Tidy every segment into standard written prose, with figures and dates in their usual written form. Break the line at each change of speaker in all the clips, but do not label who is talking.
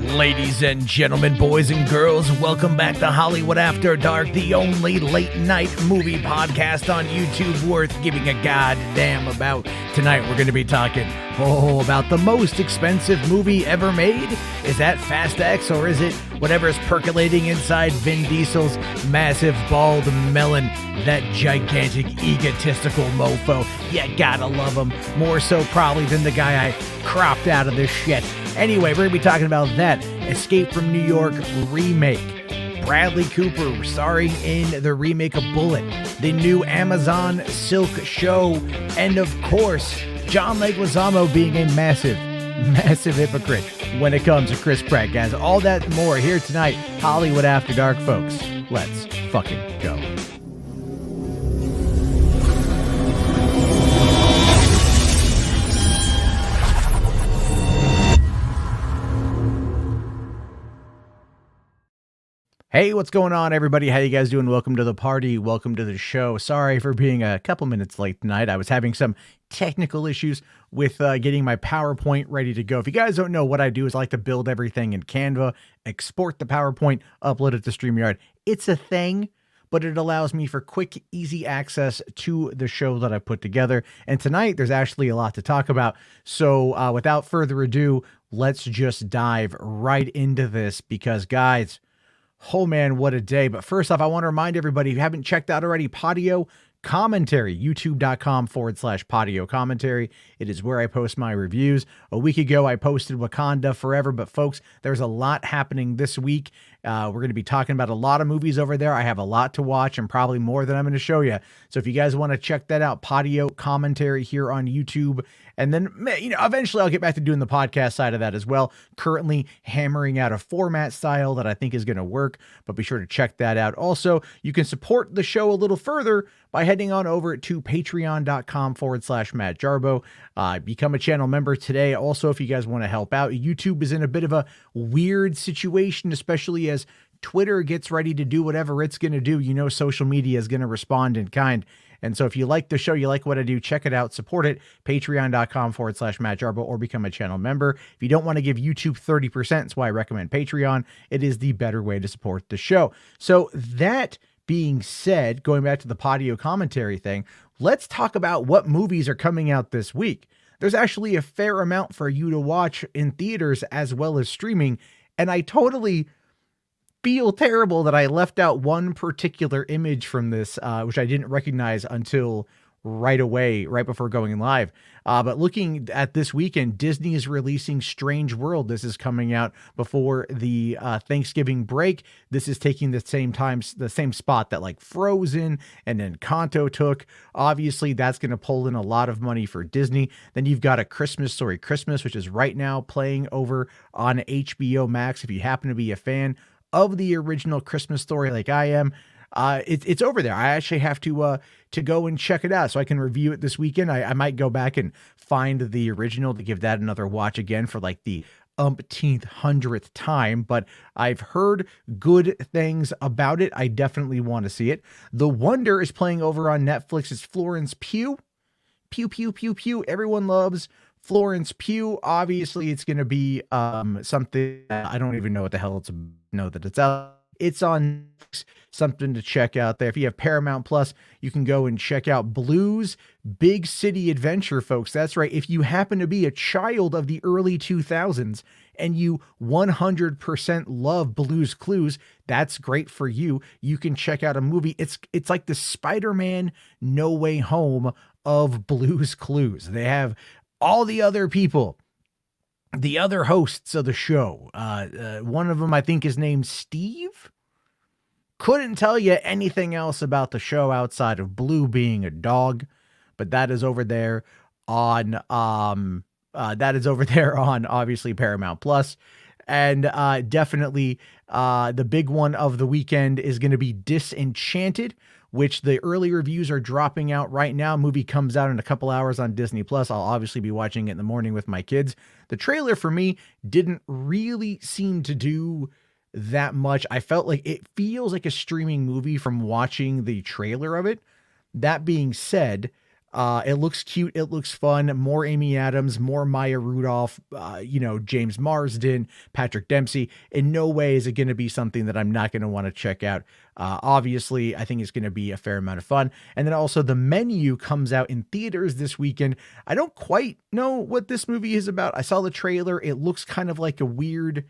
Ladies and gentlemen, boys and girls, welcome back to Hollywood After Dark, the only late night movie podcast on YouTube worth giving a goddamn about. Tonight we're going to be talking, about the most expensive movie ever made. Is that Fast X, or is it whatever's percolating inside Vin Diesel's massive bald melon? That gigantic egotistical mofo. You gotta love him. More so probably than the guy I cropped out of this shit. Anyway, we're going to be talking about that Escape from New York remake. Bradley Cooper starring in the remake of Bullet, the new Amazon Silk show, and of course, John Leguizamo being a massive hypocrite when it comes to Chris Pratt. Guys, all that and more here tonight, Hollywood After Dark, folks. Let's fucking go. Hey, what's going on, everybody? How you guys doing? Welcome to the party. Welcome to the show. Sorry for being a couple minutes late tonight. I was having some technical issues with getting my PowerPoint ready to go. If you guys don't know, what I do is I like to build everything in Canva, export the PowerPoint, upload it to StreamYard. It's a thing, but it allows me for quick, easy access to the show that I put together. And tonight, there's actually a lot to talk about. So without further ado, let's just dive right into this because, guys, oh man, what a day. But first off, I want to remind everybody, if you haven't checked out already, Patio Commentary, youtube.com/Patio Commentary. It is where I post my reviews. A week ago, I posted Wakanda Forever, but folks, there's a lot happening this week. We're going to be talking about a lot of movies over there. I have a lot to watch and probably more than I'm going to show you. So if you guys want to check that out, Patio Commentary here on YouTube. And then, eventually I'll get back to doing the podcast side of that as well. Currently hammering out a format style that I think is going to work, but be sure to check that out. Also, you can support the show a little further by heading on over to patreon.com/Matt Jarbo. Become a channel member today. Also, if you guys want to help out, YouTube is in a bit of a weird situation, especially as Twitter gets ready to do whatever it's going to do. Social media is going to respond in kind. And so if you like the show, you like what I do, check it out, support it, patreon.com/Matt Jarbo, or become a channel member. If you don't want to give YouTube 30%, that's why I recommend Patreon. It is the better way to support the show. So that being said, going back to the Patio Commentary thing, let's talk about what movies are coming out this week. There's actually a fair amount for you to watch in theaters as well as streaming, and I totally feel terrible that I left out one particular image from this, which I didn't recognize until right away, right before going live. But looking at this weekend, Disney is releasing Strange World. This is coming out before the Thanksgiving break. This is taking the same spot that like Frozen and Encanto took. Obviously, that's going to pull in a lot of money for Disney. Then you've got A Christmas Story Christmas, which is right now playing over on HBO Max. If you happen to be a fan of the original Christmas Story like I am, it's over there. I actually have to go and check it out so I can review it this weekend. I might go back and find the original to give that another watch again for like the umpteenth, 100th time, but I've heard good things about it. I definitely want to see it. The Wonder is playing over on Netflix. It's Florence Pugh. Pew, pew, pew, pew. Everyone loves Florence Pugh. Obviously, it's going to be something I don't even know what the hell it's know that it's out. It's on something to check out there. If you have Paramount Plus, you can go and check out Blues Big City Adventure, folks. That's right. If you happen to be a child of the early 2000s and you 100% love Blues Clues, that's great for you. You can check out a movie. It's like the Spider-Man No Way Home of Blues Clues. They have all the other people, the other hosts of the show. One of them, I think, is named Steve. Couldn't tell you anything else about the show outside of Blue being a dog, but that is over there on obviously Paramount Plus. And definitely the big one of the weekend is going to be Disenchanted, which the early reviews are dropping out right now. Movie comes out in a couple hours on Disney Plus. I'll obviously be watching it in the morning with my kids. The trailer for me didn't really seem to do that much. I felt like it feels like a streaming movie from watching the trailer of it. That being said, It looks cute. It looks fun. More Amy Adams, more Maya Rudolph, James Marsden, Patrick Dempsey. In no way is it going to be something that I'm not going to want to check out. Obviously, I think it's going to be a fair amount of fun. And then also The Menu comes out in theaters this weekend. I don't quite know what this movie is about. I saw the trailer. It looks kind of like a weird,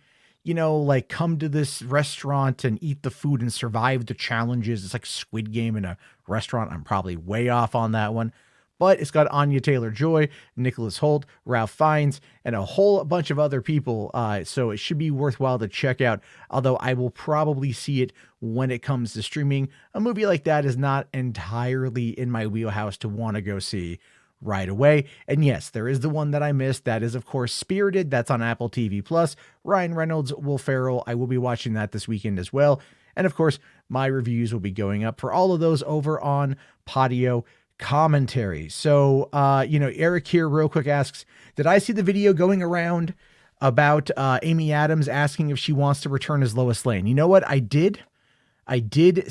like come to this restaurant and eat the food and survive the challenges. It's like Squid Game in a restaurant. I'm probably way off on that one. But it's got Anya Taylor-Joy, Nicholas Hoult, Ralph Fiennes, and a whole bunch of other people. So it should be worthwhile to check out, although I will probably see it when it comes to streaming. A movie like that is not entirely in my wheelhouse to want to go see right away. And yes, there is the one that I missed. That is, of course, Spirited. That's on Apple TV Plus. Ryan Reynolds, Will Ferrell. I will be watching that this weekend as well. And of course, my reviews will be going up for all of those over on Patio Commentary. So, Eric here real quick asks, did I see the video going around about Amy Adams asking if she wants to return as Lois Lane? You know what? I did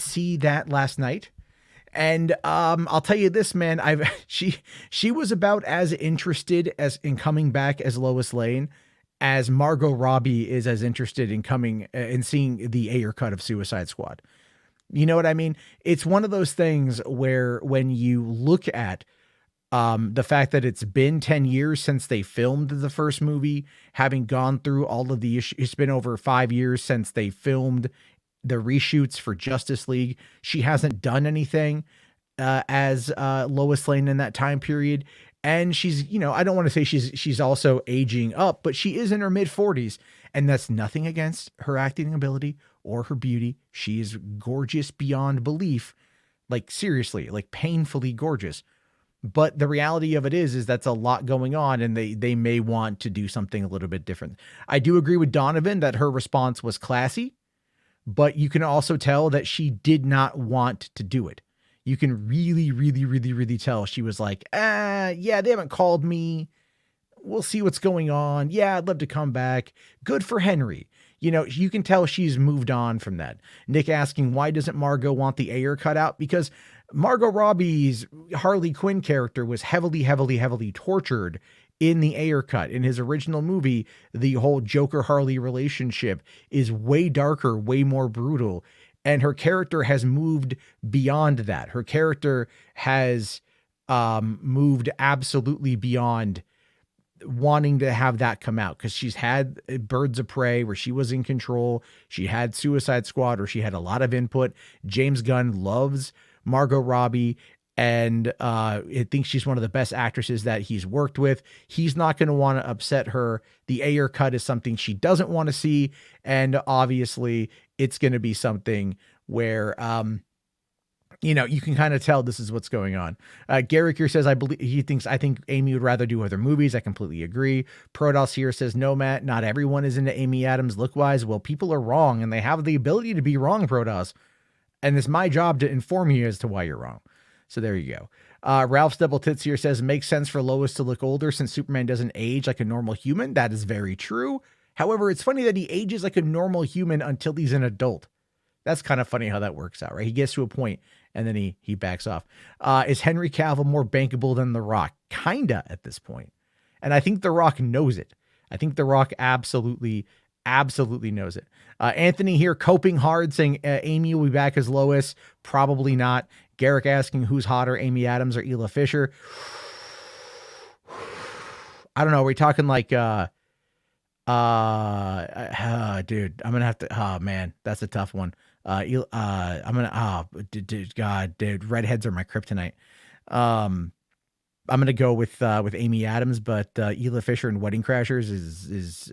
see that last night. And I'll tell you this, man, she was about as interested as in coming back as Lois Lane as Margot Robbie is as interested in coming and seeing the Ayer cut of Suicide Squad. You know what I mean? It's one of those things where when you look at the fact that it's been 10 years since they filmed the first movie, having gone through all of the issues, it's been over 5 years since they filmed the reshoots for Justice League. She hasn't done anything as Lois Lane in that time period. And she's, I don't want to say she's also aging up, but she is in her mid 40s, and that's nothing against her acting ability or her beauty. She is gorgeous beyond belief, like seriously, like painfully gorgeous. But the reality of it is that's a lot going on, and they may want to do something a little bit different. I do agree with Donovan that her response was classy, but you can also tell that she did not want to do it. You can really, really, really, really tell she was like, yeah, they haven't called me. We'll see what's going on. Yeah, I'd love to come back. Good for Henry. You can tell she's moved on from that. Nick asking, why doesn't Margot want the Ayer cut out? Because Margot Robbie's Harley Quinn character was heavily, heavily, heavily tortured in the Ayer cut. In his original movie, the whole Joker-Harley relationship is way darker, way more brutal. And her character has moved beyond that. Her character has moved absolutely beyond wanting to have that come out, because she's had Birds of Prey where she was in control. She had Suicide Squad where she had a lot of input. James Gunn loves Margot Robbie and I think she's one of the best actresses that he's worked with. He's not going to want to upset her. The Ayer cut is something she doesn't want to see. And obviously it's going to be something where, you can kind of tell this is what's going on. Garrick here says, I think Amy would rather do other movies. I completely agree. Prodos here says, no, Matt, not everyone is into Amy Adams look-wise. Well, people are wrong, and they have the ability to be wrong, Prodos. And it's my job to inform you as to why you're wrong. So there you go. Ralph's Double Tits here says, makes sense for Lois to look older since Superman doesn't age like a normal human. That is very true. However, it's funny that he ages like a normal human until he's an adult. That's kind of funny how that works out, right? He gets to a point and then he backs off. Is Henry Cavill more bankable than The Rock? Kinda at this point. And I think The Rock knows it. I think The Rock absolutely knows it. Anthony here coping hard saying Amy will be back as Lois. Probably not. Garrick asking who's hotter, Amy Adams or Ela Fisher. I don't know. Are we talking like, dude, I'm going to have to, oh man, that's a tough one. I'm going to, God, dude, redheads are my kryptonite. I'm going to go with Amy Adams, but Ela Fisher in Wedding Crashers is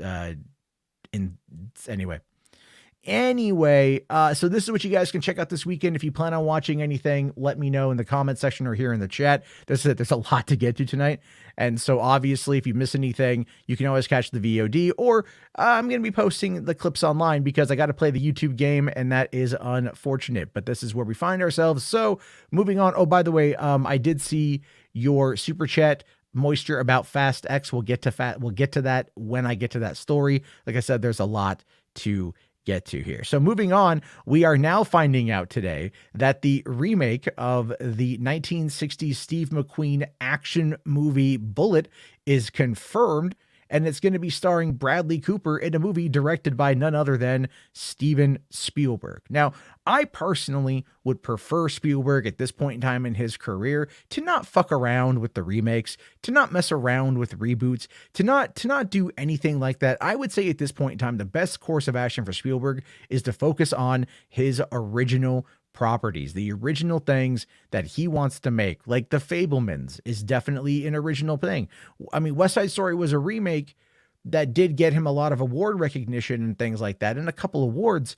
Anyway, so this is what you guys can check out this weekend. If you plan on watching anything, let me know in the comment section or here in the chat. There's a lot to get to tonight. And so obviously, if you miss anything, you can always catch the VOD, or I'm going to be posting the clips online because I got to play the YouTube game, and that is unfortunate. But this is where we find ourselves. So moving on. Oh, by the way, I did see your super chat, Moisture, about Fast X. We'll get to that when I get to that story. Like I said, there's a lot to get to here. So moving on, we are now finding out today that the remake of the 1960s Steve McQueen action movie Bullet is confirmed, and it's going to be starring Bradley Cooper in a movie directed by none other than Steven Spielberg. Now, I personally would prefer Spielberg at this point in time in his career to not fuck around with the remakes, to not mess around with reboots, to not do anything like that. I would say at this point in time, the best course of action for Spielberg is to focus on his original properties, the original things that he wants to make. Like The Fabelmans is definitely an original thing. I mean, West Side Story was a remake that did get him a lot of award recognition and things like that, and a couple awards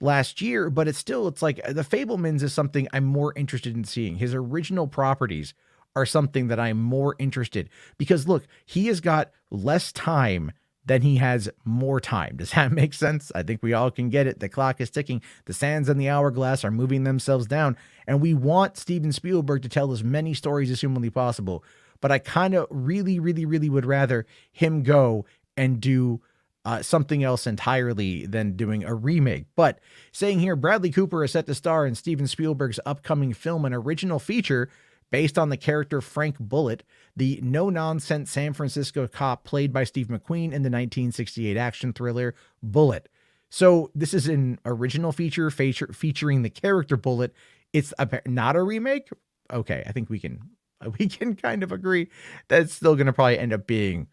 last year, but it's like The Fabelmans is something I'm more interested in seeing. His original properties are something that I'm more interested, because look, he has got less time than he has more time. Does that make sense? I think we all can get it. The clock is ticking. The sands in the hourglass are moving themselves down. And we want Steven Spielberg to tell as many stories as humanly possible. But I kind of really would rather him go and do something else entirely than doing a remake. But saying here, Bradley Cooper is set to star in Steven Spielberg's upcoming film, an original feature based on the character Frank Bullitt, the no-nonsense San Francisco cop played by Steve McQueen in the 1968 action thriller Bullitt. So this is an original feature featuring the character Bullitt. It's not a remake. Okay, I think we can kind of agree that it's still going to probably end up being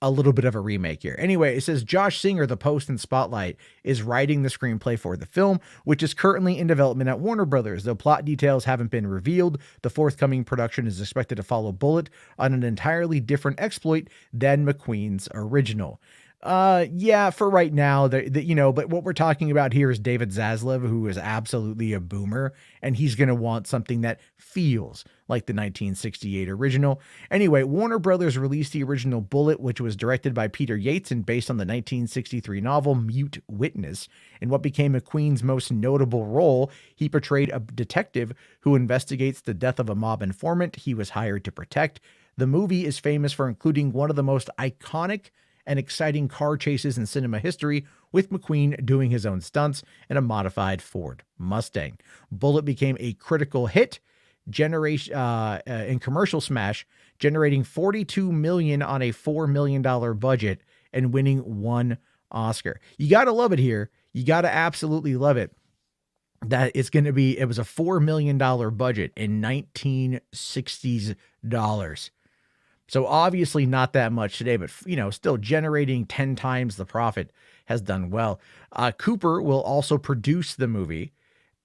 a little bit of a remake here. Anyway, it says Josh Singer, the Post and Spotlight, is writing the screenplay for the film, which is currently in development at Warner Brothers. Though plot details haven't been revealed, the forthcoming production is expected to follow Bullitt on an entirely different exploit than McQueen's original. Yeah, for right now, but what we're talking about here is David Zaslav, who is absolutely a boomer, and he's going to want something that feels like the 1968 original. Anyway, Warner Brothers released the original Bullitt, which was directed by Peter Yates and based on the 1963 novel Mute Witness. In what became McQueen's most notable role, he portrayed a detective who investigates the death of a mob informant he was hired to protect. The movie is famous for including one of the most iconic and exciting car chases in cinema history, with McQueen doing his own stunts in a modified Ford Mustang. Bullitt became a critical hit in commercial smash, generating $42 million on a $4 million budget and winning 1 Oscar. You got to love it here. You got to absolutely love it. That it was a $4 million budget in 1960s dollars. So obviously not that much today, but still generating 10 times the profit has done well. Cooper will also produce the movie,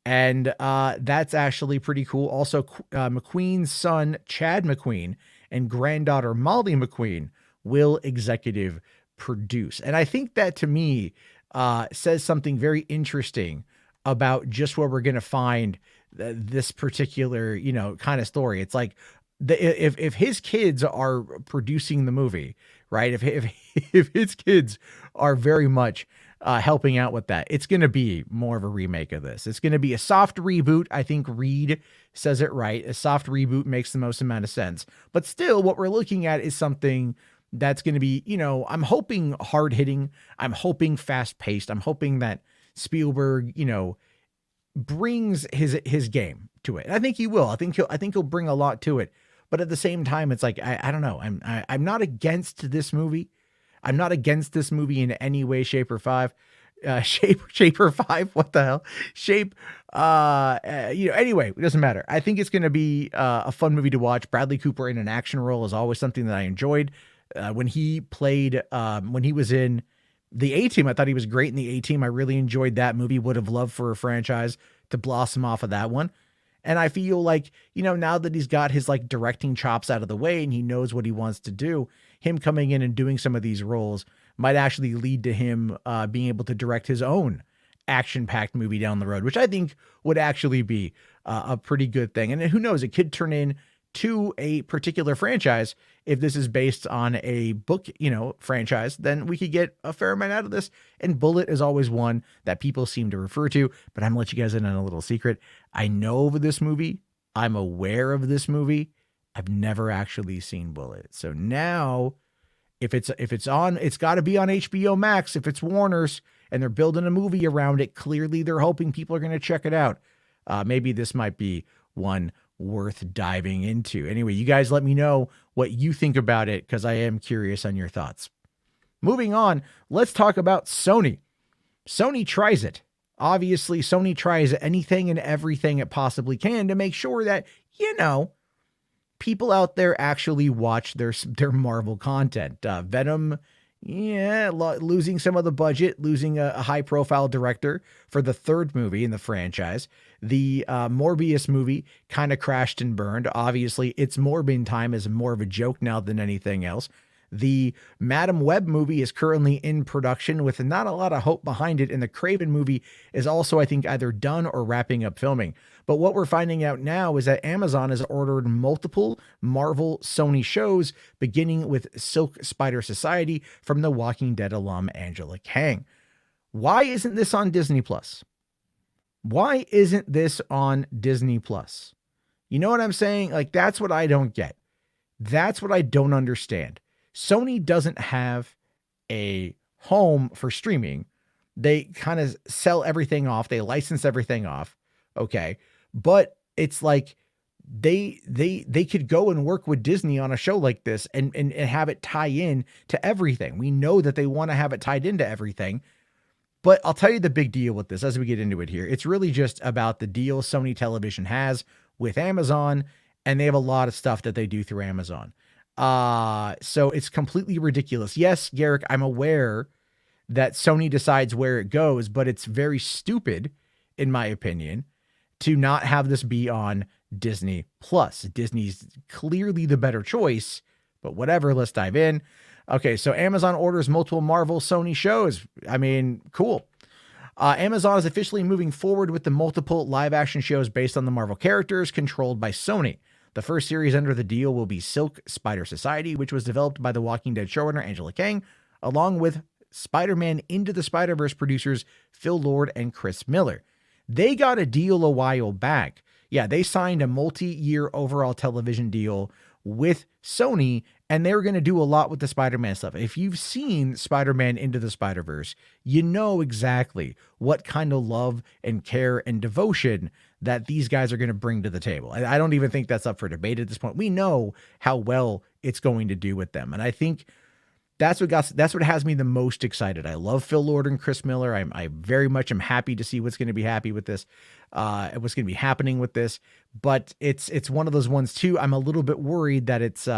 and that's actually pretty cool. Also, McQueen's son, Chad McQueen, and granddaughter, Molly McQueen, will executive produce. And I think that, to me, says something very interesting about just where we're going to find this particular, kind of story. It's like, if his kids are producing the movie, right? If his kids are very much helping out with that, it's going to be more of a remake of this. It's going to be a soft reboot. I think Reed says it right. A soft reboot makes the most amount of sense. But still, what we're looking at is something that's going to be, I'm hoping hard hitting. I'm hoping fast paced. I'm hoping that Spielberg, brings his game to it. And I think he will. I think he'll bring a lot to it. But at the same time, it's like, I don't know. I'm not against this movie. I'm not against this movie in any way, shape, or form. Shape or five. What the hell? Shape. Anyway, it doesn't matter. I think it's going to be a fun movie to watch. Bradley Cooper in an action role is always something that I enjoyed. When he played, when he was in the A-Team, I thought he was great in the A-Team. I really enjoyed that movie. Would have loved for a franchise to blossom off of that one. And I feel like, now that he's got his directing chops out of the way and he knows what he wants to do, him coming in and doing some of these roles might actually lead to him being able to direct his own action-packed movie down the road, which I think would actually be a pretty good thing. And who knows, it could turn into a particular franchise. If this is based on a book, franchise, then we could get a fair amount out of this. And Bullitt is always one that people seem to refer to, but I'm gonna let you guys in on a little secret. I know of this movie. I'm aware of this movie. I've never actually seen Bullitt. So now If it's on, it's got to be on HBO Max. If it's Warner's and they're building a movie around it, clearly they're hoping people are going to check it out. Maybe this might be one worth diving into. Anyway, you guys let me know what you think about it, because I am curious on your thoughts. Moving on, let's talk about Sony. Sony tries it. Obviously, Sony tries anything and everything it possibly can to make sure that, people out there actually watch their Marvel content. Venom, losing some of the budget, losing a high-profile director for the third movie in the franchise. The Morbius movie kind of crashed and burned. Obviously, its Morbin time is more of a joke now than anything else. The Madam Web movie is currently in production with not a lot of hope behind it. And the Craven movie is also, I think, either done or wrapping up filming. But what we're finding out now is that Amazon has ordered multiple Marvel Sony shows, beginning with Silk Spider Society from The Walking Dead alum Angela Kang. Why isn't this on Disney Plus? Why isn't this on Disney Plus? You know what I'm saying? Like, that's what I don't get. That's what I don't understand. Sony doesn't have a home for streaming. They kind of sell everything off. They license everything off. Okay. But it's like they could go and work with Disney on a show like this and have it tie in to everything. We know that they want to have it tied into everything. But I'll tell you the big deal with this as we get into it here. It's really just about the deal Sony Television has with Amazon, and they have a lot of stuff that they do through Amazon. So it's completely ridiculous. Yes, Garrick, I'm aware that Sony decides where it goes, but it's very stupid, in my opinion, to not have this be on Disney Plus. Disney's clearly the better choice, but whatever, let's dive in. Okay, so Amazon orders multiple Marvel Sony shows. I mean, cool. Amazon is officially moving forward with the multiple live action shows based on the Marvel characters controlled by Sony. The first series under the deal will be Silk Spider Society, which was developed by The Walking Dead showrunner Angela Kang, along with Spider-Man Into the Spider-Verse producers Phil Lord and Chris Miller. They got a deal a while back. Yeah, they signed a multi-year overall television deal with Sony, and they were going to do a lot with the Spider-Man stuff. If you've seen Spider-Man Into the Spider-Verse, you know exactly what kind of love and care and devotion that these guys are going to bring to the table. I don't even think that's up for debate at this point. We know how well it's going to do with them. And I think that's what has me the most excited. I love Phil Lord and Chris Miller. I very much am happy to see what's going to be happy with this, what's going to be happening with this. But it's one of those ones too. I'm a little bit worried that it's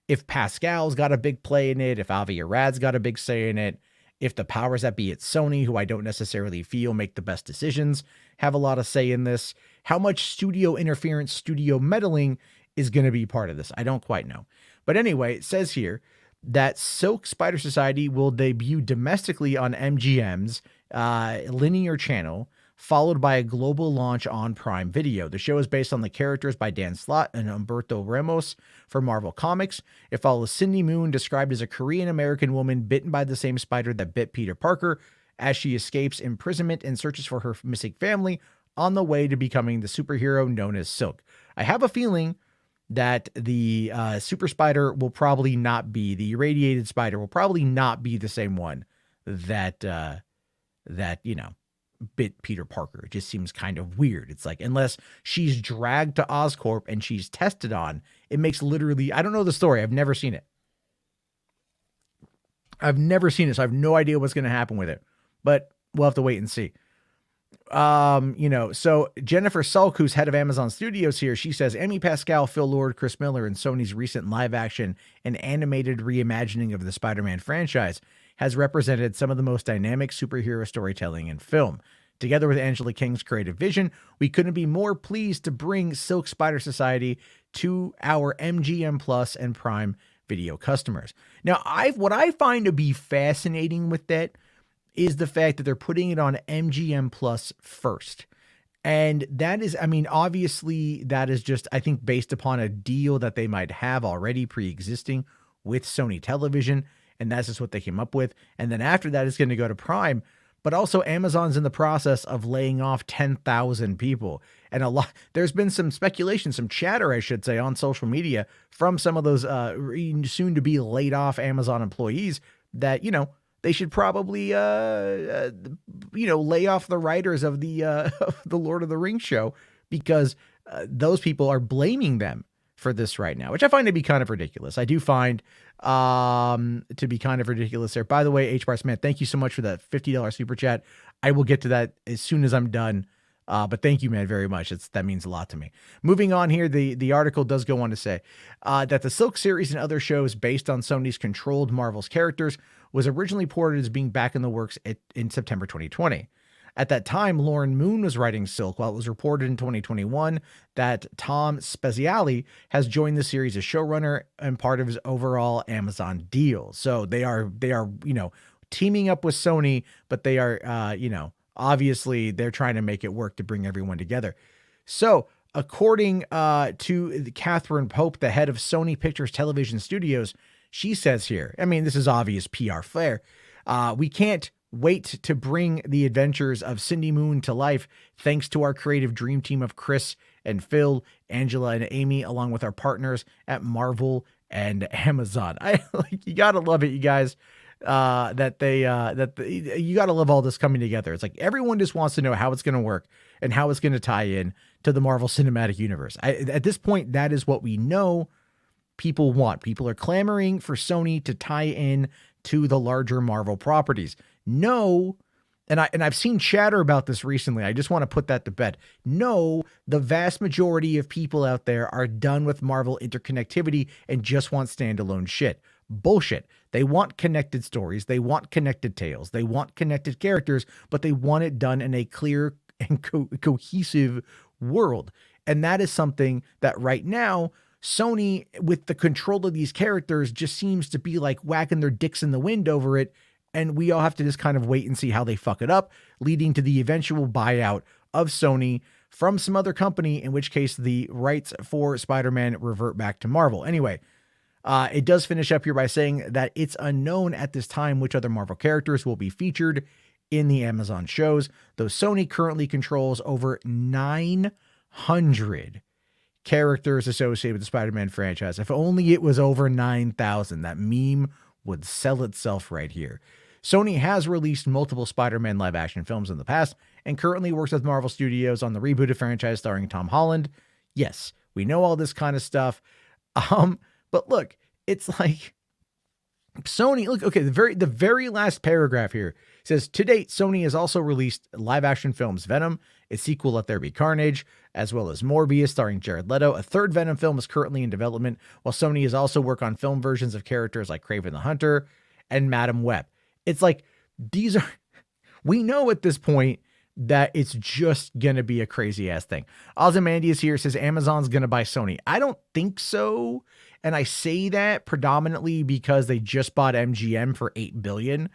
if Pascal's got a big play in it, if Avi Arad's got a big say in it, if the powers that be at Sony, who I don't necessarily feel make the best decisions, have a lot of say in this, how much studio interference, studio meddling is going to be part of this. I don't quite know. But anyway, it says here that Silk Spider Society will debut domestically on MGM's linear channel, followed by a global launch on Prime Video. The show is based on the characters by Dan Slott and Humberto Ramos for Marvel Comics. It follows Cindy Moon, described as a Korean-American woman bitten by the same spider that bit Peter Parker, as she escapes imprisonment and searches for her missing family on the way to becoming the superhero known as Silk. I have a feeling that the super spider will probably not be, the irradiated spider will probably not be the same one that bit Peter Parker. It just seems kind of weird. It's like, unless she's dragged to Oscorp and she's tested on, it makes literally, I don't know the story. I've never seen it. So I have no idea what's going to happen with it, but we'll have to wait and see. So Jennifer Salk, who's head of Amazon Studios here, she says Amy Pascal, Phil Lord, Chris Miller, and Sony's recent live action and animated reimagining of the Spider-Man franchise has represented some of the most dynamic superhero storytelling in film. Together with Angela Kang's creative vision, we couldn't be more pleased to bring Silk Spider Society to our MGM Plus and Prime Video customers. Now, what I find to be fascinating with that is the fact that they're putting it on MGM Plus first. And that is, I mean, obviously that is just, I think, based upon a deal that they might have already pre-existing with Sony Television. And that's just what they came up with. And then after that, it's going to go to Prime. but also Amazon's in the process of laying off 10,000 people. And there's been some speculation, some chatter, I should say, on social media from some of those soon to be laid off Amazon employees that, they should probably, lay off the writers of the Lord of the Rings show, because those people are blaming them for this right now, which I find to be kind of ridiculous. I do find to be kind of ridiculous there. By the way, H. Bars, man, thank you so much for that $50 super chat. I will get to that as soon as I'm done. But thank you, man, very much. That means a lot to me. Moving on here, the article does go on to say that the Silk series and other shows based on Sony's controlled Marvel's characters was originally reported as being back in the works in September 2020. At that time, Lauren Moon was writing Silk, while it was reported in 2021 that Tom Spezialy has joined the series as showrunner and part of his overall Amazon deal. So they are, teaming up with Sony, but they are, obviously they're trying to make it work to bring everyone together. So according to Catherine Pope, the head of Sony Pictures Television Studios, she says here, I mean, this is obvious PR flair. We can't wait to bring the adventures of Cindy Moon to life, thanks to our creative dream team of Chris and Phil, Angela and Amy, along with our partners at Marvel and Amazon. You gotta love it, you guys. You gotta love all this coming together. It's like everyone just wants to know how it's going to work and how it's going to tie in to the Marvel Cinematic Universe. At this point, that is what we know people want. People are clamoring for Sony to tie in to the larger Marvel properties. No, and I've seen chatter about this recently. I just want to put that to bed. No, the vast majority of people out there are done with Marvel interconnectivity and just want standalone shit. Bullshit. They want connected stories. They want connected tales. They want connected characters, but they want it done in a clear and cohesive world. And that is something that right now, Sony, with the control of these characters, just seems to be like whacking their dicks in the wind over it. And we all have to just kind of wait and see how they fuck it up, leading to the eventual buyout of Sony from some other company, in which case the rights for Spider-Man revert back to Marvel. Anyway, it does finish up here by saying that it's unknown at this time which other Marvel characters will be featured in the Amazon shows, though Sony currently controls over 900 characters associated with the Spider-Man franchise. If only it was over 9,000, that meme would sell itself right here. Sony has released multiple Spider-Man live-action films in the past and currently works with Marvel Studios on the rebooted franchise starring Tom Holland. Yes, we know all this kind of stuff. But look, it's like Sony, look, okay, the very last paragraph here says, to date, Sony has also released live-action films Venom, its sequel Let There Be Carnage, as well as Morbius starring Jared Leto. A third Venom film is currently in development, while Sony has also worked on film versions of characters like Kraven the Hunter and Madam Web. It's like, we know at this point that it's just going to be a crazy ass thing. Ozymandias here says Amazon's going to buy Sony. I don't think so. And I say that predominantly because they just bought MGM for $8 billion.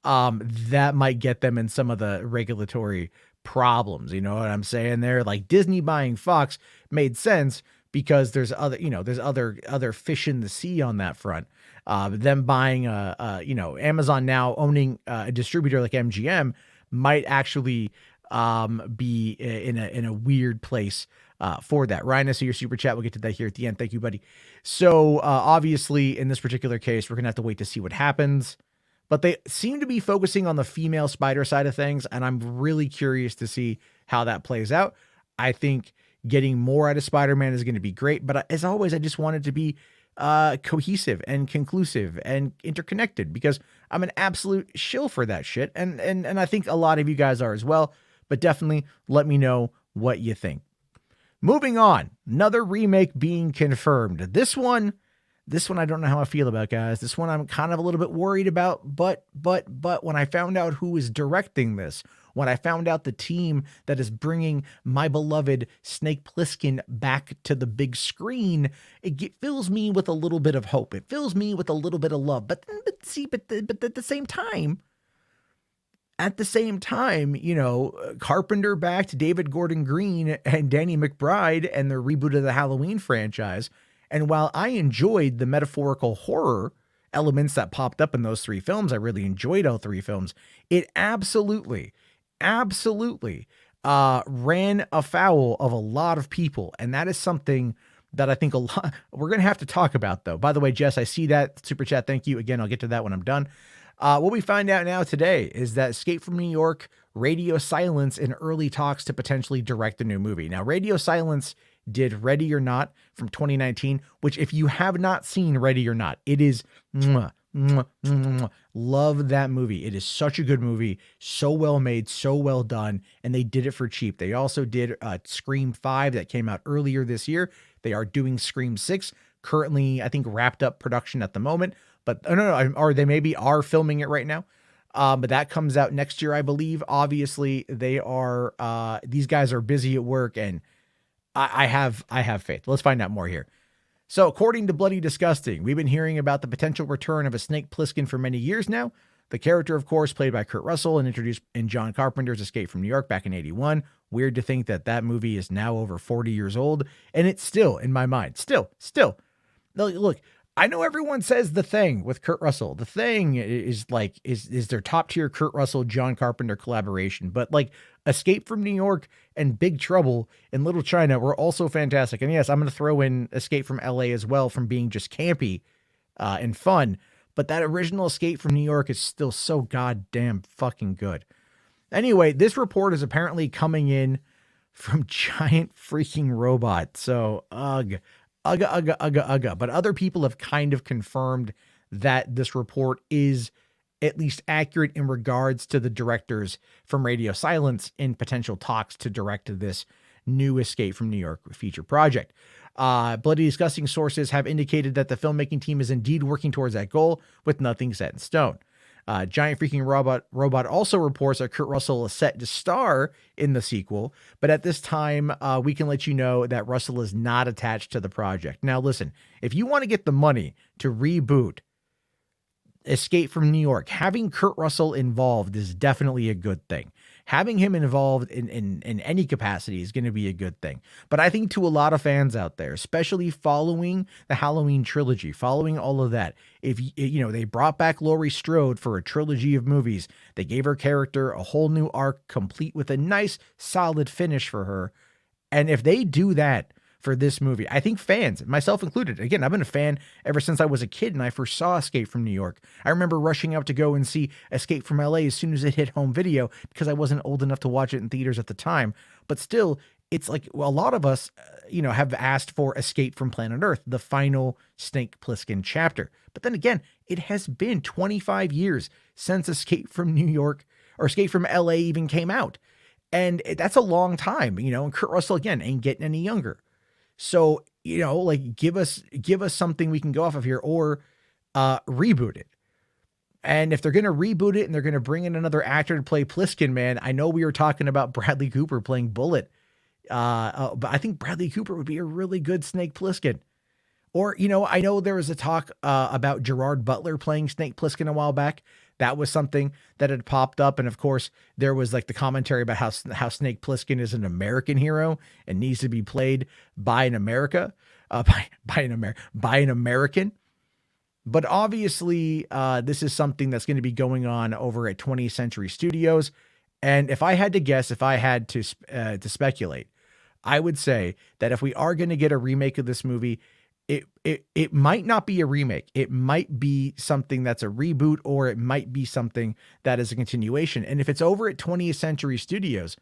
That might get them in some of the regulatory problems. You know what I'm saying there? Like Disney buying Fox made sense because there's other fish in the sea on that front. Them buying, Amazon now owning a distributor like MGM might actually be in a weird place for that. Ryan, I see your super chat. We'll get to that here at the end. Thank you, buddy. So obviously in this particular case, we're going to have to wait to see what happens, but they seem to be focusing on the female spider side of things. And I'm really curious to see how that plays out. I think getting more out of Spider-Man is going to be great, but as always, I just want it to be cohesive and conclusive and interconnected because I'm an absolute shill for that shit. And I think a lot of you guys are as well, but definitely let me know what you think. Moving on, another remake being confirmed. This one I don't know how I feel about, guys. This one I'm kind of a little bit worried about, but when I found out who is directing this, when I found out the team that is bringing my beloved Snake Plissken back to the big screen, it fills me with a little bit of hope. It fills me with a little bit of love. But at the same time, Carpenter backed David Gordon Green and Danny McBride and the reboot of the Halloween franchise. And while I enjoyed the metaphorical horror elements that popped up in those 3 films. I really enjoyed all 3 films. It absolutely ran afoul of a lot of people. And that is something that I think we're going to have to talk about, though. By the way, Jess, I see that super chat. Thank you. Again, I'll get to that when I'm done. What we find out now today is that Escape from New York, Radio Silence in early talks to potentially direct a new movie. Now, Radio Silence did Ready or Not from 2019, which if you have not seen Ready or Not, it is love that movie. It is such a good movie, so well made, so well done, and they did it for cheap. They also did Scream 5 that came out earlier this year. They are doing Scream 6, currently, I think, wrapped up production at the moment, but or they maybe are filming it right now. But that comes out next year, I believe. Obviously, they are these guys are busy at work, and I have faith. Let's find out more here. So according to Bloody Disgusting, we've been hearing about the potential return of a Snake Plissken for many years now. The character, of course, played by Kurt Russell and introduced in John Carpenter's Escape from New York back in 81. Weird to think that that movie is now over 40 years old. And it's still, in my mind, still. Look, I know everyone says The Thing with Kurt Russell. The Thing is their top tier Kurt Russell, John Carpenter collaboration. But like Escape from New York and Big Trouble in Little China were also fantastic. And yes, I'm going to throw in Escape from LA as well, from being just campy and fun. But that original Escape from New York is still so goddamn fucking good. Anyway, this report is apparently coming in from Giant Freaking Robot. So, ugh. But other people have kind of confirmed that this report is at least accurate in regards to the directors from Radio Silence in potential talks to direct this new Escape from New York feature project. Bloody Disgusting sources have indicated that the filmmaking team is indeed working towards that goal, with nothing set in stone. Giant Freaking Robot also reports that Kurt Russell is set to star in the sequel, but at this time, we can let you know that Russell is not attached to the project. Now, listen, if you want to get the money to reboot Escape from New York, having Kurt Russell involved is definitely a good thing. Having him involved in any capacity is going to be a good thing. But I think to a lot of fans out there, especially following the Halloween trilogy, following all of that, if they brought back Laurie Strode for a trilogy of movies, they gave her character a whole new arc, complete with a nice, solid finish for her. And if they do that for this movie, I think fans, myself included, again, I've been a fan ever since I was a kid and I first saw Escape from New York. I remember rushing out to go and see Escape from LA as soon as it hit home video because I wasn't old enough to watch it in theaters at the time. But still, it's like, well, a lot of us, have asked for Escape from Planet Earth, the final Snake Plissken chapter. But then again, it has been 25 years since Escape from New York or Escape from LA even came out. And that's a long time, and Kurt Russell, again, ain't getting any younger. So, give us something we can go off of here, or reboot it. And if they're going to reboot it and they're going to bring in another actor to play Plisken, man, I know we were talking about Bradley Cooper playing Bullet. But I think Bradley Cooper would be a really good Snake Plissken. Or, I know there was a talk about Gerard Butler playing Snake Plissken a while back. That was something that had popped up. And of course, there was like the commentary about how Snake Plissken is an American hero and needs to be played by an American. But obviously, this is something that's going to be going on over at 20th Century Studios. And if I had to guess, if I had to speculate, I would say that if we are going to get a remake of this movie, it might not be a remake. It might be something that's a reboot, or it might be something that is a continuation. And if it's over at 20th Century Studios,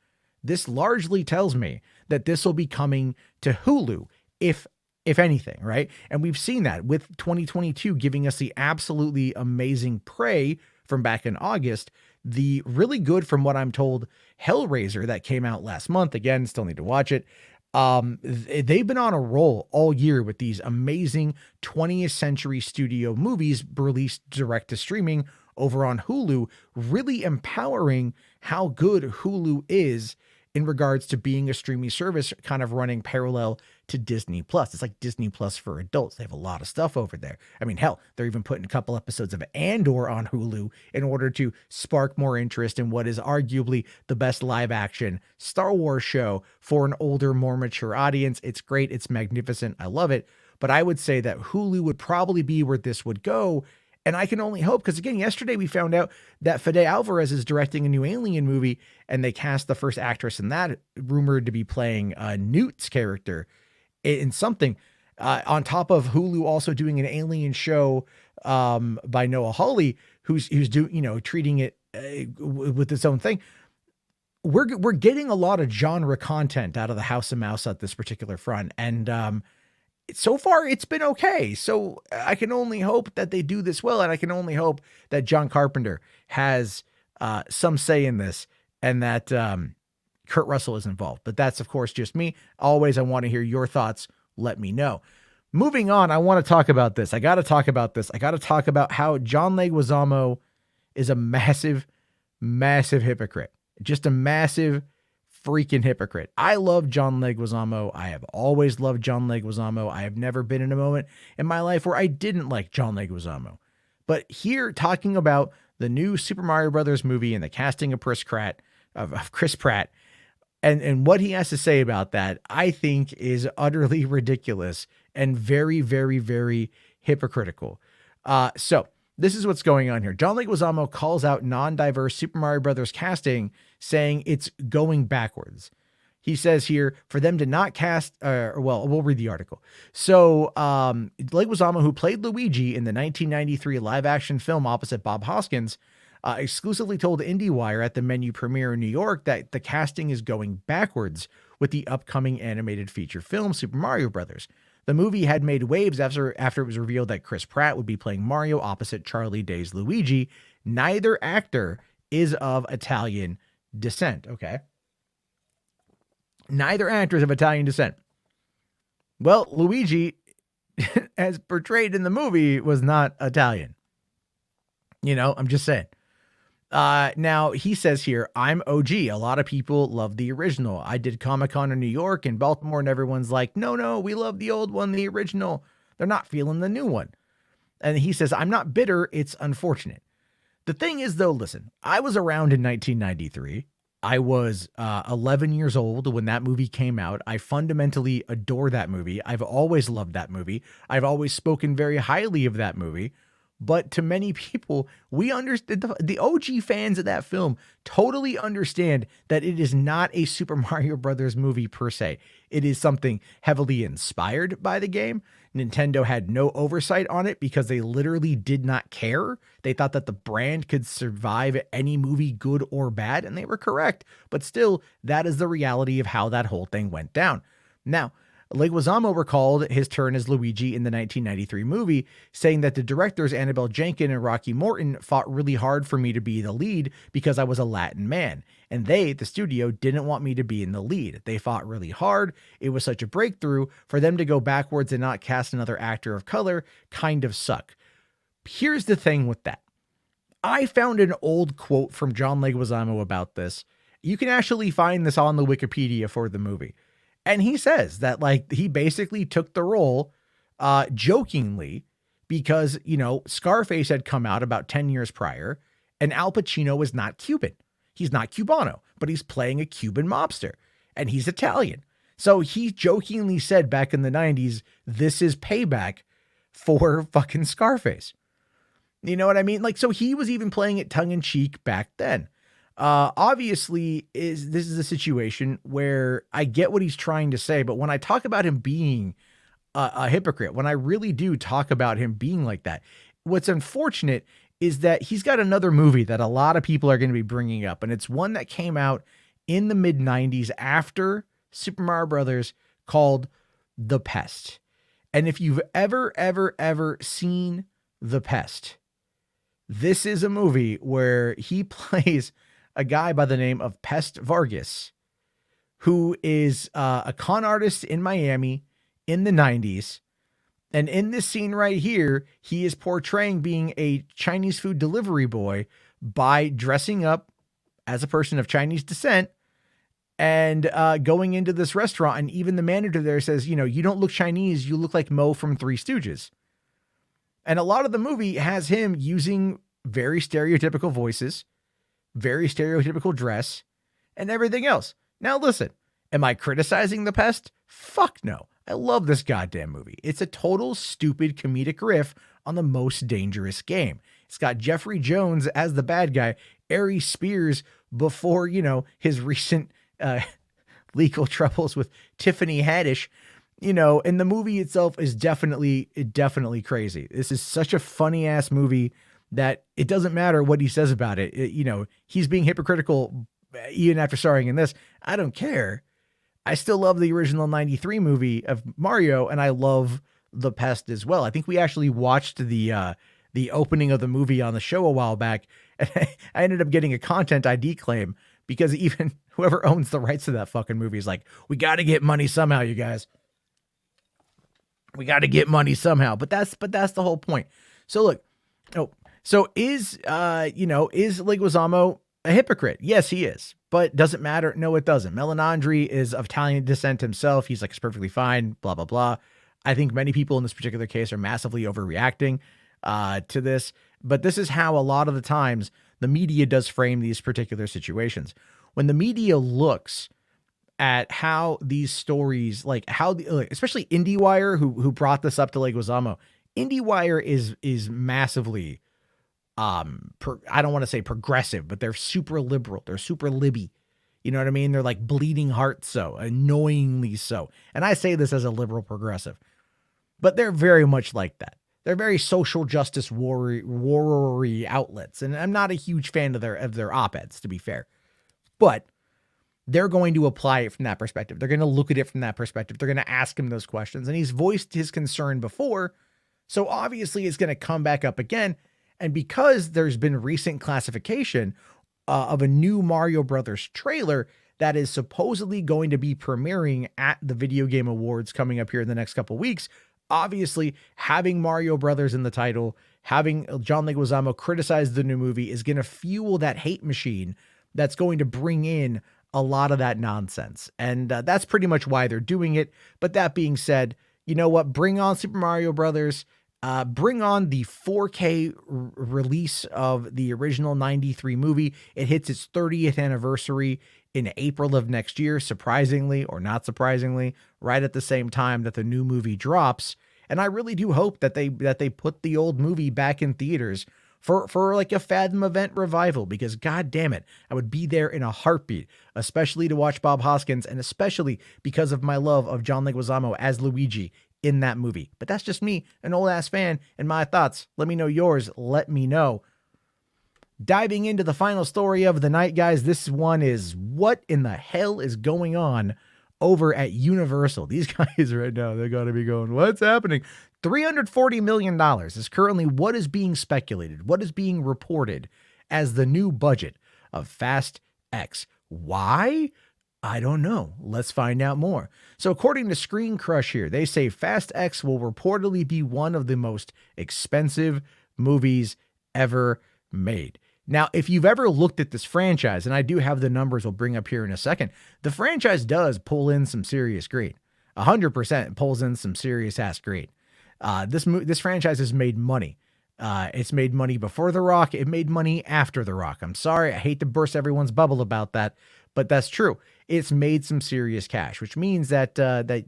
this largely tells me that this will be coming to Hulu, if anything, right? And we've seen that with 2022 giving us the absolutely amazing Prey from back in August, the really good, from what I'm told, Hellraiser that came out last month. Again, still need to watch it. They've been on a roll all year with these amazing 20th Century Studio movies released direct to streaming over on Hulu, really empowering how good Hulu is in regards to being a streaming service, kind of running parallel to Disney Plus. It's like Disney Plus for adults. They have a lot of stuff over there. I mean, hell, they're even putting a couple episodes of Andor on Hulu in order to spark more interest in what is arguably the best live action Star Wars show for an older, more mature audience. It's great. It's magnificent. I love it. But I would say that Hulu would probably be where this would go. And I can only hope, because again, yesterday we found out that Fede Alvarez is directing a new Alien movie, and they cast the first actress in that, rumored to be playing Newt's character in something. On top of Hulu also doing an Alien show by Noah Hawley, who's doing, treating it with its own thing. We're getting a lot of genre content out of the House of Mouse at this particular front, and so far it's been okay. So I can only hope that they do this well, and I can only hope that John Carpenter has some say in this, and that Kurt Russell is involved. But that's, of course, just me. Always, I want to hear your thoughts. Let me know. Moving on, I want to talk about this. I got to talk about this. I got to talk about how John Leguizamo is a massive, massive hypocrite. Just a massive freaking hypocrite. I love John Leguizamo. I have always loved John Leguizamo. I have never been in a moment in my life where I didn't like John Leguizamo. But here, talking about the new Super Mario Brothers movie and the casting of Chris Pratt, and what he has to say about that, I think is utterly ridiculous and very, very, very hypocritical. So this is what's going on here. John Leguizamo calls out non-diverse Super Mario Brothers casting, saying it's going backwards. He says here, for them to not cast, we'll read the article. So Leguizamo, who played Luigi in the 1993 live-action film opposite Bob Hoskins, exclusively told IndieWire at the menu premiere in New York that the casting is going backwards with the upcoming animated feature film Super Mario Brothers. The movie had made waves after it was revealed that Chris Pratt would be playing Mario opposite Charlie Day's Luigi. Neither actor is of Italian descent. Okay. Neither actor is of Italian descent. Well, Luigi, as portrayed in the movie, was not Italian. I'm just saying. Now he says here, I'm OG. A lot of people love the original. I did Comic-Con in New York and Baltimore, and everyone's like, no, we love the old one, the original. They're not feeling the new one. And he says, I'm not bitter. It's unfortunate. The thing is, though, listen, I was around in 1993. I was 11 years old when that movie came out. I fundamentally adore that movie. I've always loved that movie. I've always spoken very highly of that movie. But to many people, we understand, the OG fans of that film totally understand that it is not a Super Mario Brothers movie per se. It is something heavily inspired by the game. Nintendo had no oversight on it because they literally did not care. They thought that the brand could survive any movie, good or bad, and they were correct. But still, that is the reality of how that whole thing went down. Now, Leguizamo recalled his turn as Luigi in the 1993 movie, saying that the directors Annabelle Jenkin and Rocky Morton fought really hard for me to be the lead because I was a Latin man, and they, the studio, didn't want me to be in the lead. They fought really hard. It was such a breakthrough. For them to go backwards and not cast another actor of color kind of suck. Here's the thing with that. I found an old quote from John Leguizamo about this. You can actually find this on the Wikipedia for the movie. And he says that, he basically took the role jokingly because, Scarface had come out about 10 years prior, and Al Pacino was not Cuban. He's not Cubano, but he's playing a Cuban mobster, and he's Italian. So he jokingly said back in the 90s, this is payback for fucking Scarface. You know what I mean? So he was even playing it tongue in cheek back then. Obviously this is a situation where I get what he's trying to say, but when I talk about him being a hypocrite, when I really do talk about him being like that, what's unfortunate is that he's got another movie that a lot of people are going to be bringing up. And it's one that came out in the mid 90s after Super Mario Brothers, called The Pest. And if you've ever seen The Pest, this is a movie where he plays a guy by the name of Pest Vargas, who is a con artist in Miami in the 90s. And in this scene right here, he is portraying being a Chinese food delivery boy by dressing up as a person of Chinese descent and going into this restaurant. And even the manager there says, you don't look Chinese, you look like Mo from Three Stooges. And a lot of the movie has him using very stereotypical voices, very stereotypical dress, and everything else. Now listen, am I criticizing The Pest? Fuck no. I love this goddamn movie. It's a total stupid comedic riff on the most dangerous game. It's got Jeffrey Jones as the bad guy, Aries Spears before, his recent legal troubles with Tiffany Haddish, and the movie itself is definitely crazy. This is such a funny ass movie that it doesn't matter what he says about it. He's being hypocritical even after starring in this. I don't care. I still love the original 93 movie of Mario, and I love The Pest as well. I think we actually watched the opening of the movie on the show a while back, and I ended up getting a content ID claim because even whoever owns the rights to that fucking movie is like, we got to get money somehow, you guys. We got to get money somehow. But that's the whole point. So look, is Leguizamo a hypocrite? Yes, he is. But does it matter? No, it doesn't. Melanandri is of Italian descent himself. He's like, it's perfectly fine, blah, blah, blah. I think many people in this particular case are massively overreacting to this. But this is how a lot of the times the media does frame these particular situations. When the media looks at how these stories, especially IndieWire, who brought this up to Leguizamo, IndieWire is massively, I don't want to say progressive, but they're super liberal. They're super libby. You know what I mean? They're like bleeding heart so, annoyingly so. And I say this as a liberal progressive, but they're very much like that. They're very social justice warrior outlets. And I'm not a huge fan of their op-eds, to be fair. But they're going to apply it from that perspective. They're going to look at it from that perspective. They're going to ask him those questions. And he's voiced his concern before. So obviously it's going to come back up again. And because there's been recent classification of a new Mario Brothers trailer that is supposedly going to be premiering at the Video Game Awards coming up here in the next couple of weeks, obviously having Mario Brothers in the title, having John Leguizamo criticize the new movie is going to fuel that hate machine that's going to bring in a lot of that nonsense. And that's pretty much why they're doing it. But that being said, you know what? Bring on Super Mario Brothers. Bring on the 4K release of the original 93 movie. It hits its 30th anniversary in April of next year, surprisingly or not surprisingly, right at the same time that the new movie drops. And I really do hope that they put the old movie back in theaters for like a Fathom event revival, because god damn it, I would be there in a heartbeat, especially to watch Bob Hoskins, and especially because of my love of John Leguizamo as Luigi in that movie. But that's just me, an old ass fan, and my thoughts. Let me know yours. Let me know. Diving into the final story of the night, guys. This one is, what in the hell is going on over at Universal? These guys right now, they got to be going, what's happening? $340 million is currently what is being speculated, what is being reported as the new budget of Fast X. Why? I don't know. Let's find out more. So according to Screen Crush here, they say Fast X will reportedly be one of the most expensive movies ever made. Now, if you've ever looked at this franchise, and I do have the numbers we'll bring up here in a second, the franchise does pull in some serious green. 100% pulls in some serious ass green. This franchise has made money. It's made money before The Rock. It made money after The Rock. I'm sorry. I hate to burst everyone's bubble about that, but that's true. It's made some serious cash, which means that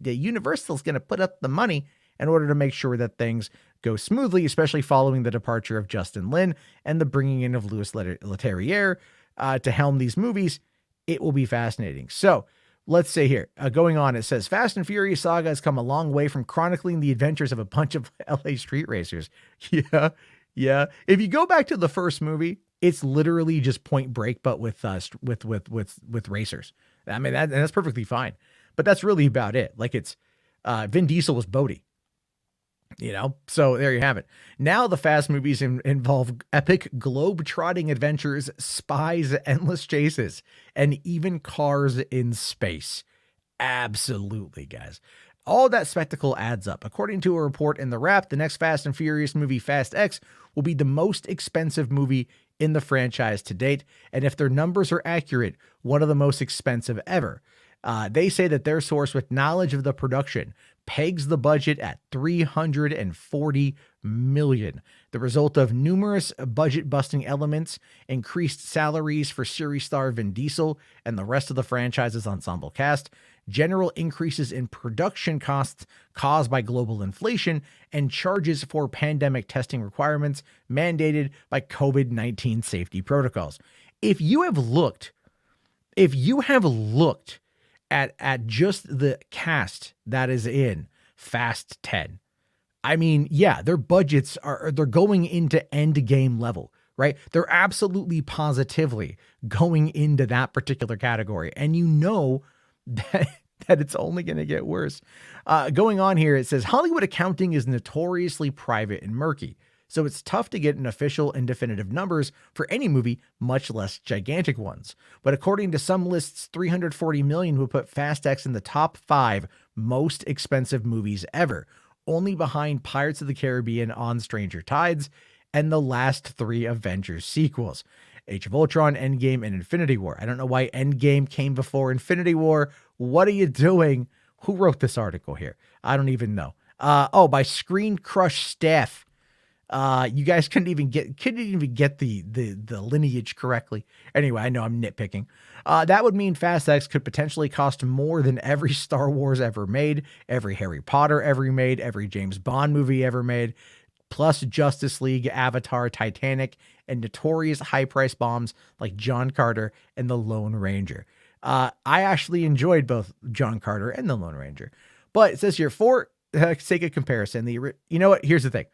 Universal is going to put up the money in order to make sure that things go smoothly, especially following the departure of Justin Lin and the bringing in of Louis Leterrier to helm these movies. It will be fascinating. So let's say here, going on, it says Fast and Furious saga has come a long way from chronicling the adventures of a bunch of LA street racers. Yeah. If you go back to the first movie, it's literally just Point Break, but with racers. I mean, that's perfectly fine, but that's really about it. Like, it's Vin Diesel was Bodhi, so there you have it. Now the Fast movies involve epic globe-trotting adventures, spies, endless chases, and even cars in space. Absolutely, guys. All that spectacle adds up. According to a report in The Wrap, the next Fast and Furious movie, Fast X, will be the most expensive movie in the franchise to date, and if their numbers are accurate, one of the most expensive ever. They say that their source with knowledge of the production pegs the budget at $340 million. The result of numerous budget-busting elements, increased salaries for series star Vin Diesel and the rest of the franchise's ensemble cast, general increases in production costs caused by global inflation, and charges for pandemic testing requirements mandated by COVID-19 safety protocols. If you have looked at just the cast that is in Fast 10, I mean, yeah, their budgets they're going into Endgame level, right? They're absolutely positively going into that particular category. And you know that it's only going to get worse. Going on here, it says Hollywood accounting is notoriously private and murky, so it's tough to get an official and definitive numbers for any movie, much less gigantic ones. But according to some lists, $340 million would put Fast X in the top 5 most expensive movies ever, only behind Pirates of the Caribbean on Stranger Tides and the last 3 Avengers sequels, Age of Ultron, Endgame, and Infinity War. I don't know why Endgame came before Infinity War. What are you doing? Who wrote this article here? I don't even know. By Screen Crush staff. You guys couldn't even get the lineage correctly. Anyway, I know I'm nitpicking. That would mean Fast X could potentially cost more than every Star Wars ever made, every Harry Potter ever made, every James Bond movie ever made, plus Justice League, Avatar, Titanic, and notorious high-price bombs like John Carter and The Lone Ranger. I actually enjoyed both John Carter and The Lone Ranger. But it says here, for sake of comparison, you know what? Here's the thing.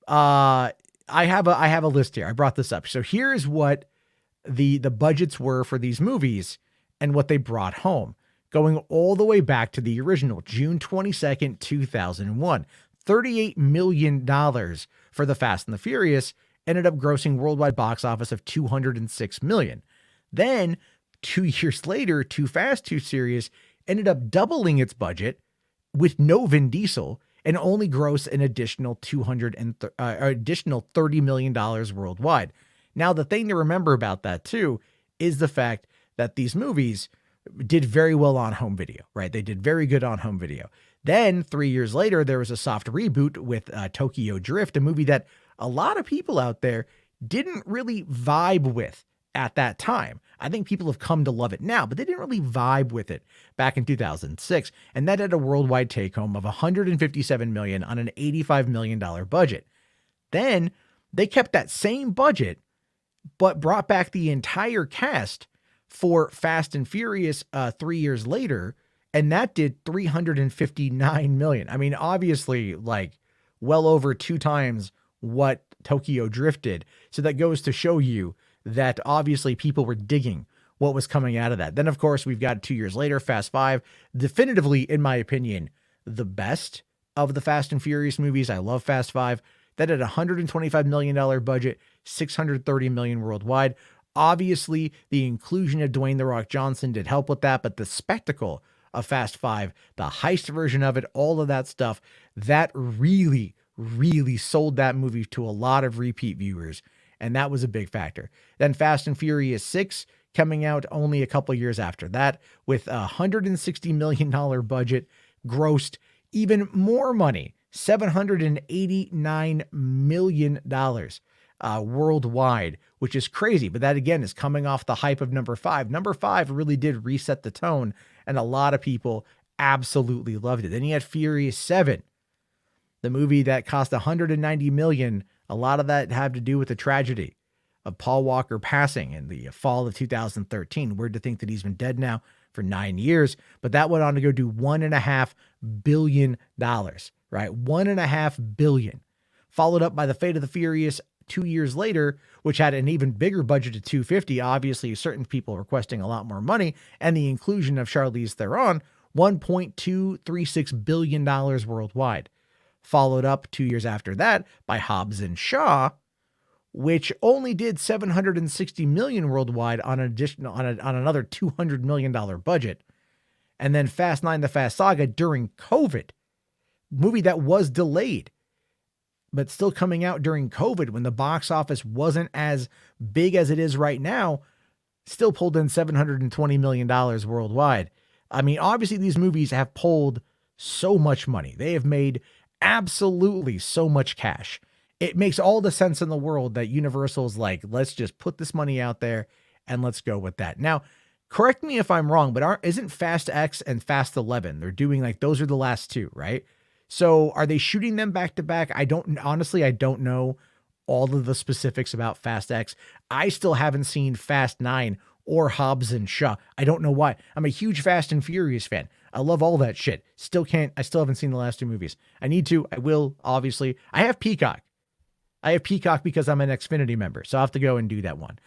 I have a list here. I brought this up. So here's what the budgets were for these movies and what they brought home, going all the way back to the original June 22nd, 2001. $38 million for The Fast and the Furious ended up grossing worldwide box office of $206 million. Then 2 years later, Too Fast, Too Serious ended up doubling its budget with no Vin Diesel and only gross an additional $30 million worldwide. Now, the thing to remember about that too is the fact that these movies did very well on home video, right? They did very good on home video. Then 3 years later, there was a soft reboot with Tokyo Drift, a movie that a lot of people out there didn't really vibe with at that time. I think people have come to love it now, but they didn't really vibe with it back in 2006. And that had a worldwide take home of $157 million on an $85 million budget. Then they kept that same budget, but brought back the entire cast for Fast and Furious 3 years later. And that did $359 million. I mean, obviously, like well over 2 times what Tokyo Drift did. So that goes to show you that obviously people were digging what was coming out of that. Then, of course, we've got 2 years later, Fast 5, definitively, in my opinion, the best of the Fast and Furious movies. I love Fast 5. That had a $125 million budget, $630 million worldwide. Obviously, the inclusion of Dwayne "The Rock" Johnson did help with that, but the spectacle of Fast 5, the heist version of it, all of that stuff, that really, really sold that movie to a lot of repeat viewers. And that was a big factor. Then Fast and Furious 6 coming out only a couple years after that with a $160 million budget, grossed even more money, $789 million worldwide, which is crazy. But that, again, is coming off the hype of number 5. Number 5 really did reset the tone, and a lot of people absolutely loved it. Then you had Furious 7, the movie that cost $190 million. A lot of that had to do with the tragedy of Paul Walker passing in the fall of 2013. Weird to think that he's been dead now for 9 years, but that went on to go do $1.5 billion, right? $1.5 billion. Followed up by The Fate of the Furious 2 years later, which had an even bigger budget of $250. Obviously, certain people requesting a lot more money, and the inclusion of Charlize Theron, $1.236 billion worldwide. Followed up 2 years after that by Hobbs and Shaw, which only did $760 million worldwide on another $200 million budget. And then Fast 9, The Fast Saga during COVID, movie that was delayed, but still coming out during COVID when the box office wasn't as big as it is right now, still pulled in $720 million worldwide. I mean, obviously these movies have pulled so much money. They have made absolutely so much cash. It makes all the sense in the world that Universal's like, let's just put this money out there and let's go with that. Now, correct me if I'm wrong, but isn't Fast X and Fast 11, they're doing like, those are the last two, right? So are they shooting them back to back? I don't know all of the specifics about Fast X. I still haven't seen Fast 9 or Hobbs and Shaw. I don't know why. I'm a huge Fast and Furious fan. I love all that shit. I still haven't seen the last two movies. I need to. I will, obviously. I have Peacock. Because I'm an Xfinity member, so I'll have to go and do that one.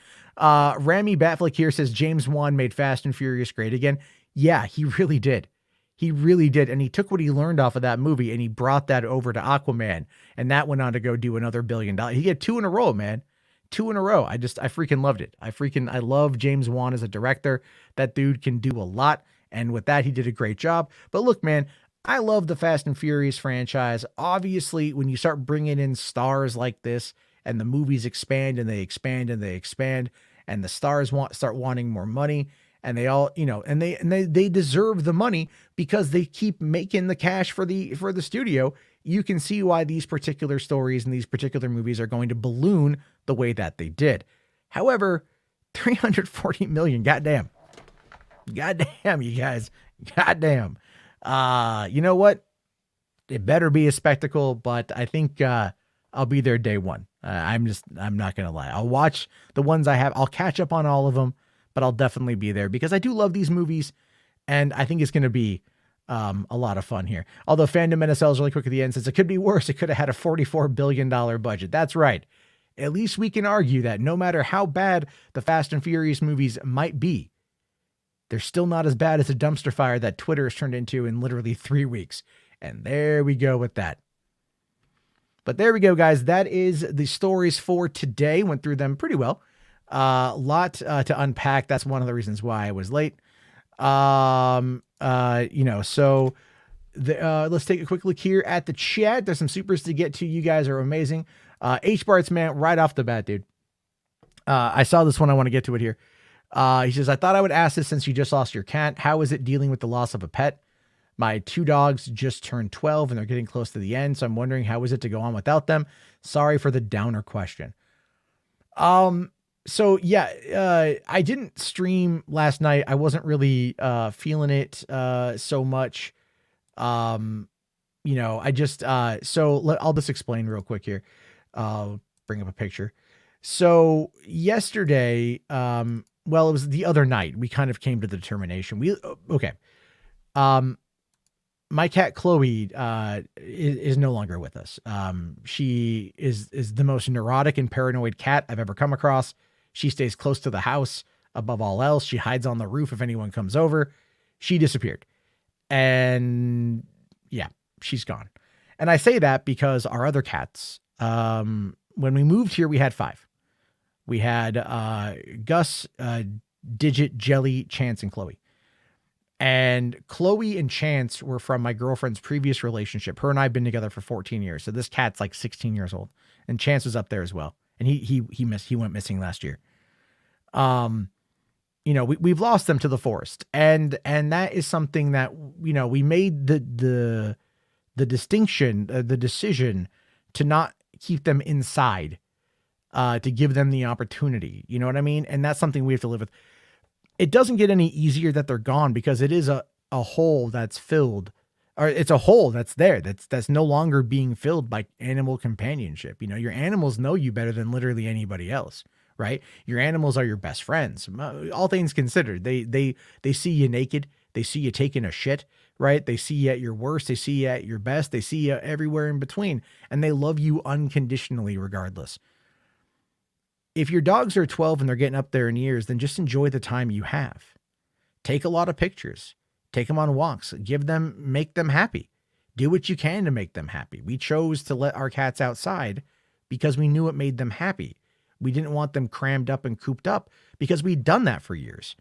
Rami Batflick here says James Wan made Fast and Furious great again. Yeah, he really did. He really did. And he took what he learned off of that movie and he brought that over to Aquaman. And that went on to go do another $1 billion. He had 2 in a row, man. 2 in a row. I freaking loved it. I love James Wan as a director. That dude can do a lot. And with that, he did a great job. But look, man, I love the Fast and Furious franchise. Obviously, when you start bringing in stars like this and the movies expand and they expand and they expand and the stars start wanting more money, and they all, and they deserve the money because they keep making the cash for the studio. You can see why these particular stories and these particular movies are going to balloon the way that they did. However, 340 million, goddamn, you guys, goddamn. You know what? It better be a spectacle, but I think I'll be there day one. I'm not going to lie. I'll watch the ones I have. I'll catch up on all of them, but I'll definitely be there because I do love these movies and I think it's going to be a lot of fun here. Although Fandom NSL is really quick at the end says it could be worse. It could have had a $44 billion budget. That's right. At least we can argue that no matter how bad the Fast and Furious movies might be, they're still not as bad as a dumpster fire that Twitter has turned into in literally 3 weeks. And there we go with that. But there we go, guys. That is the stories for today. Went through them pretty well. Lot to unpack. That's one of the reasons why I was late. So let's take a quick look here at the chat. There's some supers to get to. You guys are amazing. H-Barts, man, right off the bat, dude. I saw this one. I want to get to it here. He says, I thought I would ask this since you just lost your cat. How is it dealing with the loss of a pet? My 2 dogs just turned 12 and they're getting close to the end. So I'm wondering, how is it to go on without them? Sorry for the downer question. So yeah, I didn't stream last night. I wasn't really, feeling it, so much. I'll just explain real quick here. Bring up a picture. So yesterday, it was the other night, we kind of came to the determination. My cat Chloe is no longer with us. She is the most neurotic and paranoid cat I've ever come across. She stays close to the house above all else. She hides on the roof if anyone comes over. She disappeared. And yeah, she's gone. And I say that because our other cats, when we moved here, we had 5. We had Gus, Digit, Jelly, Chance, and Chloe. And Chloe and Chance were from my girlfriend's previous relationship. Her and I have been together for 14 years. So this cat's like 16 years old. And Chance was up there as well. And he went missing last year. We've lost them to the forest. And that is something that, we made the distinction, the decision to not keep them inside, to give them the opportunity. You know what I mean? And that's something we have to live with. It doesn't get any easier that they're gone because it is a hole that's filled, or it's a hole that's there. That's no longer being filled by animal companionship. Your animals know you better than literally anybody else, right? Your animals are your best friends. All things considered, they see you naked. They see you taking a shit, right? They see you at your worst. They see you at your best. They see you everywhere in between, and they love you unconditionally regardless. If your dogs are 12 and they're getting up there in years, then just enjoy the time you have. Take a lot of pictures, take them on walks, make them happy. Do what you can to make them happy. We chose to let our cats outside because we knew it made them happy. We didn't want them crammed up and cooped up because we'd done that for years,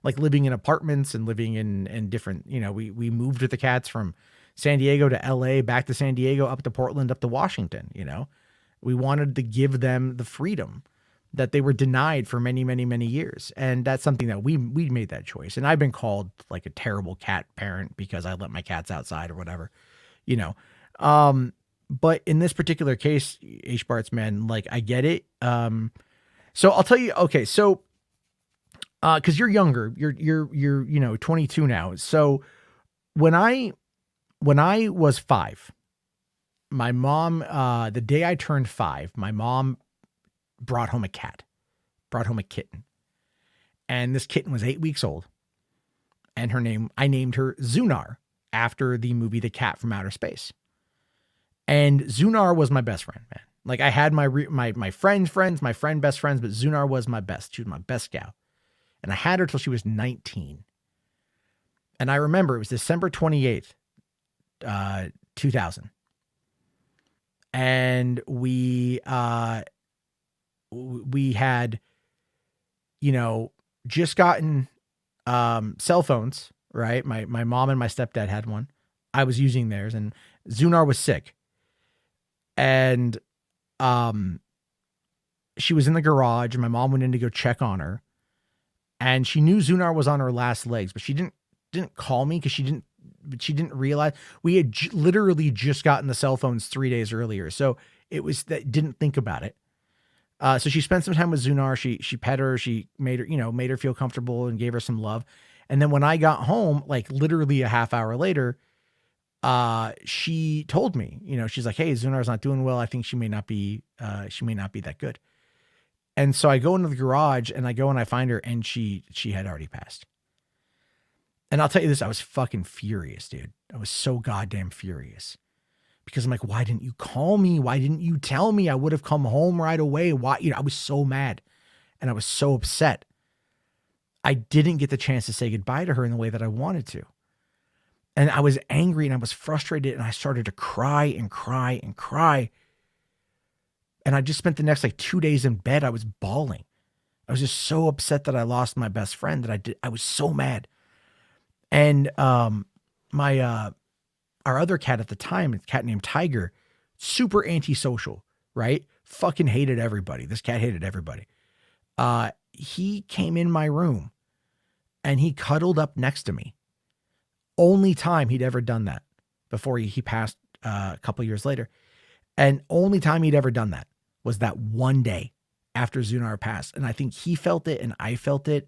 like living in apartments and living in different, we moved with the cats from San Diego to LA, back to San Diego, up to Portland, up to Washington, we wanted to give them the freedom. that they were denied for many, many, many years. And that's something that we made that choice. And I've been called like a terrible cat parent because I let my cats outside or whatever, you know. But in this particular case, H Bart's, man, like I get it. So I'll tell you, okay, so cause you're younger, you're, 22 now. So when I was 5, my mom, the day I turned 5, my mom brought home a kitten. And this kitten was 8 weeks old. And I named her Zunar after the movie The Cat from Outer Space. And Zunar was my best friend, man. Like I had my friend best friends, but Zunar was my best. She was my best gal. And I had her till she was 19. And I remember it was December 28th, 2000. And we had, just gotten cell phones, right? My mom and my stepdad had one. I was using theirs, and Zunar was sick. And she was in the garage, and my mom went in to go check on her. And she knew Zunar was on her last legs, but she didn't call me because she didn't realize we had literally just gotten the cell phones 3 days earlier. So it was that didn't think about it. So she spent some time with Zunar. She pet her. She made her feel comfortable and gave her some love. And then when I got home, like literally a half hour later, she told me, she's like, "Hey, Zunar's not doing well. I think she may not be that good." And so I go into the garage and I find her, and she had already passed. And I'll tell you this, I was fucking furious, dude. I was so goddamn furious. Because I'm like, why didn't you call me? Why didn't you tell me? I would have come home right away. Why? I was so mad and I was so upset. I didn't get the chance to say goodbye to her in the way that I wanted to. And I was angry and I was frustrated, and I started to cry and cry and cry. And I just spent the next 2 days in bed. I was bawling. I was just so upset that I lost my best friend I was so mad. And our other cat at the time, a cat named Tiger, super antisocial, right? Fucking hated everybody. This cat hated everybody. He came in my room and he cuddled up next to me. Only time he'd ever done that before he passed a couple years later. And only time he'd ever done that was that one day after Zunar passed. And I think he felt it and I felt it.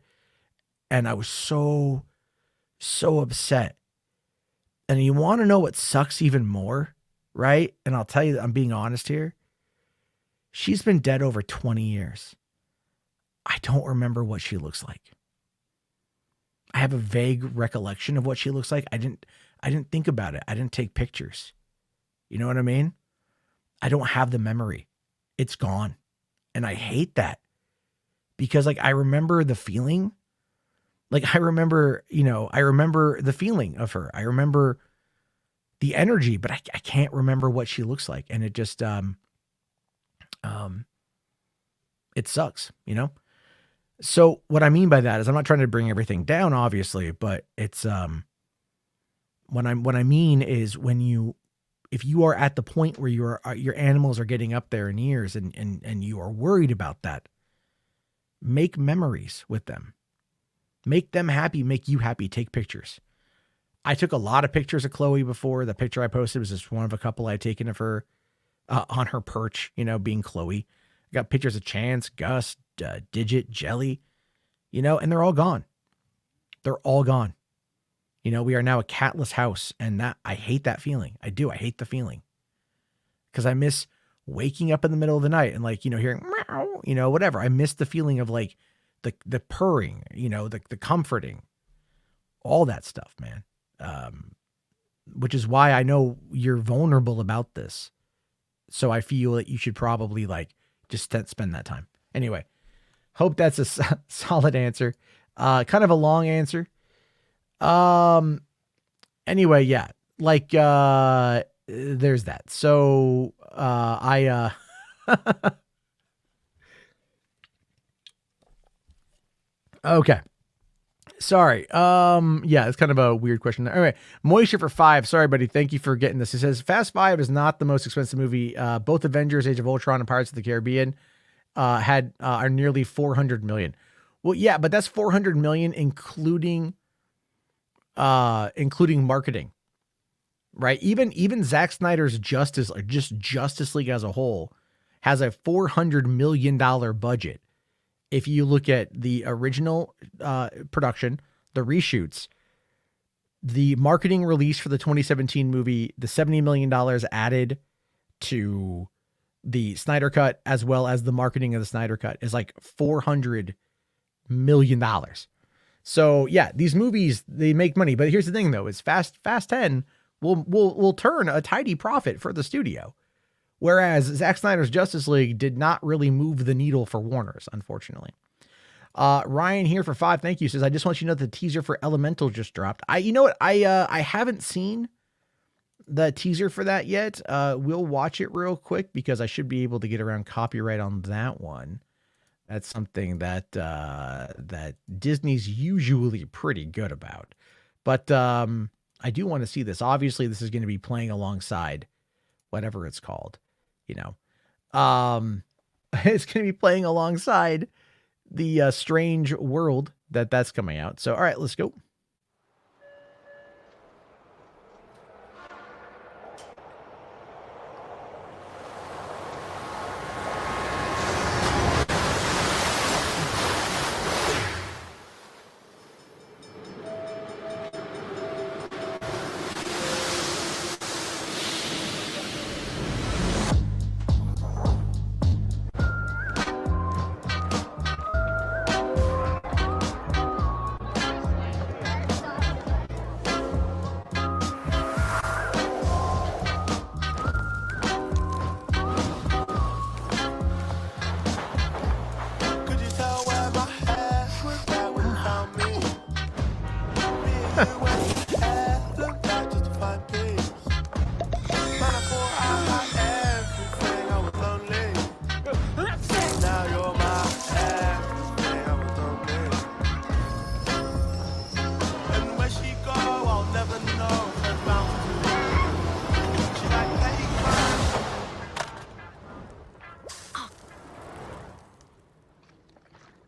And I was so upset. And you want to know what sucks even more, right? And I'll tell you that I'm being honest here. She's been dead over 20 years. I don't remember what she looks like. I have a vague recollection of what she looks like. I didn't think about it. I didn't take pictures. You know what I mean? I don't have the memory. It's gone. And I hate that because I remember the feeling. I remember the feeling of her. I remember the energy, but I can't remember what she looks like. And it just, it sucks, So what I mean by that is I'm not trying to bring everything down, obviously, but it's, what I mean is if you are at the point where your animals are getting up there in years and you are worried about that, make memories with them. Make them happy, make you happy, take pictures. I took a lot of pictures of Chloe before. The picture I posted was just one of a couple I'd taken of her on her perch, being Chloe. I got pictures of Chance, Gus, Digit, Jelly, and they're all gone. They're all gone. We are now a catless house, and that I hate that feeling. I do. I hate the feeling because I miss waking up in the middle of the night and hearing meow, whatever. I miss the feeling of the purring, the comforting, all that stuff, man. Which is why I know you're vulnerable about this. So I feel that you should probably just spend that time. Anyway, hope that's a solid answer. Kind of a long answer. Anyway, yeah, there's that. So, okay. Sorry. Yeah, it's kind of a weird question. All right. Moisture for 5. Sorry, buddy. Thank you for getting this. It says Fast 5 is not the most expensive movie. Both Avengers, Age of Ultron, and Pirates of the Caribbean are nearly 400 million. Well, yeah, but that's 400 million including marketing, right? Even Zack Snyder's Justice League as a whole has a $400 million budget. If you look at the original production, the reshoots, the marketing release for the 2017 movie, the $70 million added to the Snyder Cut, as well as the marketing of the Snyder Cut, is like $400 million. So yeah, these movies, they make money. But here's the thing though, is Fast 10 will turn a tidy profit for the studio. Whereas Zack Snyder's Justice League did not really move the needle for Warner's, unfortunately. Ryan here for 5, thank you, says, I just want you to know the teaser for Elemental just dropped. You know what? I haven't seen the teaser for that yet. We'll watch it real quick because I should be able to get around copyright on that one. That's something that that Disney's usually pretty good about. But I do want to see this. Obviously, this is going to be playing alongside whatever it's called. You know, it's going to be playing alongside the Strange World that's coming out. So, all right, let's go.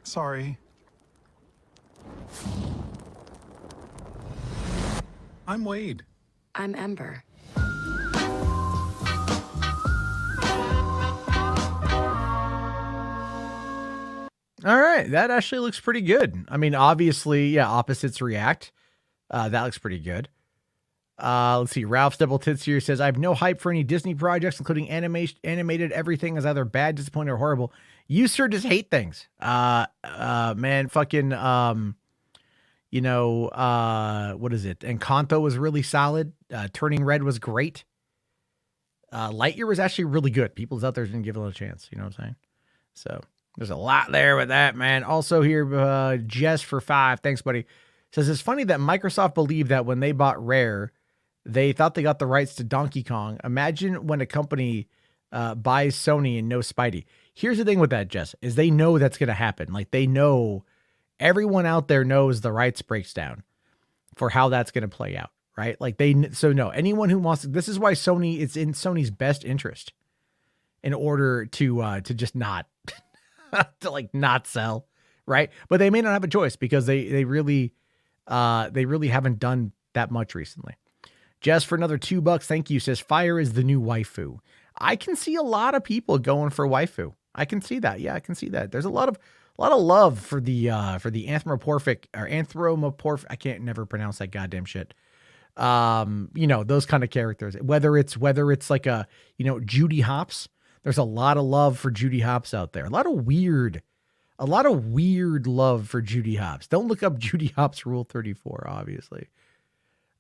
Sorry. I'm Wade.
I'm Ember.
All right, that actually looks pretty good. I mean, obviously, yeah, opposites react. That looks pretty good. Let's see. Ralph's Double Tits here says, I have no hype for any Disney projects, including animated. Everything is either bad, disappointing, or horrible. You, sir, just hate things. Man, fucking, you know, what is it? Encanto was really solid. Turning Red was great. Lightyear was actually really good. People out there didn't give it a chance. You know what I'm saying? So there's a lot there with that, man. Also here, Jess for 5. Thanks, buddy. Says, it's funny that Microsoft believed that when they bought Rare, they thought they got the rights to Donkey Kong. Imagine when a company buys Sony and no Spidey. Here's the thing with that, Jess, is they know that's going to happen. Like, they know, everyone out there knows the rights breaks down for how that's going to play out, right? Like, no, anyone who wants to, this is why Sony, it's in Sony's best interest in order to just not, to like not sell, right? But they may not have a choice because they really haven't done that much recently. Jess for another $2, thank you, says, Fire is the new waifu. I can see a lot of people going for waifu. I can see that. Yeah, I can see that. There's a lot of love for the anthropomorphic. I can't never pronounce that goddamn shit. You know, those kind of characters, whether it's like a, you know, Judy Hopps, there's a lot of love for Judy Hopps out there. A lot of weird love for Judy Hopps. Don't look up Judy Hopps Rule 34, obviously.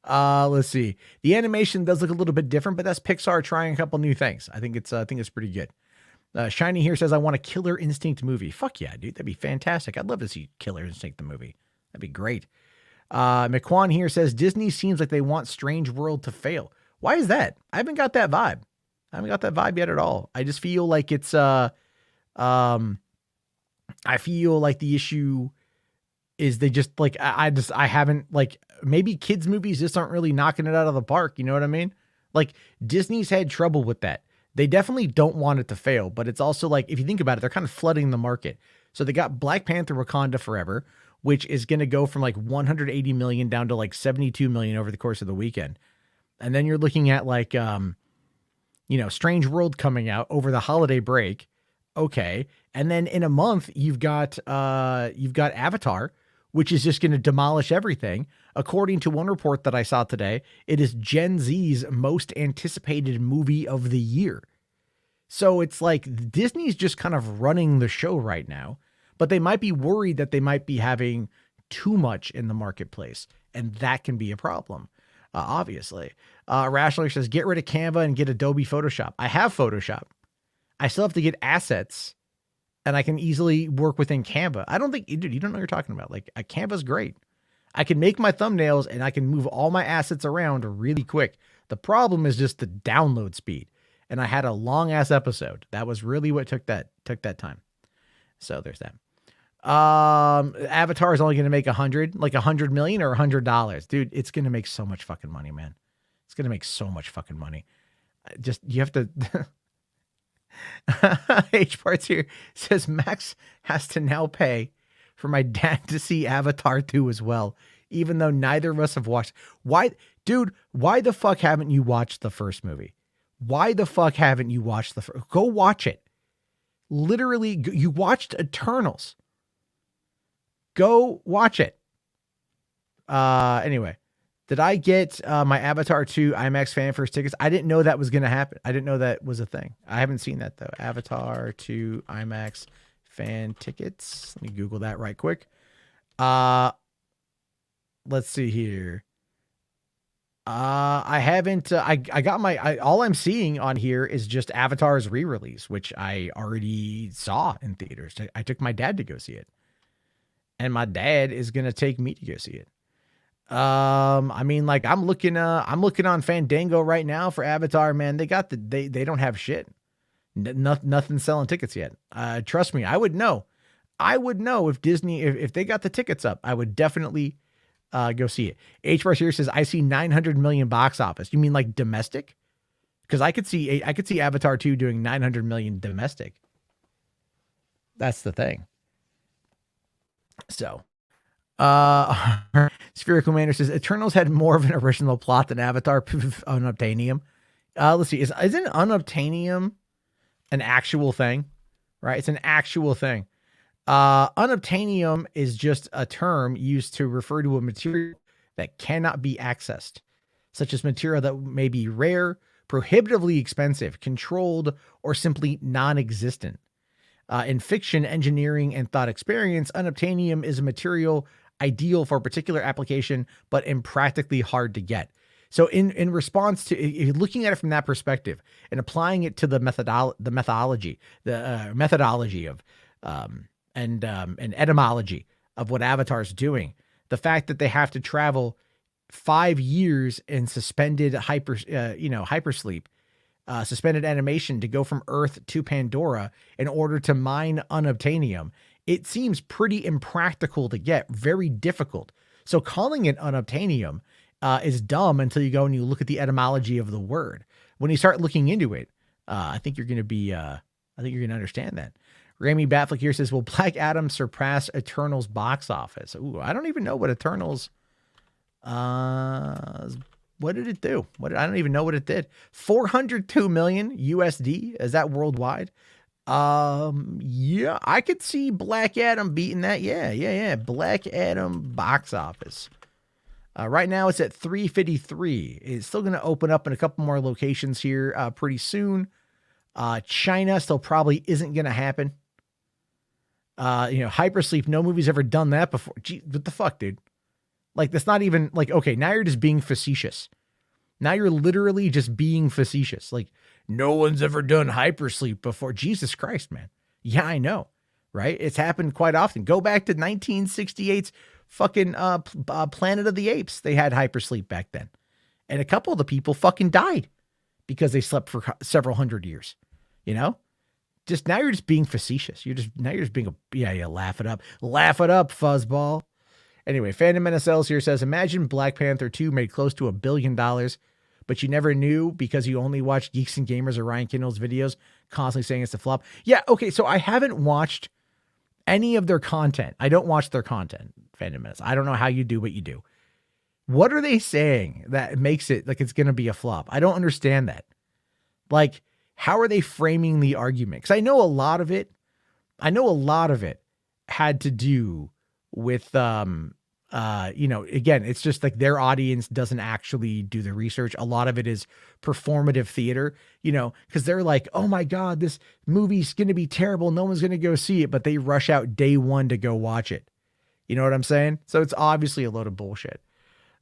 Let's see. The animation does look a little bit different, but that's Pixar trying a couple new things. I think it's pretty good. Shiny here says, I want a Killer Instinct movie. Fuck yeah, dude. That'd be fantastic. I'd love to see Killer Instinct, the movie. That'd be great. McQuan here says, Disney seems like they want Strange World to fail. Why is that? I haven't got that vibe. I haven't got that vibe yet at all. I just feel like it's, I feel like the issue is they just like, I haven't, like, maybe kids movies just aren't really knocking it out of the park. You know what I mean? Like, Disney's had trouble with that. They definitely don't want it to fail, but it's also like, if you think about it, they're kind of flooding the market. So they got Black Panther Wakanda Forever, which is going to go from like 180 million down to like 72 million over the course of the weekend. And then you're looking at like, Strange World coming out over the holiday break. Okay. And then in a month, you've got Avatar, which is just going to demolish everything. According to one report that I saw today, it is Gen Z's most anticipated movie of the year. So it's like Disney's just kind of running the show right now, but they might be worried that they might be having too much in the marketplace, and that can be a problem, obviously. Rationally says, get rid of Canva and get Adobe Photoshop. I have Photoshop. I still have to get assets, and I can easily work within Canva. I don't think, dude, you don't know what you're talking about. Like, Canva's great. I can make my thumbnails and I can move all my assets around really quick. The problem is just the download speed. And I had a long ass episode. That was really what took that time. So there's that. Avatar is only going to make 100 million or $100. Dude, it's going to make so much fucking money, man. It's going to make so much fucking money. You have to, H Parts here says Max has to now pay for my dad to see Avatar 2 as well, even though neither of us have watched. Why the fuck haven't you watched the first movie? Why the fuck haven't you watched go watch it. Literally, you watched Eternals. Go watch it. Anyway, did I get my Avatar 2 IMAX fan first tickets? I didn't know that was going to happen. I didn't know that was a thing. I haven't seen that though. Avatar 2 IMAX fan tickets. Let me Google that right quick. Let's see here. I haven't, I got all I'm seeing on here is just Avatar's re-release, which I already saw in theaters. I took my dad to go see it, and my dad is going to take me to go see it. I mean, like I'm looking on Fandango right now for Avatar, man. They don't have shit. Nothing selling tickets yet. Trust me, I would know if Disney, if they got the tickets up, I would definitely go see it. H Bar here says, I see 900 million box office. You mean like domestic? Because I could see Avatar 2 doing 900 million domestic. That's the thing. So, Spherical Commander says, Eternals had more of an original plot than Avatar. Unobtainium. Let's see. Isn't unobtainium an actual thing? Right? It's an actual thing. Unobtainium is just a term used to refer to a material that cannot be accessed, such as material that may be rare, prohibitively expensive, controlled, or simply non-existent. In fiction, engineering, and thought experience, unobtainium is a material ideal for a particular application, but impractically hard to get. So in response to looking at it from that perspective and applying it to the methodology of and etymology of what Avatar's doing, the fact that they have to travel 5 years in suspended hypersleep, suspended animation to go from Earth to Pandora in order to mine unobtainium, it seems pretty impractical to get, very difficult. So calling it unobtainium is dumb until you go and you look at the etymology of the word. When you start looking into it, I think you're going to understand that. Rami Batflick here says, will Black Adam surpass Eternals box office? Ooh, I don't even know what Eternals, what did it do? I don't even know what it did. 402 million USD. Is that worldwide? Yeah, I could see Black Adam beating that. Yeah. Black Adam box office. Right now it's at 353. It's still going to open up in a couple more locations here pretty soon. China still probably isn't going to happen. Hypersleep, no movie's ever done that before. Gee, what the fuck, dude? Like, that's not even like, okay, now you're just being facetious. Now you're literally just being facetious. Like, no one's ever done hypersleep before. Jesus Christ, man. Yeah, I know. Right? It's happened quite often. Go back to 1968's fucking Planet of the Apes. They had hypersleep back then. And a couple of the people fucking died because they slept for several hundred years. You know? Just now you're just being facetious. You're just being laugh it up, fuzzball. Anyway, Fandom NSLs here says, imagine Black Panther 2 made close to $1 billion, but you never knew because you only watched Geeks and Gamers or Ryan Kindle's videos constantly saying it's a flop. Yeah, okay, so I haven't watched any of their content. I don't watch their content, Fandom Menace. I don't know how you do what you do. What are they saying that makes it like it's going to be a flop? I don't understand that. Like, how are they framing the argument? Because I know a lot of it had to do with, again, it's just like their audience doesn't actually do the research. A lot of it is performative theater, because they're like, oh my God, this movie's going to be terrible. No one's going to go see it, but they rush out day one to go watch it. You know what I'm saying? So it's obviously a load of bullshit.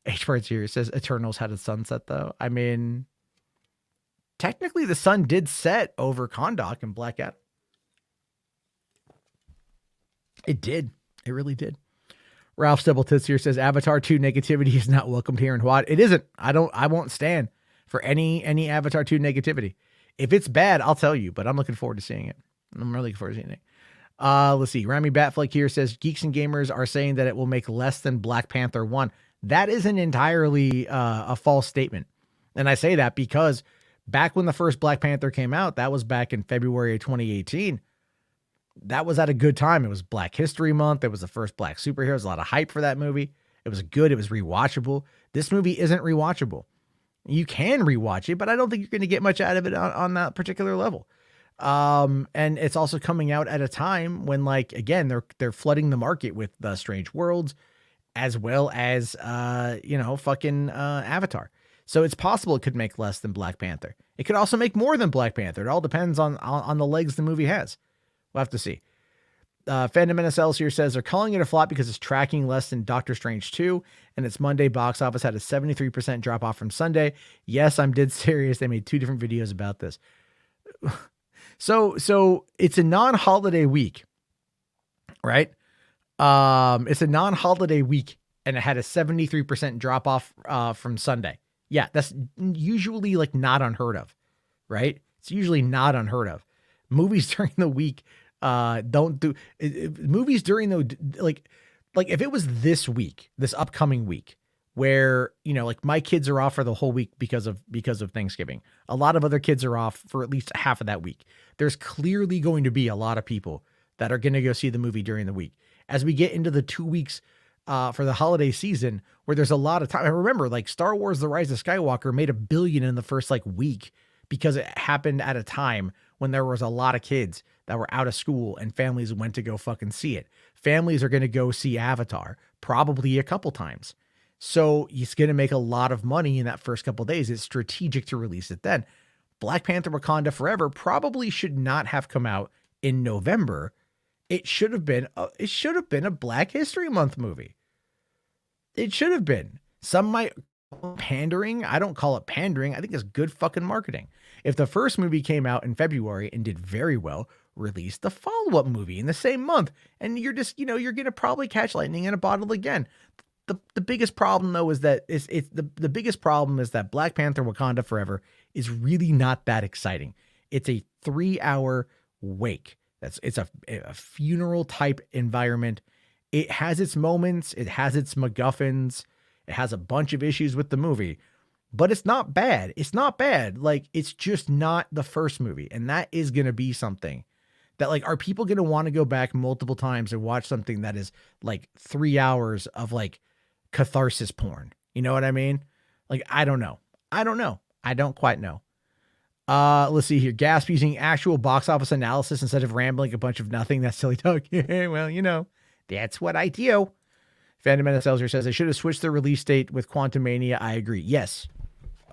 H-Parts here says Eternals had a sunset though. I mean, technically the sun did set over Kahndaq and Black Adam. It did. It really did. Ralph Stubble-Tits here says Avatar 2 negativity is not welcomed here in HWAD. It isn't. I won't stand for any Avatar 2 negativity. If it's bad, I'll tell you, but I'm looking forward to seeing it. I'm really looking forward to seeing it. Let's see. Rami Batfleck here says Geeks and Gamers are saying that it will make less than Black Panther 1. That isn't entirely a false statement. And I say that because back when the first Black Panther came out, that was back in February of 2018. That was at a good time. It was Black History Month. It was the first Black superheroes. A lot of hype for that movie. It was good. It was rewatchable. This movie isn't rewatchable. You can rewatch it, but I don't think you're going to get much out of it on that particular level. And it's also coming out at a time when, like, again, they're flooding the market with the Strange Worlds, as well as Avatar. So it's possible it could make less than Black Panther. It could also make more than Black Panther. It all depends on the legs the movie has. We'll have to see. Fandom NSLs here says they're calling it a flop because it's tracking less than Doctor Strange 2, and its Monday box office had a 73% drop off from Sunday. Yes, I'm dead serious. They made 2 different videos about this. So it's a non-holiday week, right? It's a non-holiday week, and it had a 73% drop off from Sunday. Yeah, that's usually like not unheard of, right? It's usually not unheard of. Movies during the week don't do movies during the like if it was this upcoming week where, like my kids are off for the whole week because of Thanksgiving. A lot of other kids are off for at least half of that week. There's clearly going to be a lot of people that are going to go see the movie during the week. As we get into the 2 weeks for the holiday season where there's a lot of time. I remember like Star Wars: The Rise of Skywalker made $1 billion in the first week because it happened at a time when there was a lot of kids that were out of school and families went to go fucking see it. Families are going to go see Avatar probably a couple times. So it's going to make a lot of money in that first couple days. It's strategic to release it then. Black Panther Wakanda Forever probably should not have come out in November. It should have been a Black History Month movie. It should have been. Some might call it pandering. I don't call it pandering. I think it's good fucking marketing. If the first movie came out in February and did very well, release the follow-up movie in the same month. And you're just, you're going to probably catch lightning in a bottle again. The biggest problem though is that the biggest problem is that Black Panther Wakanda Forever is really not that exciting. It's a 3-hour wake. It's a funeral type environment. It has its moments. It has its MacGuffins. It has a bunch of issues with the movie, but it's not bad. It's not bad. Like, it's just not the first movie. And that is going to be something that, like, are people going to want to go back multiple times and watch something that is like 3 hours of like catharsis porn? You know what I mean? Like, I don't know. I don't quite know. Let's see here. Gasp using actual box office analysis instead of rambling a bunch of nothing. That's silly talk. Well, that's what I do. Phantom NSL here says they should have switched the release date with Quantumania. I agree. Yes,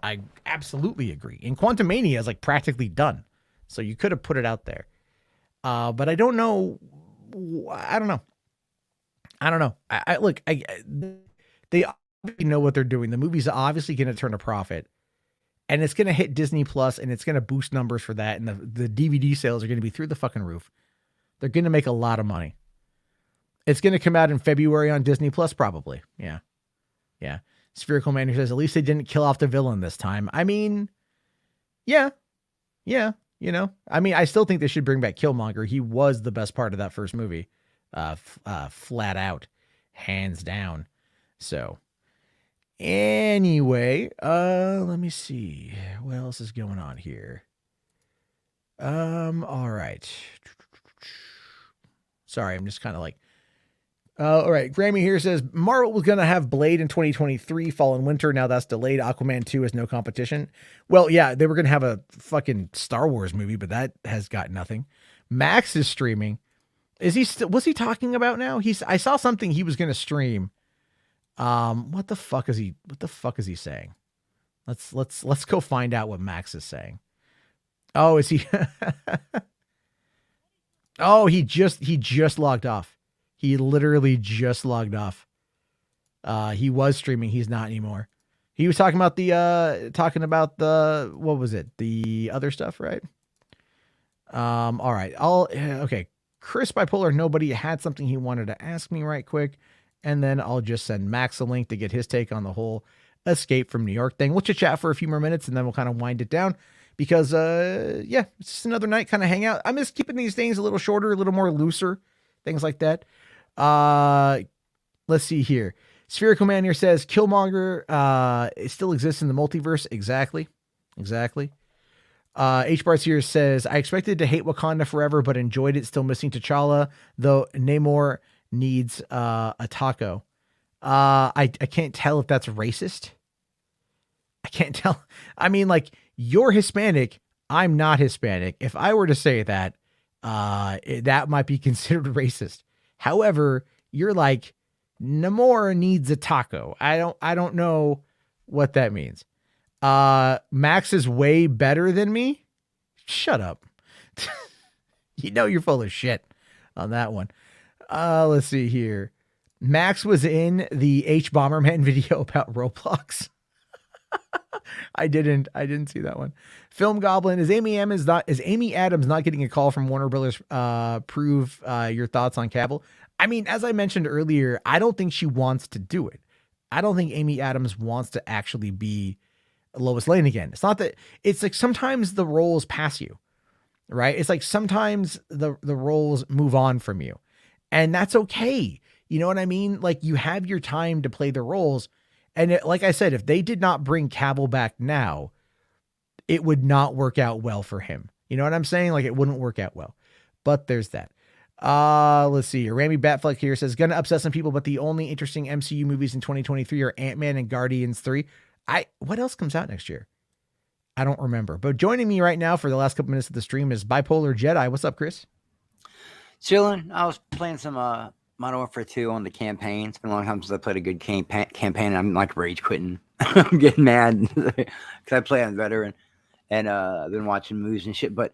I absolutely agree. And Quantumania is like practically done. So you could have put it out there. But I don't know. I don't know. Look, they obviously know what they're doing. The movie's obviously going to turn a profit. And it's going to hit Disney Plus, and it's going to boost numbers for that. And the DVD sales are going to be through the fucking roof. They're going to make a lot of money. It's going to come out in February on Disney Plus, probably. Yeah. Spherical Man says, at least they didn't kill off the villain this time. I mean, yeah. I still think they should bring back Killmonger. He was the best part of that first movie. Flat out. Hands down. So, Anyway, let me see what else is going on here. All right. Sorry, I'm just kind of like. All right, Grammy here says Marvel was gonna have Blade in 2023, fall and winter. Now that's delayed. Aquaman 2 is no competition. Well, yeah, they were gonna have a fucking Star Wars movie, but that has got nothing. Max is streaming. Is he still? What's he talking about now? I saw something he was gonna stream. What the fuck is he? What the fuck is he saying? Let's go find out what Max is saying. Oh, is he? Oh, he just logged off. He literally just logged off. He was streaming. He's not anymore. He was talking about the what was it? The other stuff, right? All right. Okay. Chris Bipolar Nobody had something he wanted to ask me right quick, and then I'll just send Max a link to get his take on the whole Escape from New York thing. We'll chat for a few more minutes, and then we'll kind of wind it down because, yeah, it's just another night, kind of hang out. I'm just keeping these things a little shorter, a little more looser, things like that. Let's see here. Spherical Man here says Killmonger it still exists in the multiverse. Exactly. H Bars here says I expected to hate Wakanda forever, but enjoyed it. Still missing T'Challa, though. Namor needs a taco. I can't tell if that's racist. I can't tell. I mean, like, you're Hispanic. I'm not Hispanic. If I were to say that, that might be considered racist. However, you're like, Namor needs a taco. I don't know what that means. Max is way better than me. Shut up. You know you're full of shit on that one. Let's see here. Max was in the H Bomberman video about Roblox. I didn't see that one. Film Goblin, is Amy Adams not getting a call from Warner Brothers? Prove your thoughts on Cavill. I mean, as I mentioned earlier, I don't think she wants to do it. I don't think Amy Adams wants to actually be Lois Lane again. It's not that. It's like sometimes the roles pass you, right? It's like sometimes the roles move on from you, and that's okay. You know what I mean? Like, you have your time to play the roles. And like I said, if they did not bring Cavill back now, it would not work out well for him. You know what I'm saying? Like, it wouldn't work out well. But there's that. Let's see. Rami Batfleck here says, gonna upset some people, but the only interesting MCU movies in 2023 are Ant-Man and Guardians 3. What else comes out next year? I don't remember. But joining me right now for the last couple minutes of the stream is Bipolar Jedi. What's up, Chris?
Chilling. I was playing some Modern Warfare 2 on the campaign. It's been a long time since I played a good campaign. I'm like rage quitting. I'm getting mad because I play on veteran, and I've been watching movies and shit. But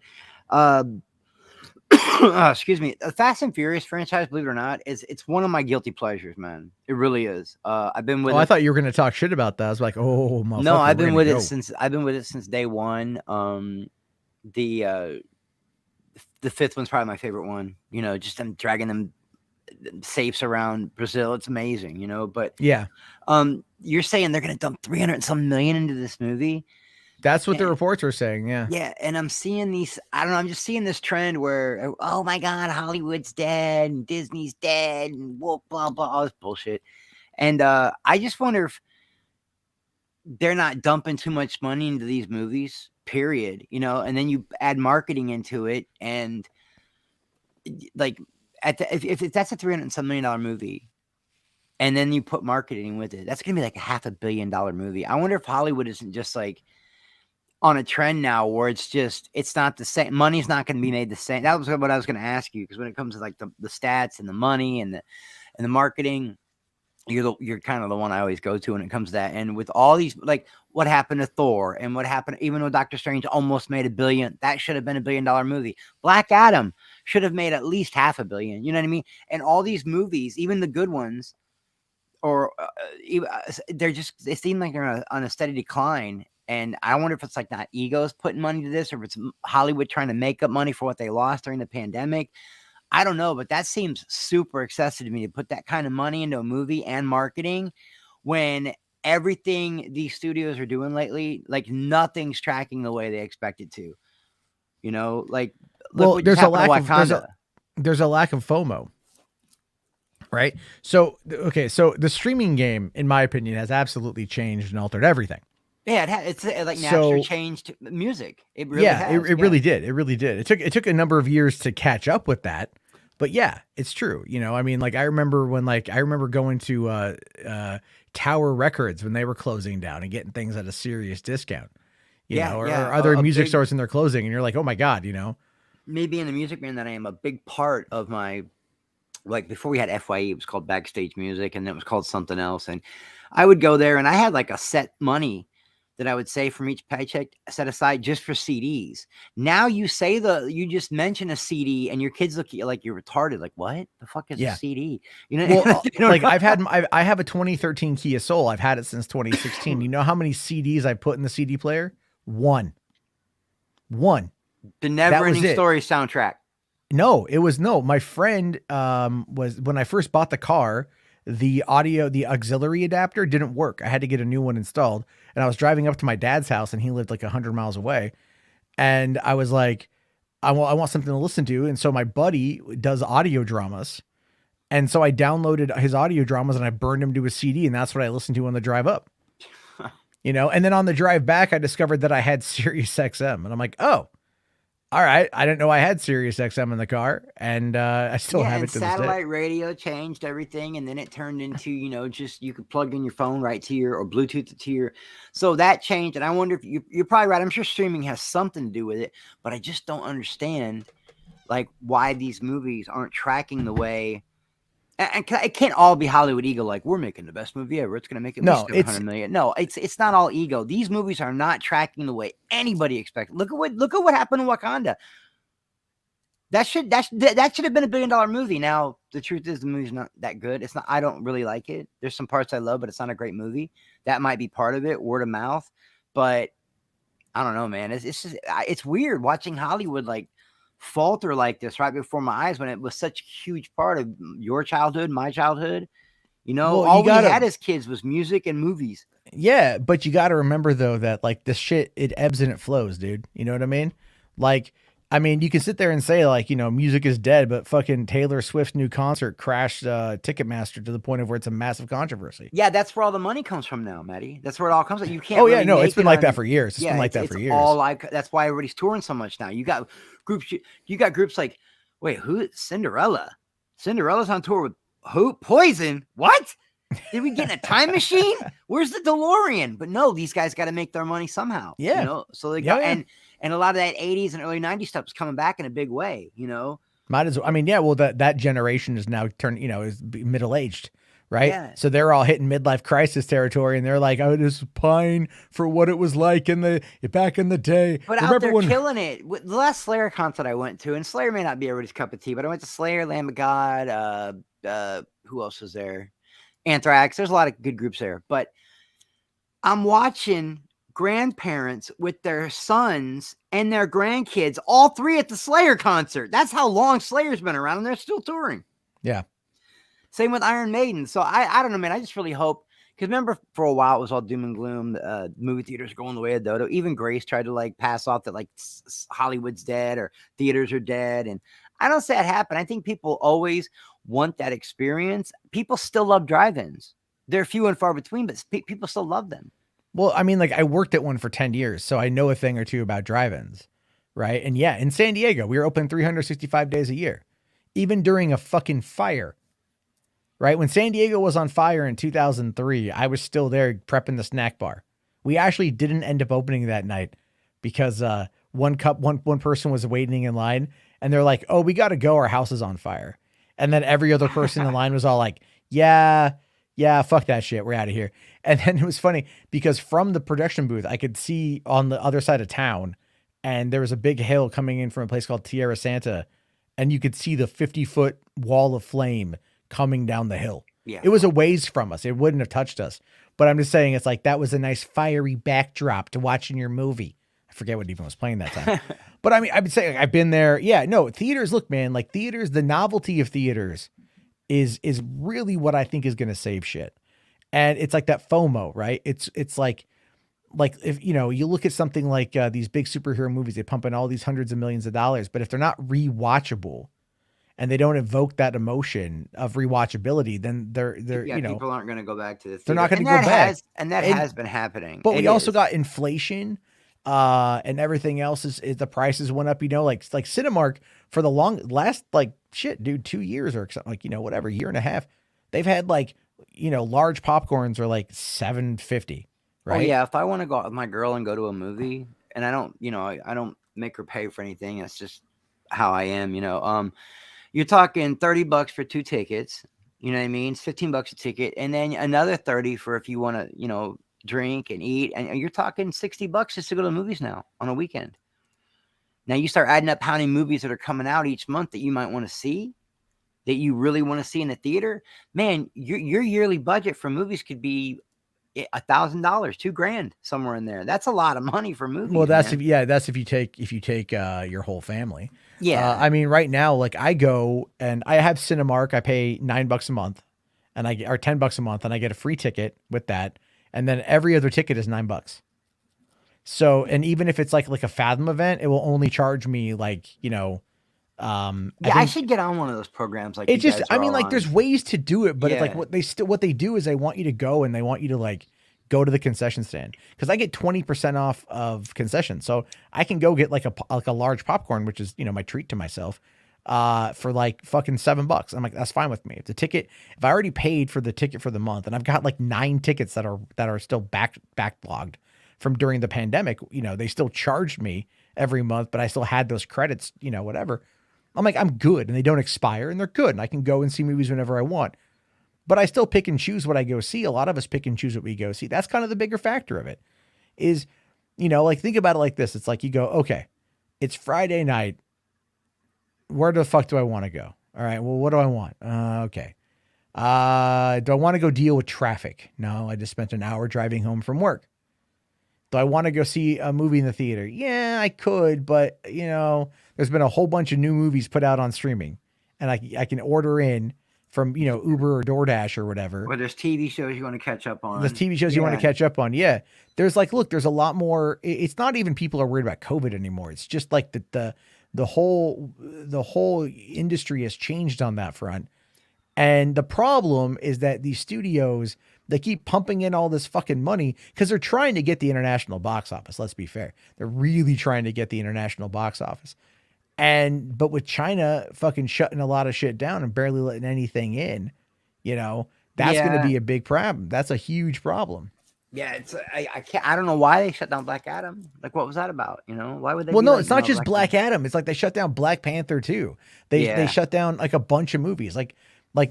excuse me, the Fast and Furious franchise, believe it or not, it's one of my guilty pleasures, man. It really is. I've been with.
I thought you were going to talk shit about that. I was like, oh, motherfucker,
no, I've been with it since day one. The fifth one's probably my favorite one. You know, just them dragging them safes around Brazil. It's amazing, you know. But
yeah,
you're saying they're gonna dump 300 and some million into this movie.
That's what the reports are saying.
Yeah, and I'm seeing these. I don't know. I'm just seeing this trend where, oh my god, Hollywood's dead and Disney's dead and blah blah blah, all this bullshit. And I just wonder if they're not dumping too much money into these movies. Period. You know, and then you add marketing into it, and like. If that's a $300 and some million movie, and then you put marketing with it, that's gonna be like a $500 million movie. I wonder if Hollywood isn't just like on a trend now where it's not the same. Money's not gonna be made the same. That was what I was gonna ask you, because when it comes to like the stats and the money and the marketing, you're kind of the one I always go to when it comes to that. And with all these, like what happened to Thor and what happened, even though Doctor Strange almost made $1 billion, that should have been $1 billion movie. Black Adam should have made at least $500 million. You know what I mean? And all these movies, even the good ones, or they seem like they're on a steady decline. And I wonder if it's like not egos putting money to this, or if it's Hollywood trying to make up money for what they lost during the pandemic. I don't know, but that seems super excessive to me, to put that kind of money into a movie and marketing when everything these studios are doing lately, like nothing's tracking the way they expect it to. You know, like,
well, there's a lack of FOMO, right? So, okay, so the streaming game, in my opinion, has absolutely changed and altered everything.
Yeah, it's like naturally changed music. It really
Yeah,
has.
it really did. It really did. It took a number of years to catch up with that, but yeah, it's true. You know, I mean, like I remember going to Tower Records when they were closing down and getting things at a serious discount. You know, or other music stores when they're closing, and you're like, oh my god, you know.
Me being the music man that I am, a big part of my, like before we had FYE, it was called Backstage Music, and then it was called something else. And I would go there, and I had like a set money that I would say from each paycheck set aside just for CDs. Now you just mention a CD, and your kids look at you like you're retarded. Like, what the fuck is a CD? You know,
well, like I have a 2013 Kia Soul. I've had it since 2016. You know how many CDs I put in the CD player? One.
The Never Ending Story soundtrack.
No, it was no. My friend was, when I first bought the car, the auxiliary adapter didn't work. I had to get a new one installed, and I was driving up to my dad's house, and he lived like 100 miles away, and I was like, I want something to listen to, and so my buddy does audio dramas, and so I downloaded his audio dramas and I burned him to a CD, and that's what I listened to on the drive up. You know, and then on the drive back, I discovered that I had Sirius XM, and I'm like, oh, all right. I didn't know I had Sirius XM in the car, and I still have it to this day.
Satellite radio changed everything, and then it turned into, you know, just you could plug in your phone right to your, or Bluetooth to your. So that changed, and I wonder if you're probably right. I'm sure streaming has something to do with it, but I just don't understand, like, why these movies aren't tracking the way. And it can't all be Hollywood ego. Like, we're making the best movie ever. It's going to make at least 700 million. No, it's not all ego. These movies are not tracking the way anybody expected. Look at what happened in Wakanda. That should have been $1 billion movie. Now, the truth is, the movie's not that good. It's not. I don't really like it. There's some parts I love, but it's not a great movie. That might be part of it, word of mouth. But I don't know, man. It's weird watching Hollywood like falter like this right before my eyes when it was such a huge part of your childhood, my childhood. You know, all we had as kids was music and movies.
Yeah, but you got to remember though that like this shit, it ebbs and it flows, dude. You know what I mean? Like, I mean, you can sit there and say like, you know, music is dead, but fucking Taylor Swift's new concert crashed Ticketmaster to the point of where it's a massive controversy.
Yeah, that's where all the money comes from now, Maddie. That's where it all comes from. You can't.
Oh yeah, no, it's been like that for years. It's been like that for years.
All like that's why everybody's touring so much now. You got groups like, wait, who? Cinderella. Cinderella's on tour with who? Poison. What? Did we get in a time machine? Where's the DeLorean? But no, these guys got to make their money somehow.
Yeah.
You know, so they got and a lot of that 80s and early 90s stuff is coming back in a big way, you know.
Might as well. I mean, yeah, well, that generation is now turned, you know, is middle-aged, right?
Yeah.
So they're all hitting midlife crisis territory, and they're like, I just pine for what it was like back in the day.
But out there killing it. The last Slayer concert I went to, and Slayer may not be everybody's cup of tea, but I went to Slayer, Lamb of God, who else was there? Anthrax. There's a lot of good groups there, but I'm watching grandparents with their sons and their grandkids, all three at the Slayer concert. That's how long Slayer's been around, and they're still touring.
Yeah.
Same with Iron Maiden. So I don't know, man. I just really hope, because remember for a while it was all doom and gloom. Movie theaters going the way of dodo. Even Grace tried to like pass off that like Hollywood's dead or theaters are dead, and I don't say it happened. I think people always want that experience. People still love drive-ins. They're few and far between, but people still love them.
Well, I mean, like I worked at one for 10 years, so I know a thing or two about drive-ins, right? And yeah, in San Diego, we were open 365 days a year, even during a fucking fire, right? When San Diego was on fire in 2003, I was still there prepping the snack bar. We actually didn't end up opening that night because one person was waiting in line, and they're like, "Oh, we got to go. Our house is on fire." And then every other person in line was all like, yeah, fuck that shit. We're out of here. And then it was funny because from the production booth, I could see on the other side of town, and there was a big hill coming in from a place called Tierra Santa, and you could see the 50-foot wall of flame coming down the hill.
Yeah.
It was a ways from us. It wouldn't have touched us. But I'm just saying, it's like that was a nice fiery backdrop to watching your movie. I forget what even was playing that time. But I mean, I would say like, I've been there. Yeah, no, theaters, look, man, like theaters, the novelty of theaters is really what I think is going to save shit. And it's like that FOMO, right? It's like if, you know, you look at something like these big superhero movies, they pump in all these hundreds of millions of dollars, but if they're not rewatchable and they don't evoke that emotion of rewatchability, then they're
Yeah,
you know,
people aren't going to go back to the
they're
theater,
not going to
and
go
that
back.
has been happening.
But
It
we also
is.
got inflation, and everything else is the prices went up. You know, like Cinemark for the last like shit, dude, 2 years or something, like, you know, whatever, year and a half, they've had like, you know, large popcorns are like $7.50,
Oh
right?
yeah, if I want to go out with my girl and go to a movie, and I don't, I don't make her pay for anything. It's just how I am. You're talking $30 for 2 tickets. You know what I mean? It's $15 a ticket, and then another 30 for if you want to, drink and eat. And you're talking $60 just to go to the movies now on a weekend. Now you start adding up how many movies that are coming out each month that you might want to see, that you really want to see in the theater. Man, your yearly budget for movies could be $1,000, $2,000, somewhere in there. That's a lot of money for
Well,
movies,
that's
man.
if you take your whole family.
Yeah.
I mean, right now, like I go and I have Cinemark. I pay $9 a month, and I get or $10 a month, and I get a free ticket with that. And then every other ticket is $9. So, and even if it's like a Fathom event, it will only charge me like, you know, I
Yeah, I
think
should get on one of those programs like
it
you
just,
guys
I
are
mean,
all
like there's
on.
ways to do it, but it's like
Yeah.
what they do is they want you to go and they want you to like go to the concession stand. Cause I get 20% off of concessions. So I can go get like a large popcorn, which is, you know, my treat to myself, for like fucking $7. I'm like, that's fine with me. If I already paid for the ticket for the month and I've got like 9 tickets that are still backlogged from during the pandemic, you know, they still charged me every month, but I still had those credits, you know, whatever. I'm like, I'm good, and they don't expire, and they're good, and I can go and see movies whenever I want. But I still pick and choose what I go see. A lot of us pick and choose what we go see. That's kind of the bigger factor of it is, you know, like think about it like this. It's like you go, okay, it's Friday night. Where the fuck do I want to go? All right. Well, what do I want? Okay. Do I want to go deal with traffic? No, I just spent an hour driving home from work. Do I want to go see a movie in the theater? Yeah, I could, but you know, there's been a whole bunch of new movies put out on streaming, and I can order in from, you know, Uber or DoorDash or whatever.
Or there's TV shows you want to catch up
The
on.
TV shows you want to
Yeah.
catch up on. Yeah. There's like, look, there's a lot more. It's not even people are worried about COVID anymore. It's just like the whole industry has changed on that front. And the problem is that these studios, they keep pumping in all this fucking money because they're trying to get the international box office. Let's be fair. They're really trying to get the international box office. But with China fucking shutting a lot of shit down and barely letting anything in, you know, that's going to
Yeah.
be a big problem. That's a huge problem.
Yeah, it's I can't. I don't know why they shut down Black Adam. Like, what was that about? Why would they?
Well,
be
no,
like,
it's not just
Black
Black Adam. It's like they shut down Black Panther too. They
Yeah.
shut down like a bunch of movies. Like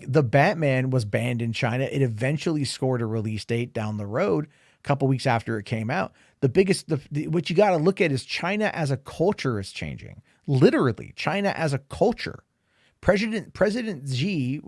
the Batman was banned in China. It eventually scored a release date down the road, a couple weeks after it came out. What you got to look at is China as a culture is changing. Literally, China as a culture. President Xi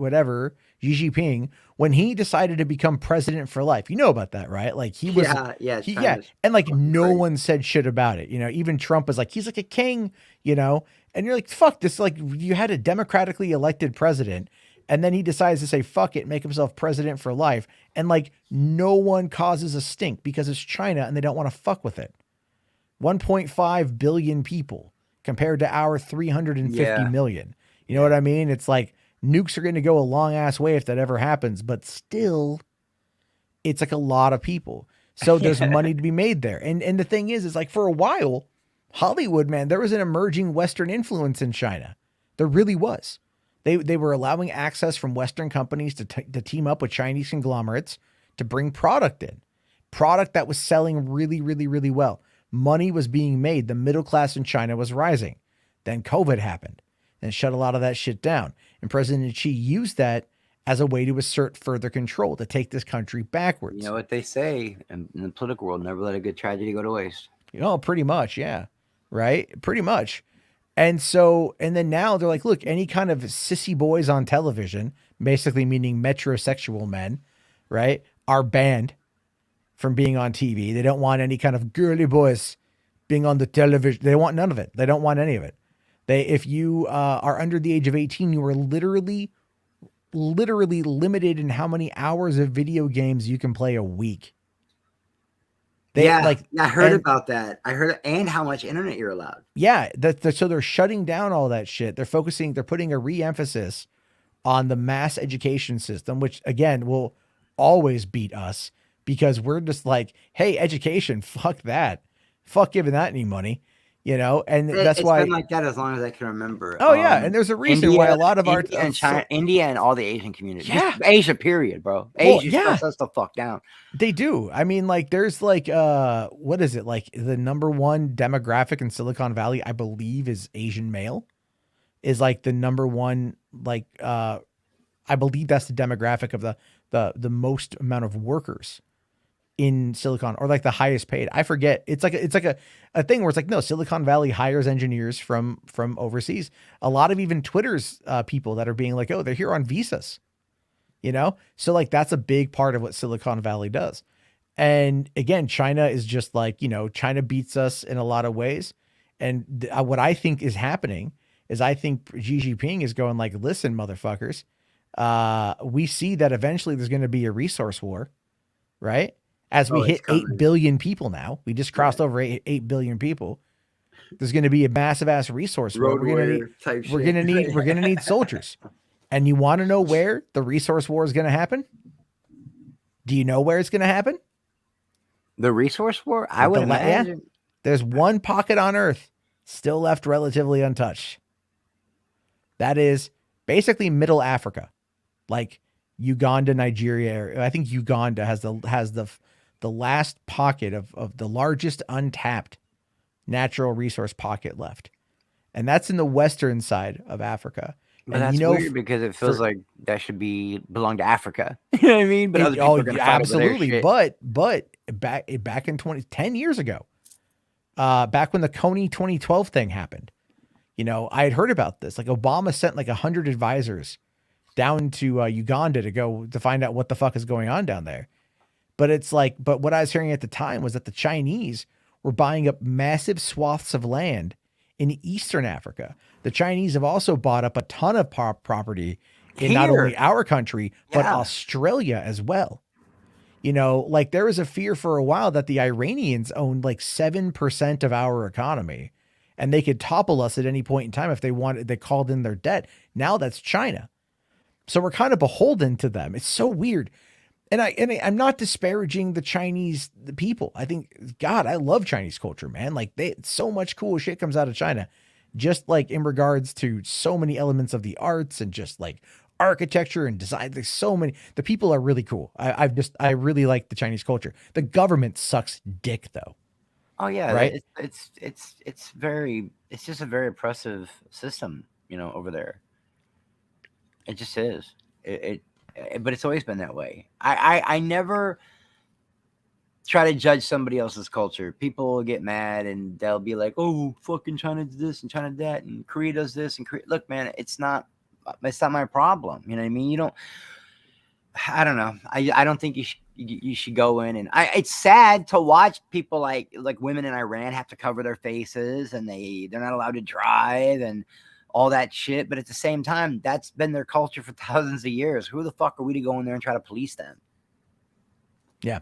Jinping, when he decided to become president for life, you know about that, right? Like he was,
Yeah.
yeah,
China's
and like
fucking
no
crazy.
one said shit about it. You know, even Trump was like, he's like a king, you know, and you're like, fuck this. Like you had a democratically elected president, and then he decides to say fuck it, make himself president for life, and like no one causes a stink because it's China and they don't want to fuck with it. 1.5 billion people compared to our 350
Yeah.
million. You know what I mean? It's like nukes are going to go a long ass way if that ever happens, but still, it's like a lot of people. So there's money to be made there. And the thing is like for a while, Hollywood, man, there was an emerging Western influence in China. There really was. They were allowing access from Western companies to team up with Chinese conglomerates to bring product in. Product that was selling really, really, really well. Money was being made. The middle class in China was rising. Then COVID happened and shut a lot of that shit down. And President Xi used that as a way to assert further control, to take this country backwards.
You know what they say in the political world: never let a good tragedy go to waste.
You know, pretty much, yeah. Right? Pretty much. And then now they're like, look, any kind of sissy boys on television, basically meaning metrosexual men, right, are banned from being on TV. They don't want any kind of girly boys being on the television. They want none of it. They don't want any of it. If you are under the age of 18, you are literally limited in how many hours of video games you can play a week.
Yeah, I heard
and
about that. I heard, and how much internet you're allowed.
yeah, so they're shutting down all that shit. They're putting a re-emphasis on the mass education system, which again will always beat us because we're just like, hey, education, fuck that. Fuck giving that any money, and that's
It's been
why.
like that as long as I can remember.
Oh yeah, and there's a reason why a lot of our
India and China, India and all the Asian community, just
Yeah.
Asia, period, bro.
Well,
Asia
yeah.
shuts us the fuck down.
They do. I mean, like, there's like, what is it? Like, the number one demographic in Silicon Valley, I believe, is Asian male. Is like the number one, like, I believe that's the demographic of the most amount of workers in Silicon, or like the highest paid. I forget. It's like a thing where it's like, no, Silicon Valley hires engineers from overseas. A lot of even Twitter's people that are being like, oh, they're here on visas. So like that's a big part of what Silicon Valley does. And again, China is just like, China beats us in a lot of ways. And what I think is happening is I think Xi Jinping is going like, listen, motherfuckers, we see that eventually there's going to be a resource war, right? As we hit 8 billion people now, we just crossed over 8 billion people. There's going to be a massive ass resource war. We're going to need soldiers. And you want to know where the resource war is going to happen? Do you know where it's going to happen?
The resource war? I would imagine.
Yeah. There's one pocket on Earth still left relatively untouched. That is basically Middle Africa, like Uganda, Nigeria. I think Uganda has the last pocket of the largest untapped natural resource pocket left, and that's in the western side of Africa.
But
and
that's weird because it feels like that should belong to Africa. You know what I mean? But other people are going to fight over their shit.
But back in 10 years ago, back when the Coney 2012 thing happened, I had heard about this. Like Obama sent like 100 advisors down to Uganda to find out what the fuck is going on down there. But what I was hearing at the time was that the Chinese were buying up massive swaths of land in Eastern Africa. The Chinese have also bought up a ton of property in not only our country, but Australia as well. Like there was a fear for a while that the Iranians owned like 7% of our economy and they could topple us at any point in time if they wanted. They called in their debt. Now that's China. So we're kind of beholden to them. It's so weird. And I'm not disparaging the people. I think, God, I love Chinese culture, man. Like so much cool shit comes out of China, just like in regards to so many elements of the arts and just like architecture and design. There's so many, the people are really cool. I really like the Chinese culture. The government sucks dick though.
Oh yeah.
Right.
It's just a very oppressive system, over there. It just is. But it's always been that way. I never try to judge somebody else's culture. People will get mad and they'll be like, "Oh, fucking China does this and China that, and Korea does this and Korea." Look, man, it's not my problem. You know what I mean? I don't know. I don't think you should go in and it's sad to watch people like women in Iran have to cover their faces and they're not allowed to drive and all that shit. But at the same time, that's been their culture for thousands of years. Who the fuck are we to go in there and try to police them?
Yeah.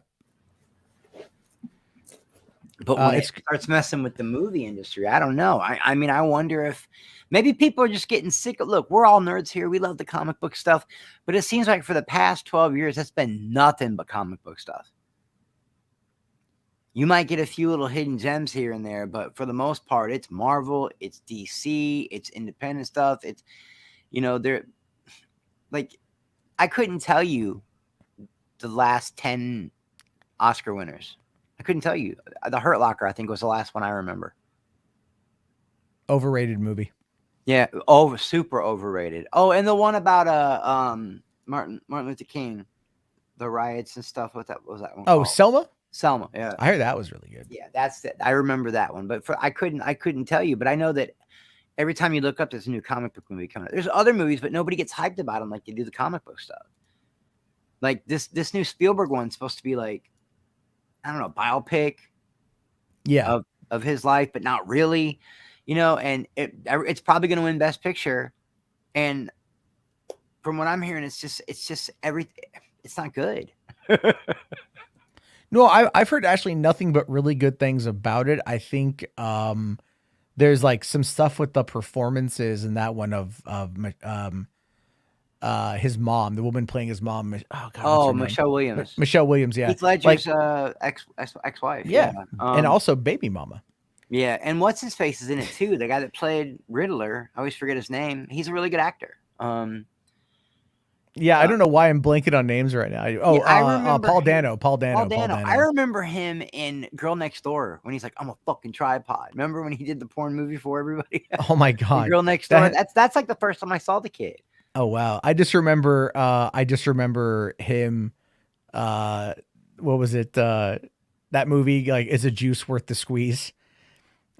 But when it starts messing with the movie industry, I don't know. I mean, I wonder if maybe people are just getting sick of, look, we're all nerds here. We love the comic book stuff. But it seems like for the past 12 years, that's been nothing but comic book stuff. You might get a few little hidden gems here and there, but for the most part, it's Marvel, it's DC, it's independent stuff. It's, they're like, I couldn't tell you the last 10 Oscar winners. I couldn't tell you. The Hurt Locker, I think, was the last one I remember.
Overrated movie.
Yeah, super overrated. Oh, and the one about Martin Luther King, the riots and stuff. What was that one?
Oh, Selma.
Selma, yeah.
I heard that was really good.
Yeah, that's it. I remember that one, but I couldn't tell you. But I know that every time you look up, there's a new comic book movie coming out. There's other movies, but nobody gets hyped about them like they do the comic book stuff. Like this new Spielberg one's supposed to be like, I don't know, biopic.
Yeah.
Of his life, but not really, and it's probably going to win Best Picture. And from what I'm hearing, it's just everything. It's not good.
No, I've heard actually nothing but really good things about it. I think there's like some stuff with the performances in that one of his mom, the woman playing his mom. Oh God, what's
Oh,
her name?
Michelle Williams,
Michelle Williams. Yeah,
Heath Ledger's
like
ex-wife.
yeah,
Yeah.
and also Baby Mama.
Yeah, and what's his face is in it too. The guy that played Riddler, I always forget his name. He's a really good actor.
Yeah, I don't know why I'm blanking on names right now. Oh,
Yeah, I remember
Paul
him.
Dano. Paul
Paul
Dano.
Dano. I remember him in Girl Next Door when he's like, "I'm a fucking tripod." Remember when he did the porn movie for everybody?
Oh my
In
God.
Girl Next Door. That's like the first time I saw the kid.
Oh wow. I just remember him what was it? That movie, like, Is a Juice Worth the Squeeze?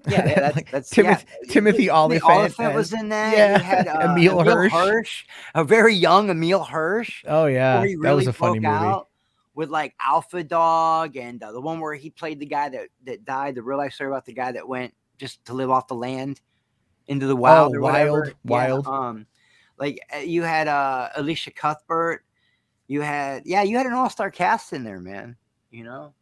Yeah,
Like,
that's
Timothy Olyphant.
Olyphant was in that.
Yeah.
You had
Emil Hirsch.
a very young Emil Hirsch.
Oh yeah,
Where he
that was
really
a funny
broke
movie.
out with like Alpha Dog and the one where he played the guy that died. The real life story about the guy that went just to live off the land into the wild or whatever.
Wild.
Yeah, like you had Alicia Cuthbert. You had an all-star cast in there, man. You know.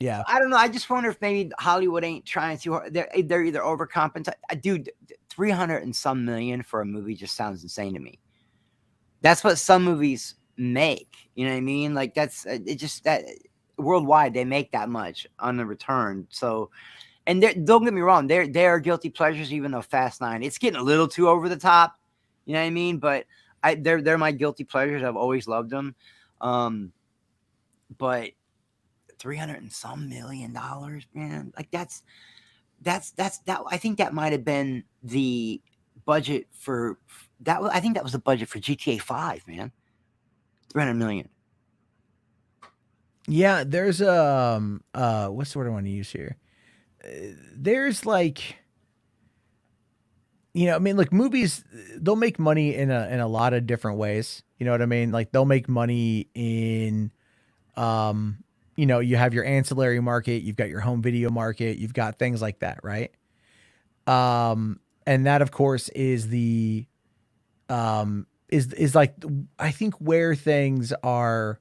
Yeah.
I don't know. I just wonder if maybe Hollywood ain't trying too hard. They're either overcompensating. Dude, 300 and some million for a movie just sounds insane to me. That's what some movies make. You know what I mean? Like that's it. Just that worldwide they make that much on the return. So, and don't get me wrong, they are guilty pleasures. Even though Fast 9, it's getting a little too over the top. You know what I mean? But they're my guilty pleasures. I've always loved them. But 300 and some million dollars, man. Like that's that. I think that might have been the budget for that. I think that was the budget for GTA 5, man. 300 million.
Yeah, there's what's the word I want to use here? There's like, I mean, like movies, they'll make money in a lot of different ways. You know what I mean? Like they'll make money in you have your ancillary market, you've got your home video market, you've got things like that, right? And that of course is the is like, I think where things are,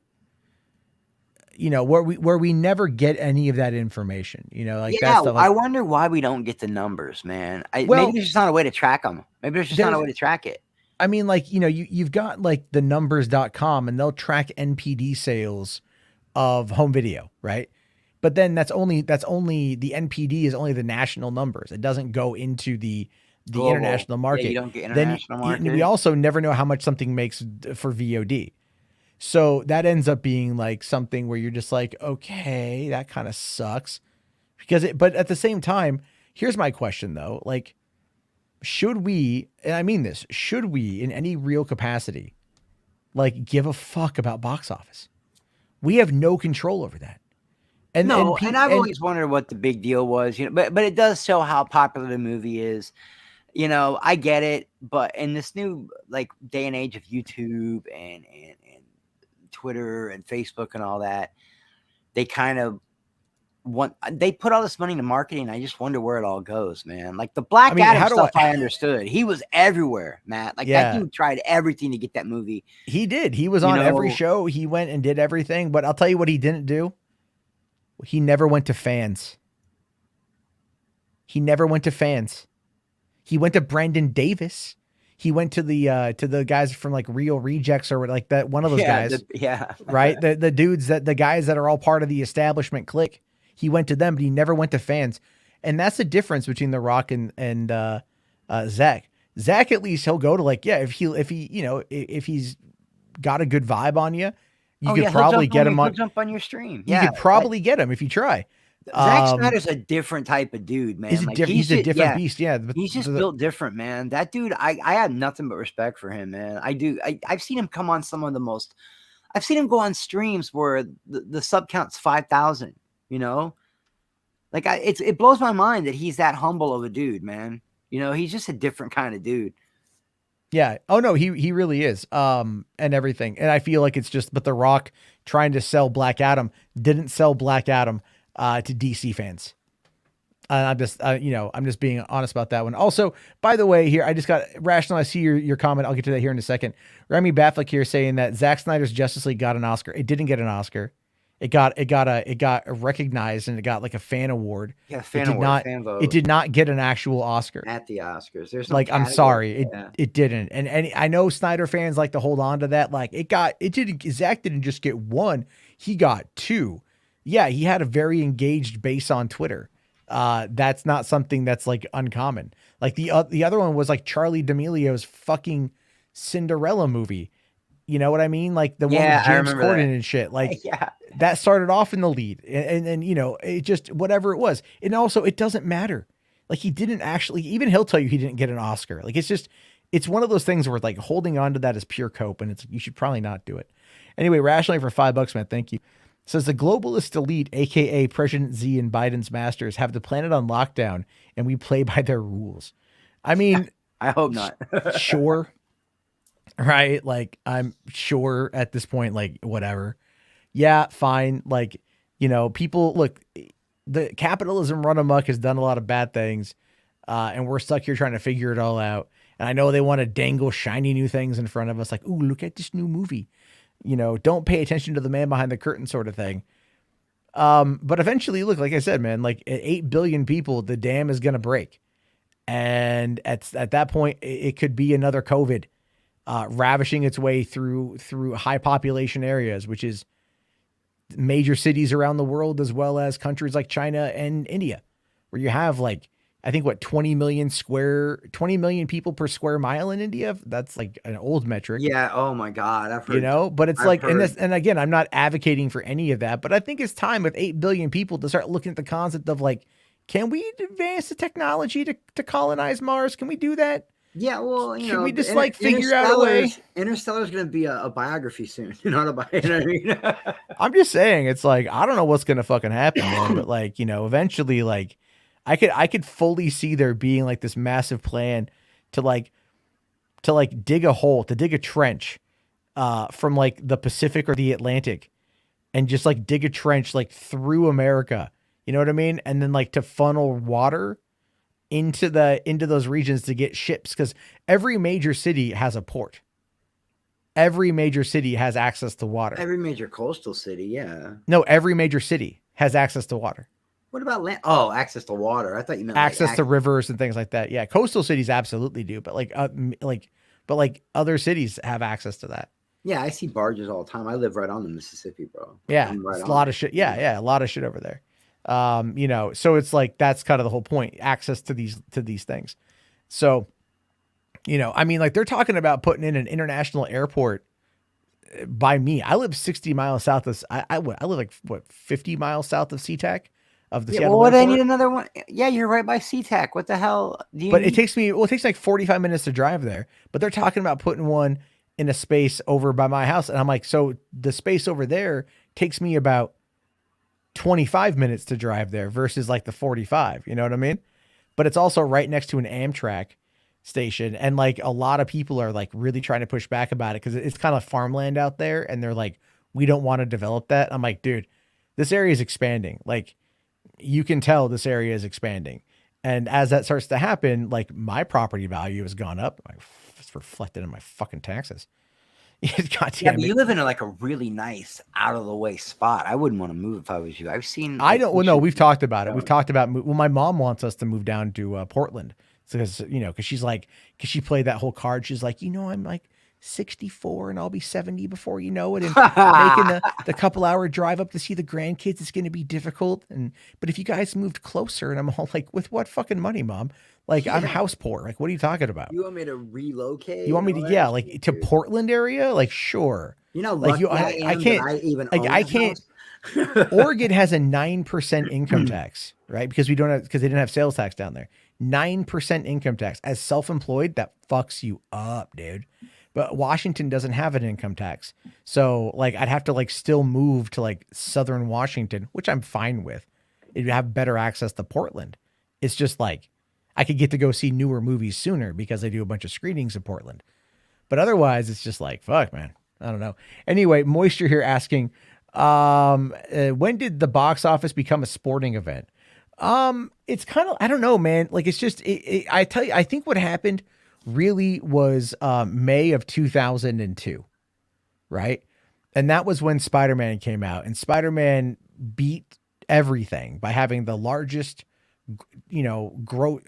where we never get any of that information, like that stuff.
I wonder why we don't get the numbers, man. Maybe there's just not a way to track them. Maybe there's just not a way to track it.
I mean, like, you've got like the numbers.com and they'll track NPD sales of home video, right? But then that's only the NPD is only the national numbers. It doesn't go into the
Global.
International market.
Yeah, you don't get international market.
We also never know how much something makes for VOD. So that ends up being like something where you're just like, okay, that kind of sucks. But at the same time, here's my question though. Like, should we, and I mean this, should we in any real capacity, like give a fuck about box office? We have no control over that. And
I've always wondered what the big deal was, but it does show how popular the movie is. I get it, but in this new like day and age of YouTube and Twitter and Facebook and all that, they kind of they put all this money into marketing. I just wonder where it all goes, man. Like the Black Adam stuff, I understood. He was everywhere, Matt. Like that dude tried everything to get that movie.
He did. He was on every show. He went and did everything. But I'll tell you what he didn't do. He never went to fans. He went to Brandon Davis. He went to the guys from like Real Rejects or like that one of those guys. Right? The dudes the guys that are all part of the establishment clique. He went to them, but he never went to fans. And that's the difference between The Rock and Zach. Zach, at least he'll go to like, if he's got a good vibe on you, you could probably get him on.
He'll jump on your stream.
You could probably get him if you try.
Zack Snyder's a different type of dude, man.
He's a different beast. Yeah.
He's just built different, man. That dude, I have nothing but respect for him, man. I do. I've seen him come on I've seen him go on streams where the sub count's 5,000, like it blows my mind that he's that humble of a dude, man. He's just a different kind of dude.
Yeah. Oh no, he really is. And everything. And I feel like it's just, but The Rock trying to sell Black Adam didn't sell Black Adam to DC fans. I'm just being honest about that one. Also, by the way, here, I just got Rational. I see your comment. I'll get to that here in a second. Remy Batfleck here saying that Zack Snyder's Justice League got an Oscar. It didn't get an Oscar. It got recognized and it got like a fan award.
Yeah,
It
fan
did
award,
not.
fan
It
vote
did not get an actual Oscar.
at the Oscars. There's no
Like, I'm
category.
sorry,
Yeah.
it didn't. And I know Snyder fans like to hold on to that. Like, Zach didn't just get one, he got two. Yeah, he had a very engaged base on Twitter. That's not something that's like uncommon. Like the other one was like Charlie D'Amelio's fucking Cinderella movie. You know what I mean? Like the one
Yeah,
with
I
James
remember
Corden
that.
and shit. Like
Yeah.
that started off in the lead, and you know, it just, whatever it was. And also, it doesn't matter. Like, he didn't actually, even he'll tell you he didn't get an Oscar. Like, it's one of those things where like holding on to that is pure cope, and it's, you should probably not do it. Anyway, rationally for $5, man. Thank you. Says the globalist elite, aka President Z and Biden's masters, have the planet on lockdown, and we play by their rules. I mean,
I hope not.
sure, right? Like, I'm sure at this point, like, whatever. Yeah, fine. Like, you know, people look. The capitalism run amok has done a lot of bad things, and we're stuck here trying to figure it all out. And I know they want to dangle shiny new things in front of us, like, ooh, look at this new movie. You know, don't pay attention to the man behind the curtain, sort of thing. But eventually, look, like I said, man, like at 8 billion people, the dam is going to break. And at that point, it could be another COVID ravishing its way through high population areas, which is major cities around the world, as well as countries like China and India, where you have like, I think what, 20 million people per square mile in India. That's like an old metric.
Yeah. Oh my God. I've heard.
You know, but it's
I've
like,
heard.
and again, I'm not advocating for any of that, but I think it's time with 8 billion people to start looking at the concept of like, can we advance the technology to colonize Mars? Can we do that?
Yeah, well, you know,
we just like figure out a way?
Interstellar's going to be a biography soon. You know what I mean?
I'm just saying, it's like, I don't know what's going to fucking happen, man, but like, you know, eventually, like, I could fully see there being like this massive plan to dig a trench, from like the Pacific or the Atlantic, and just like dig a trench like through America. You know what I mean? And then like to funnel water into those regions to get ships, because every major city has a port. Every major city has access to water.
Every major coastal city, yeah.
No, every major city has access to water.
What about land? Oh, access to water. I thought you meant
access to rivers and things like that. Yeah, coastal cities absolutely do, but like other cities have access to that.
Yeah, I see barges all the time. I live right on the Mississippi, bro.
Yeah, it's a lot of shit. Yeah, a lot of shit over there. You know, so it's like, that's kind of the whole point, access to these things. So, you know, I mean, like, they're talking about putting in an international airport by me. I live 60 miles south of, I live like, what, 50 miles south of SeaTac, of the Seattle
well,
airport.
I need another one. Yeah, you're right by SeaTac. What the hell?
It takes like 45 minutes to drive there, but they're talking about putting one in a space over by my house. And I'm like, so the space over there takes me about 25 minutes to drive there versus like the 45, you know what I mean? But it's also right next to an Amtrak station. And like, a lot of people are like really trying to push back about it, because it's kind of farmland out there. And they're like, we don't want to develop that. I'm like, dude, this area is expanding. Like, you can tell this area is expanding. And as that starts to happen, like, my property value has gone up. It's reflected in my fucking taxes. God damn,
but you live in like a really nice out of the way spot. I wouldn't want to move if I was you. I've seen.
I don't. Well, no, we've talked about it. We've talked about. Well, my mom wants us to move down to Portland, because because she's like, because she played that whole card. She's like, I'm like 64 and I'll be 70 before you know it, and making the couple hour drive up to see the grandkids is going to be difficult. But if you guys moved closer, and I'm all like, with what fucking money, Mom? Like, I'm house poor. Like, what are you talking about?
You want me to relocate?
You want me to, like, to Portland area? Like, sure.
You know,
like, I can't. I can't. Oregon has a 9% income tax, right? Because they didn't have sales tax down there. 9% income tax. As self-employed, that fucks you up, dude. But Washington doesn't have an income tax. So like, I'd have to like still move to like Southern Washington, which I'm fine with. It'd have better access to Portland. It's just like, I could get to go see newer movies sooner because they do a bunch of screenings in Portland. But otherwise, it's just like, fuck, man. I don't know. Anyway, Moisture here asking, when did the box office become a sporting event? It's kind of, I don't know, man. Like, it's just, I tell you, I think what happened really was May of 2002, right? And that was when Spider-Man came out, and Spider-Man beat everything by having the largest,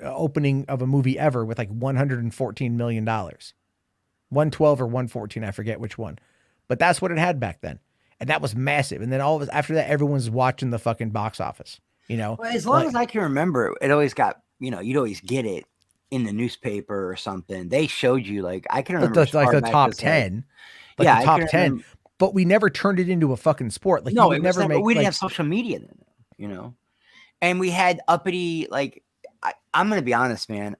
opening of a movie ever with like $114 million, 112 or 114. I forget which one, but that's what it had back then. And that was massive. And then after that, everyone's watching the fucking box office,
Well, as long as I can remember, it always got, you'd always get it in the newspaper or something. They showed you, like, I can remember
like the top 10, the top 10, but we never turned it into a fucking sport. Like,
no,
we
didn't have social media then, and we had uppity, like, I'm going to be honest, man.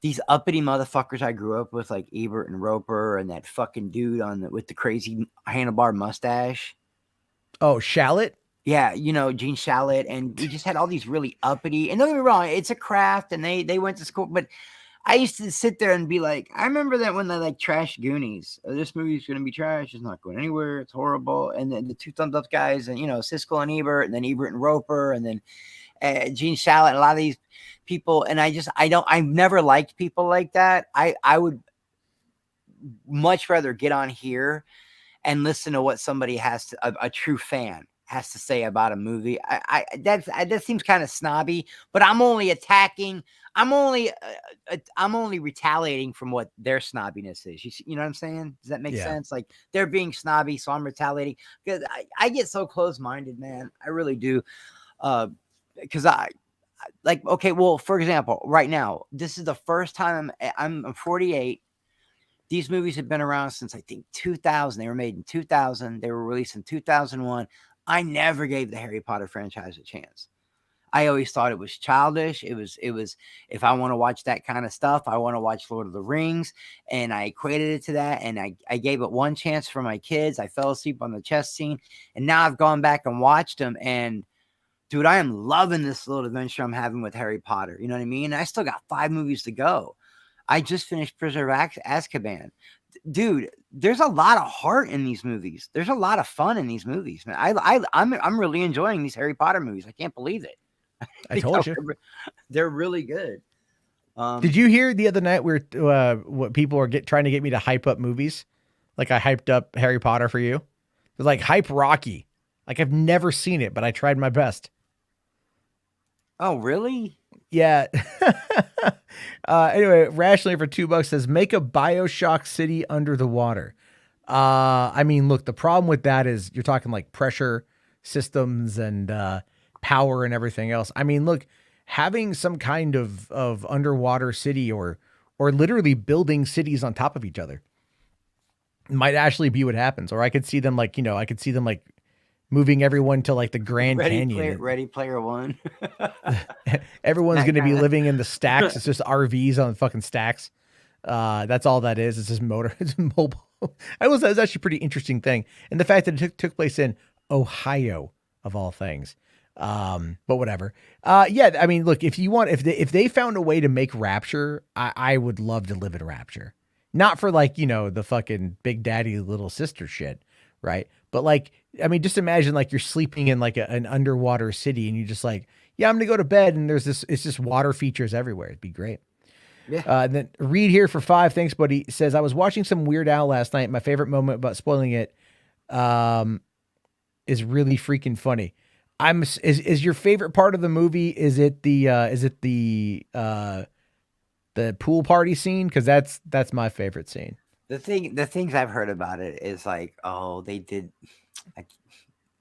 These uppity motherfuckers I grew up with, like Ebert and Roper and that fucking dude with the crazy handlebar mustache.
Oh, Shallot?
Yeah, Gene Shalit, and we just had all these really uppity, and don't get me wrong, it's a craft, and they went to school, but I used to sit there and be like, I remember that when they like trash Goonies. This movie's going to be trash. It's not going anywhere. It's horrible. And then the two thumbs up guys, and Siskel and Ebert, and then Ebert and Roper, and then Gene Shalit, and a lot of these people. And I've never liked people like that. I would much rather get on here and listen to what somebody a true fan has to say about a movie. That seems kind of snobby, but I'm only retaliating from what their snobbiness is. You know what I'm saying? Does that make sense? Like, they're being snobby, so I'm retaliating, because I get so close-minded, man. I really do. Because okay, well, for example, right now, this is the first time I'm 48. These movies have been around since, I think, 2000. They were made in 2000. They were released in 2001. I never gave the Harry Potter franchise a chance. I always thought it was childish. It was, if I want to watch that kind of stuff, I want to watch Lord of the Rings. And I equated it to that. And I gave it one chance for my kids. I fell asleep on the chess scene. And now I've gone back and watched them. And dude, I am loving this little adventure I'm having with Harry Potter. You know what I mean? I still got 5 movies to go. I just finished Prisoner of Azkaban. Dude, there's a lot of heart in these movies. There's a lot of fun in these movies, man. I'm really enjoying these Harry Potter movies. I can't believe it.
I told you.
They're really good.
Did you hear the other night where what people are trying to get me to hype up movies? Like, I hyped up Harry Potter for you. They're like, hype Rocky. Like, I've never seen it, but I tried my best.
Oh, really?
Yeah. Anyway, Rationally for $2 says, make a BioShock city under the water. I mean, look, the problem with that is you're talking like pressure systems and power and everything else. I mean, look, having some kind of underwater city or literally building cities on top of each other might actually be what happens. Or I could see them like, moving everyone to like the Grand Canyon.
Ready Player One.
Everyone's going to be living in the stacks. It's just RVs on fucking stacks. That's all that is. It's just it's mobile. That was actually a pretty interesting thing. And the fact that it took place in Ohio of all things. But whatever. Yeah. I mean, look, if they found a way to make Rapture, I would love to live in Rapture. Not for like, the fucking Big Daddy little sister shit. Right. But like, I mean, just imagine like you're sleeping in like an underwater city and you just like, yeah, I'm going to go to bed. And it's just water features everywhere. It'd be great.
Yeah.
And then Reed here for 5. Thanks, buddy. Says, I was watching some Weird Al last night. My favorite moment about spoiling it is really freaking funny. Is your favorite part of the movie? Is it the pool party scene? Cause that's my favorite scene.
The things I've heard about it is like, oh, they did.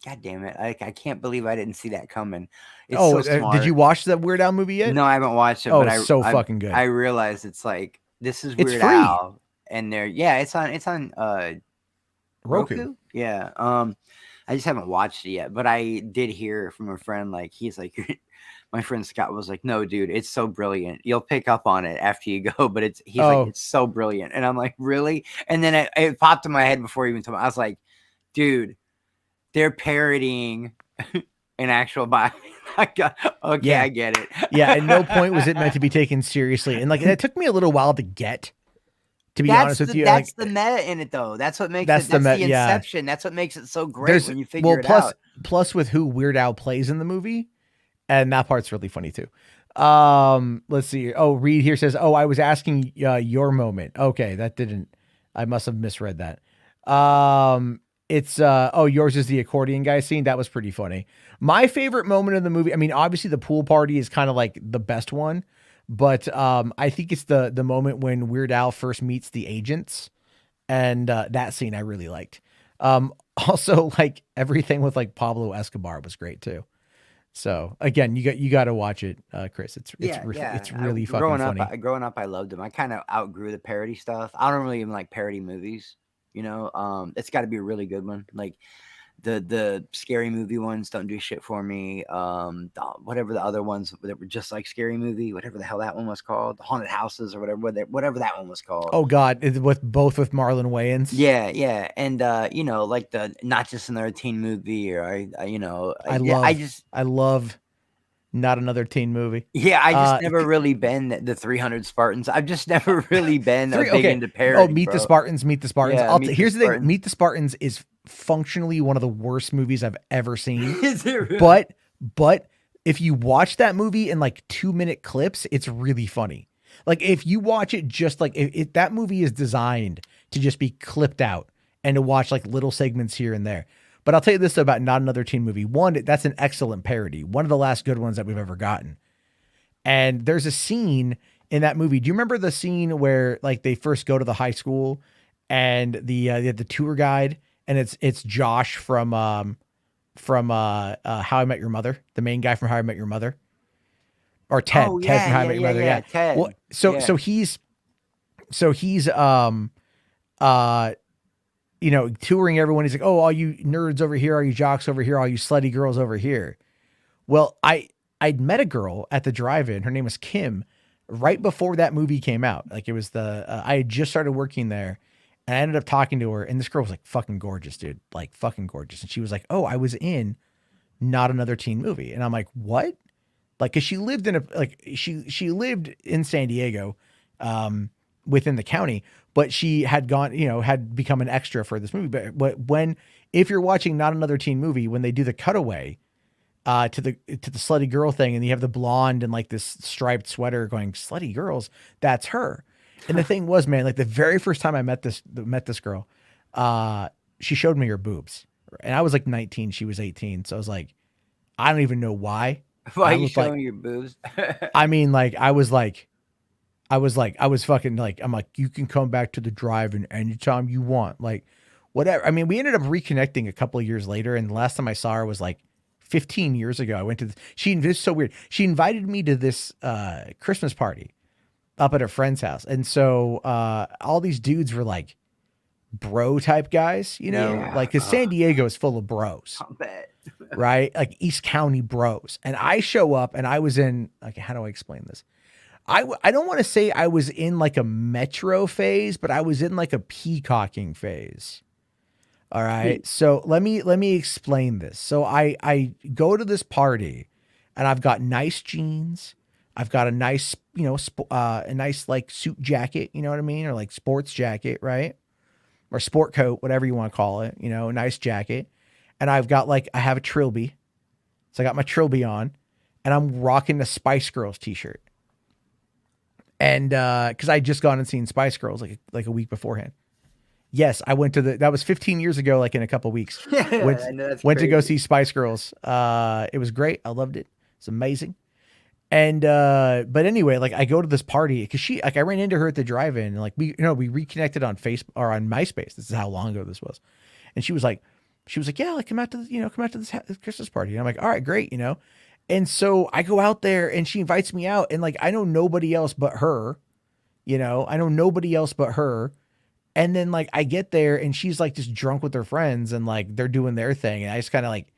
God damn it. I can't believe I didn't see that coming. It's so smart.
Did you watch that Weird Al movie yet?
No, I haven't watched it,
but
it's
so fucking good.
I realized it's like, this is Weird
it's free.
Al. And it's on Roku. Yeah. I just haven't watched it yet, but I did hear from a friend, like, he's like, my friend Scott was like, no, dude, it's so brilliant. You'll pick up on it after you go, but he's like, it's so brilliant. And I'm like, really? And then it popped in my head before even told me. I was like, dude, they're parodying an actual bio. I get it.
Yeah. At no point was it meant to be taken seriously. And like, it took me a little while to get, to be honest with you.
That's the meta in it though. That's what makes that's the inception. Yeah. That's what makes it so great when you figure it out.
Plus with who Weird Al plays in the movie. And that part's really funny too. Let's see. Oh, Reed here says, I was asking your moment. Okay. I must have misread that. It's yours is the accordion guy scene. That was pretty funny. My favorite moment in the movie, I mean, obviously the pool party is kind of like the best one, but I think it's the moment when Weird Al first meets the agents, and that scene I really liked. Also like everything with like Pablo Escobar was great too. So again, you got to watch it, Chris. It's really fucking funny.
Growing up, I loved him. I kind of outgrew the parody stuff. I don't really even like parody movies. It's got to be a really good one. Like the scary movie ones don't do shit for me. Whatever the other ones that were just like Scary Movie, whatever the hell that one was called, the Haunted Houses or whatever that one was called.
Oh God, with Marlon Wayans.
Yeah, and like the Not Just Another Teen Movie, or
I love Not Another Teen Movie.
Yeah, I just never really been the 300 Spartans. I've just never really been big into parody.
Oh, Meet the Spartans.
Yeah,
here's the thing. Meet the Spartans is functionally one of the worst movies I've ever seen.
Is it really?
But if you watch that movie in like 2-minute clips, it's really funny. Like if you watch it just like that movie is designed to just be clipped out and to watch like little segments here and there. But I'll tell you this about Not Another Teen Movie. One, that's an excellent parody. One of the last good ones that we've ever gotten. And there's a scene in that movie. Do you remember the scene where like they first go to the high school and the tour guide, and it's Josh from How I Met Your Mother, the main guy from How I Met Your Mother, or Ted.
Oh,
Ted from How I Met Your Mother. Yeah,
Ted.
Well, so he's touring everyone. He's like, oh, all you nerds over here, all you jocks over here, all you slutty girls over here. Well, I'd met a girl at the drive-in. Her name was Kim. Right before that movie came out, like it was I had just started working there, and I ended up talking to her. And this girl was like fucking gorgeous, dude, like fucking gorgeous. And she was like, "Oh, I was in Not Another Teen Movie," and I'm like, "What?" Like, cause she lived she lived in San Diego, within the county, but she had had become an extra for this movie. But if you're watching Not Another Teen Movie, when they do the cutaway to the slutty girl thing, and you have the blonde and like this striped sweater going slutty girls, that's her. And the thing was, man, like the very first time I met this girl, she showed me her boobs, and I was like 19, she was 18. So I was like, I don't even know why.
Why are you showing your boobs?
I mean, like, I was fucking like, I'm like, you can come back to the drive-in anytime you want. Like, whatever. I mean, we ended up reconnecting a couple of years later. And the last time I saw her was like 15 years ago. I went to this is so weird. She invited me to this Christmas party up at a friend's house. And so all these dudes were like bro type guys, like, cause San Diego is full of bros.
I'll bet.
Right? Like East County bros. And I show up and I was in, like, how do I explain this? I don't want to say I was in like a metro phase, but I was in like a peacocking phase. All right. So let me explain this. So I go to this party and I've got nice jeans. I've got a nice, a nice like suit jacket, you know what I mean? Or like sports jacket, right? Or sport coat, whatever you want to call it, a nice jacket. And I've got I have a Trilby. So I got my Trilby on and I'm rocking the Spice Girls t-shirt. And because I just gone and seen Spice Girls like a week beforehand. Yes, I went to that was 15 years ago, like in a couple of weeks. Went to go see Spice Girls. It was great. I loved it. It's amazing. And but anyway, like I go to this party because I ran into her at the drive-in, and like we reconnected on Facebook or on MySpace. This is how long ago this was. And she was like, yeah, like come out to this Christmas party. And I'm like, all right, great, And so I go out there and she invites me out, and like I know nobody else but her. And then like I get there and she's like just drunk with her friends and like they're doing their thing, and I just kind of like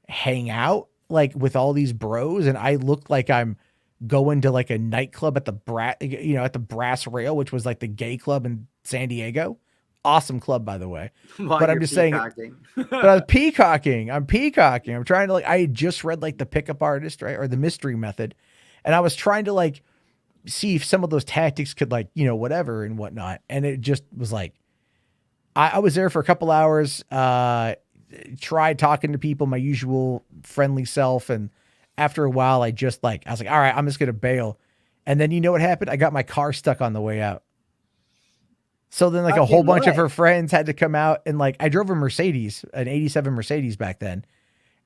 hang out like with all these bros, and I look like I'm going to like a nightclub at the Brass Rail, which was like the gay club in San Diego. Awesome club, by the way. But I'm just saying, but I was peacocking. I'm trying to I had just read like The Pickup Artist, right? Or The Mystery Method. And I was trying to like see if some of those tactics could whatever and whatnot. And it just was like, I was there for a couple hours, tried talking to people, my usual friendly self. And after a while, I was like, all right, I'm just going to bail. And then you know what happened? I got my car stuck on the way out. So then like
I
a whole
didn't know
bunch of
that.
her friends had to come out, and like I drove a Mercedes, an 87 Mercedes back then.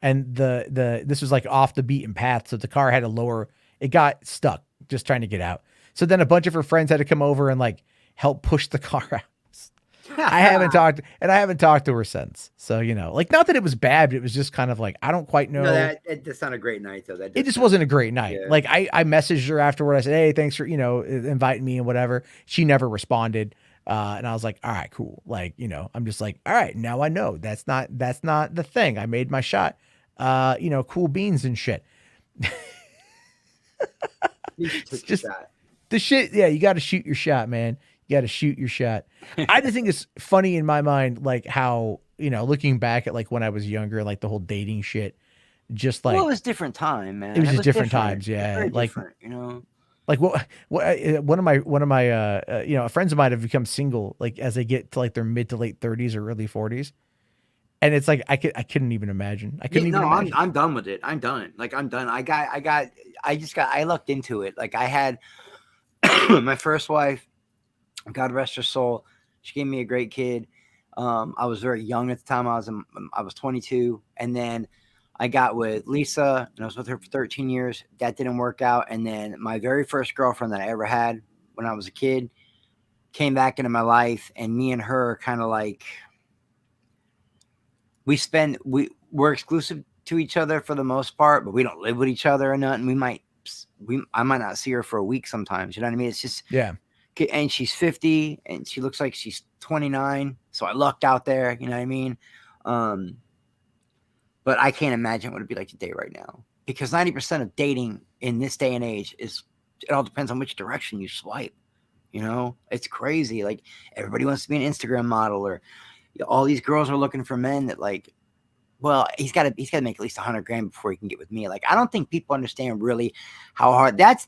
And this was like off the beaten path. So the car had a lower, it got stuck just trying to get out. So then a bunch of her friends had to come over and like help push the car out. I haven't talked to her since. So, you know, like not that it was bad, but it was just kind of like, I don't quite
No,
know.
that's not a great night though.
It just wasn't a great night.
Yeah.
Like I messaged her afterward. I said, hey, thanks for, you know, inviting me and whatever. She never responded. And I was like, all right, cool. Like, you know, I'm just like, all right, now I know that's not the thing. I made my shot. You know, cool beans and shit. It's just the shit. Yeah, you got to shoot your shot, man. You got to shoot your shot. I just think it's funny in my mind, like how, you know, looking back at like when I was younger, like the whole dating shit, just like
Well, it was different time, man.
it was just different times. Yeah,
Very
like
different, you know.
like one of my you know, friends of mine have become single like as they get to like their mid to late 30s or early 40s, and it's like I couldn't even imagine. I couldn't even imagine.
I'm done with it. I'm done. Like I'm done. I looked into it. Like I had my first wife, God rest her soul. She gave me a great kid. I was very young at the time. I was 22, and then I got with Lisa, and I was with her for 13 years. That didn't work out. And then my very first girlfriend that I ever had when I was a kid came back into my life, and me and her kind of like we're exclusive to each other for the most part, but we don't live with each other or nothing. I might not see her for a week sometimes. You know what I mean? It's just
Yeah.
And she's 50 and she looks like she's 29. So I lucked out there. You know what I mean? But I can't imagine what it'd be like to date right now, because 90% of dating in this day and age it all depends on which direction you swipe. You know, it's crazy. Like everybody wants to be an Instagram model, or all these girls are looking for men that like, well, he's got to make at least 100 grand before he can get with me. Like, I don't think people understand really how hard that's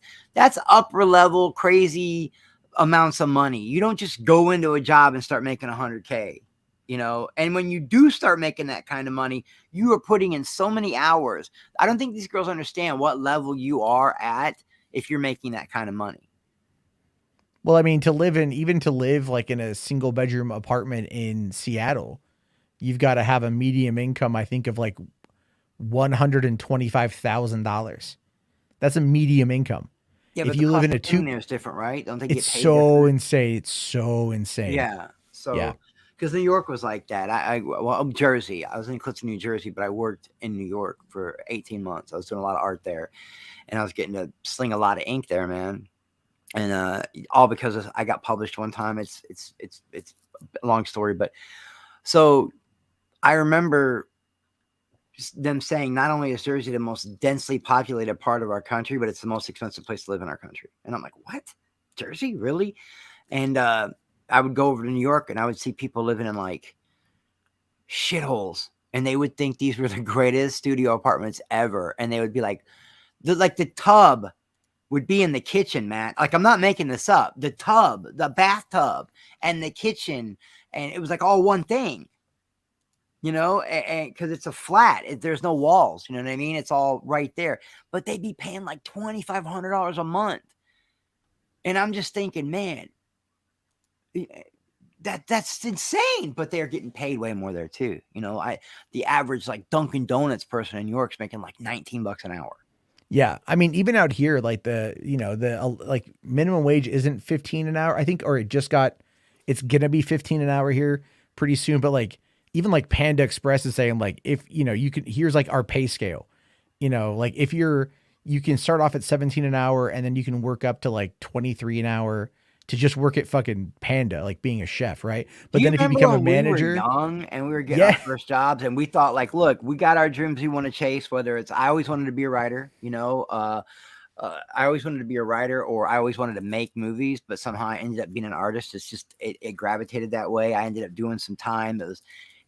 upper level, crazy amounts of money. You don't just go into a job and start making 100K, you know? And when you do start making that kind of money, you are putting in so many hours. I don't think these girls understand what level you are at if you're making that kind of money.
Well, I mean, to live like in a single bedroom apartment in Seattle, you've got to have a medium income, I think, of like $125,000. That's a medium income.
Yeah,
if
but
you
the
live
cost
in a
of
two,
living there is different, right? Don't they get
it's
paid
so
different?
insane. It's so insane.
Yeah. So,
Yeah.
because New York was like that. Well, Jersey. I was in Clifton, New Jersey, but I worked in New York for 18 months. I was doing a lot of art there, and I was getting to sling a lot of ink there, man. And all because I got published one time. It's a long story, but so I remember them saying not only is Jersey the most densely populated part of our country, but it's the most expensive place to live in our country. And I'm like, what? Jersey? Really? And I would go over to New York and I would see people living in like shitholes, and they would think these were the greatest studio apartments ever. And they would be like the tub would be in the kitchen, man. Like, I'm not making this up. The tub, the bathtub, and the kitchen, and it was like all one thing, you know, and because it's a flat, there's no walls, you know what I mean? It's all right there. But they'd be paying like $2,500 a month. And I'm just thinking, man, that's insane. But they're getting paid way more there too. You know, the average like Dunkin' Donuts person in New York's making like $19 an hour.
Yeah. I mean, even out here, like like minimum wage isn't 15 an hour, I think, or it's going to be 15 an hour here pretty soon. But like, even like Panda Express is saying like, if, you know, here's like our pay scale, you know, like if you can start off at 17 an hour and then you can work up to like 23 an hour to just work at fucking Panda, like being a chef, right? But then if you become a manager,
we were young and we were getting our first jobs, and we thought like, look, we got our dreams we want to chase. Whether it's I always wanted to be a writer, you know, I always wanted to be a writer, or I always wanted to make movies, but somehow I ended up being an artist. It's just it gravitated that way. I ended up doing some time.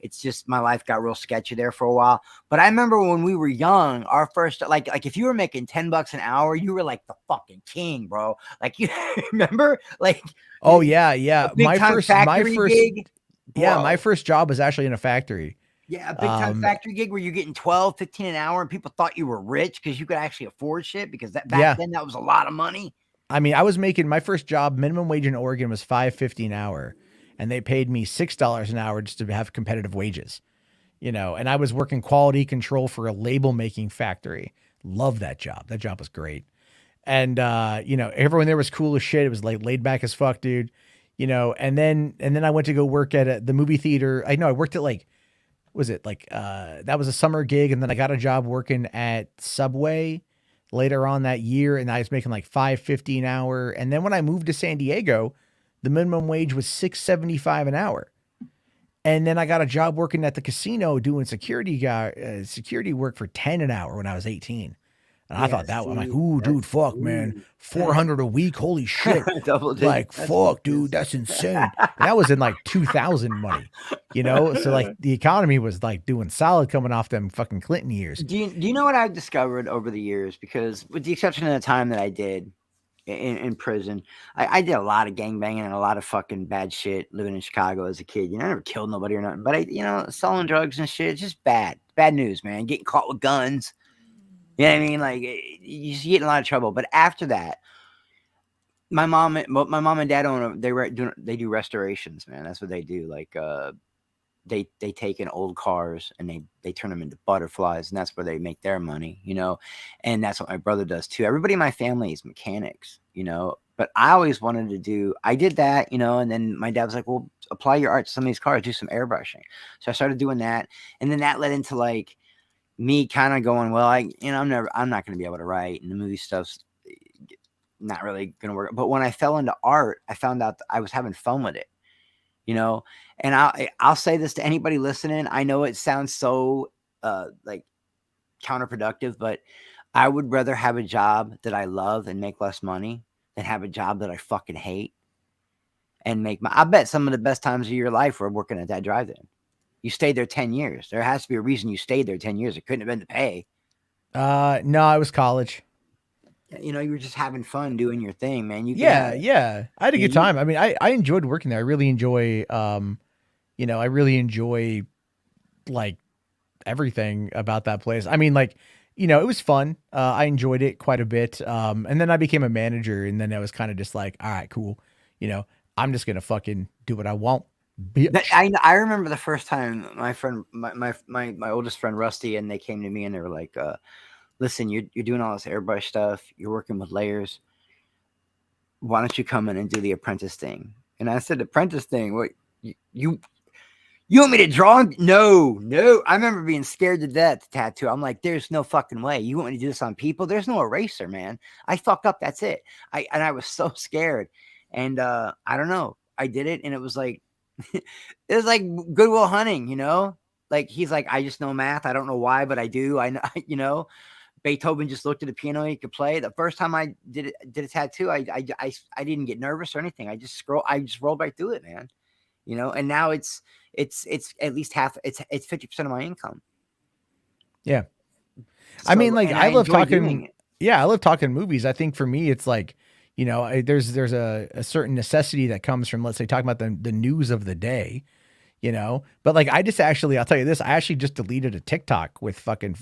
It's just my life got real sketchy there for a while. But I remember when we were young, our first like if you were making $10 an hour, you were like the fucking king, bro. Like, you remember? Like,
oh yeah. My first
gig.
Yeah, my first job was actually in a factory.
Yeah, a big time factory gig where you're getting 12, 15 an hour, and people thought you were rich because you could actually afford shit, because back then that was a lot of money.
I mean, I was making my first job, minimum wage in Oregon was $5.50 an hour. and they paid me $6 an hour just to have competitive wages, and I was working quality control for a label making factory. Love that job. That job was great. And everyone there was cool as shit. It was like laid back as fuck, dude. And then I went to go work at the movie theater. I worked at that was a summer gig, and then I got a job working at Subway later on that year, and I was making like $5.50 an hour. And then when I moved to San Diego, the minimum wage was $6.75 an hour. And then I got a job working at the casino doing security work for 10 an hour when I was 18. And I thought that, I'm like, ooh, dude, fuck, man, 400 a week, holy shit.
Double digits.
Like, fuck, dude, that's insane. And that was in like 2000 money, So like the economy was like doing solid coming off them fucking Clinton years.
Do you know what I've discovered over the years? Because with the exception of the time that I did in prison, I did a lot of gangbanging and a lot of fucking bad shit living in Chicago as a kid. I never killed nobody or nothing, but selling drugs and shit, it's just bad news, man. Getting caught with guns. You know what I mean? Like, you get in a lot of trouble. But after that, my mom and dad they do restorations, man. That's what they do. Like, they take in old cars and they turn them into butterflies, and that's where they make their money, And that's what my brother does too. Everybody in my family is mechanics, But I always wanted to do. I did that, And then my dad was like, "Well, apply your art to some of these cars. Do some airbrushing." So I started doing that, and then that led into like me kind of going, well, I'm not going to be able to write, and the movie stuff's not really going to work. But when I fell into art, I found out that I was having fun with it, and I'll say this to anybody listening. I know it sounds so like counterproductive, but I would rather have a job that I love and make less money than have a job that I fucking hate and I bet some of the best times of your life were working at that drive-in. You stayed there 10 years. There has to be a reason you stayed there 10 years. It couldn't have been to pay.
No, it was college.
You were just having fun doing your thing, man.
Yeah. I had a good time. I mean, I enjoyed working there. I really enjoy, like everything about that place. I mean, like, it was fun. I enjoyed it quite a bit. And then I became a manager, and then I was kind of just like, all right, cool. I'm just going to fucking do what I want.
I remember the first time my friend, my oldest friend Rusty, and they came to me and they were like, listen, you're doing all this airbrush stuff. You're working with layers. Why don't you come in and do the apprentice thing? And I said, apprentice thing? What, you want me to draw? No. I remember being scared to death to tattoo. I'm like, there's no fucking way. You want me to do this on people? There's no eraser, man. I fucked up. That's it. I was so scared. And I don't know. I did it, and it was like, it was like Good Will Hunting, like he's like, I just know math. I don't know why, but I do. I know, Beethoven just looked at a piano he could play. The first time I did a tattoo, I didn't get nervous or anything. I just rolled right through it, man. And now it's at least half. It's 50% of my income.
Yeah,
So,
I mean, like I love talking.
Yeah,
I love talking movies. I think for me, it's like, there's a certain necessity that comes from, let's say, talking about the news of the day, but like, I'll tell you this, I actually just deleted a TikTok with fucking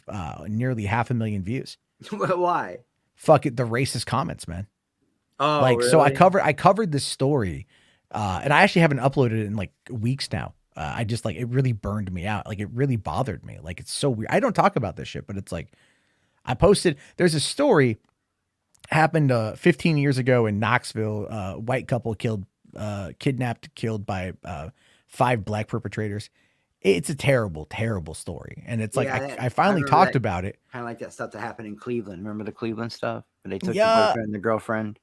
nearly 500,000 views.
Why?
Fuck it. The racist comments, man.
Oh,
like,
really?
So I covered this story, and I actually haven't uploaded it in like weeks now. I just like, it really burned me out. Like, it really bothered me. Like, it's so weird. I don't talk about this shit, but it's like, I posted, there's a story happened 15 years ago in Knoxville. White couple kidnapped, killed by 5 black perpetrators. It's a terrible, terrible story. And it's like, I finally talked about it.
Kind of like that stuff that happened in Cleveland. Remember the Cleveland stuff? Where they took the boyfriend and the girlfriend?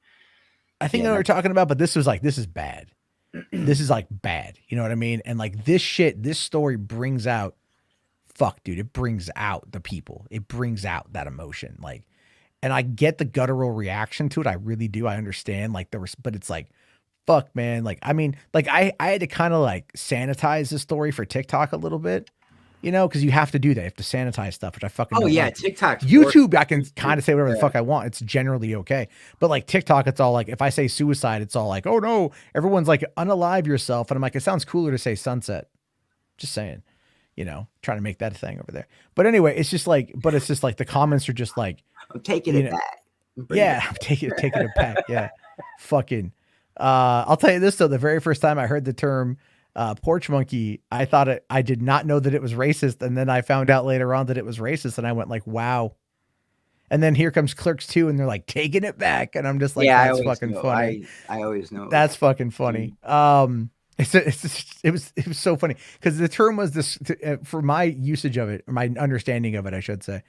I think I know what you're talking about, but this was like, this is bad. This is like bad. You know what I mean? And like this story brings out, fuck, dude, it brings out the people. It brings out that emotion. Like, and I get the guttural reaction to it. I really do. I understand like but it's like, fuck, man. Like, I mean, like I had to kind of like sanitize the story for TikTok a little bit, because you have to do that. You have to sanitize stuff, which I fucking don't like.
TikTok.
YouTube, I can kind of say whatever the fuck I want. It's generally okay. But like TikTok, it's all like, if I say suicide, it's all like, oh no, everyone's like, unalive yourself. And I'm like, it sounds cooler to say sunset. Just saying, trying to make that a thing over there. But anyway, it's just like the comments are just like,
I'm taking it back.
Yeah, I'm taking it back. Yeah. Fucking I'll tell you this though, the very first time I heard the term porch monkey, I did not know that it was racist, and then I found out later on that it was racist, and I went like, wow. And then here comes Clerks 2, and they're like taking it back, and I'm just like,
Yeah, I
that's
always
fucking
know.
funny.
I always know.
That's fucking funny. It was so funny because the term was this for my usage of it, or my understanding of it, I should say.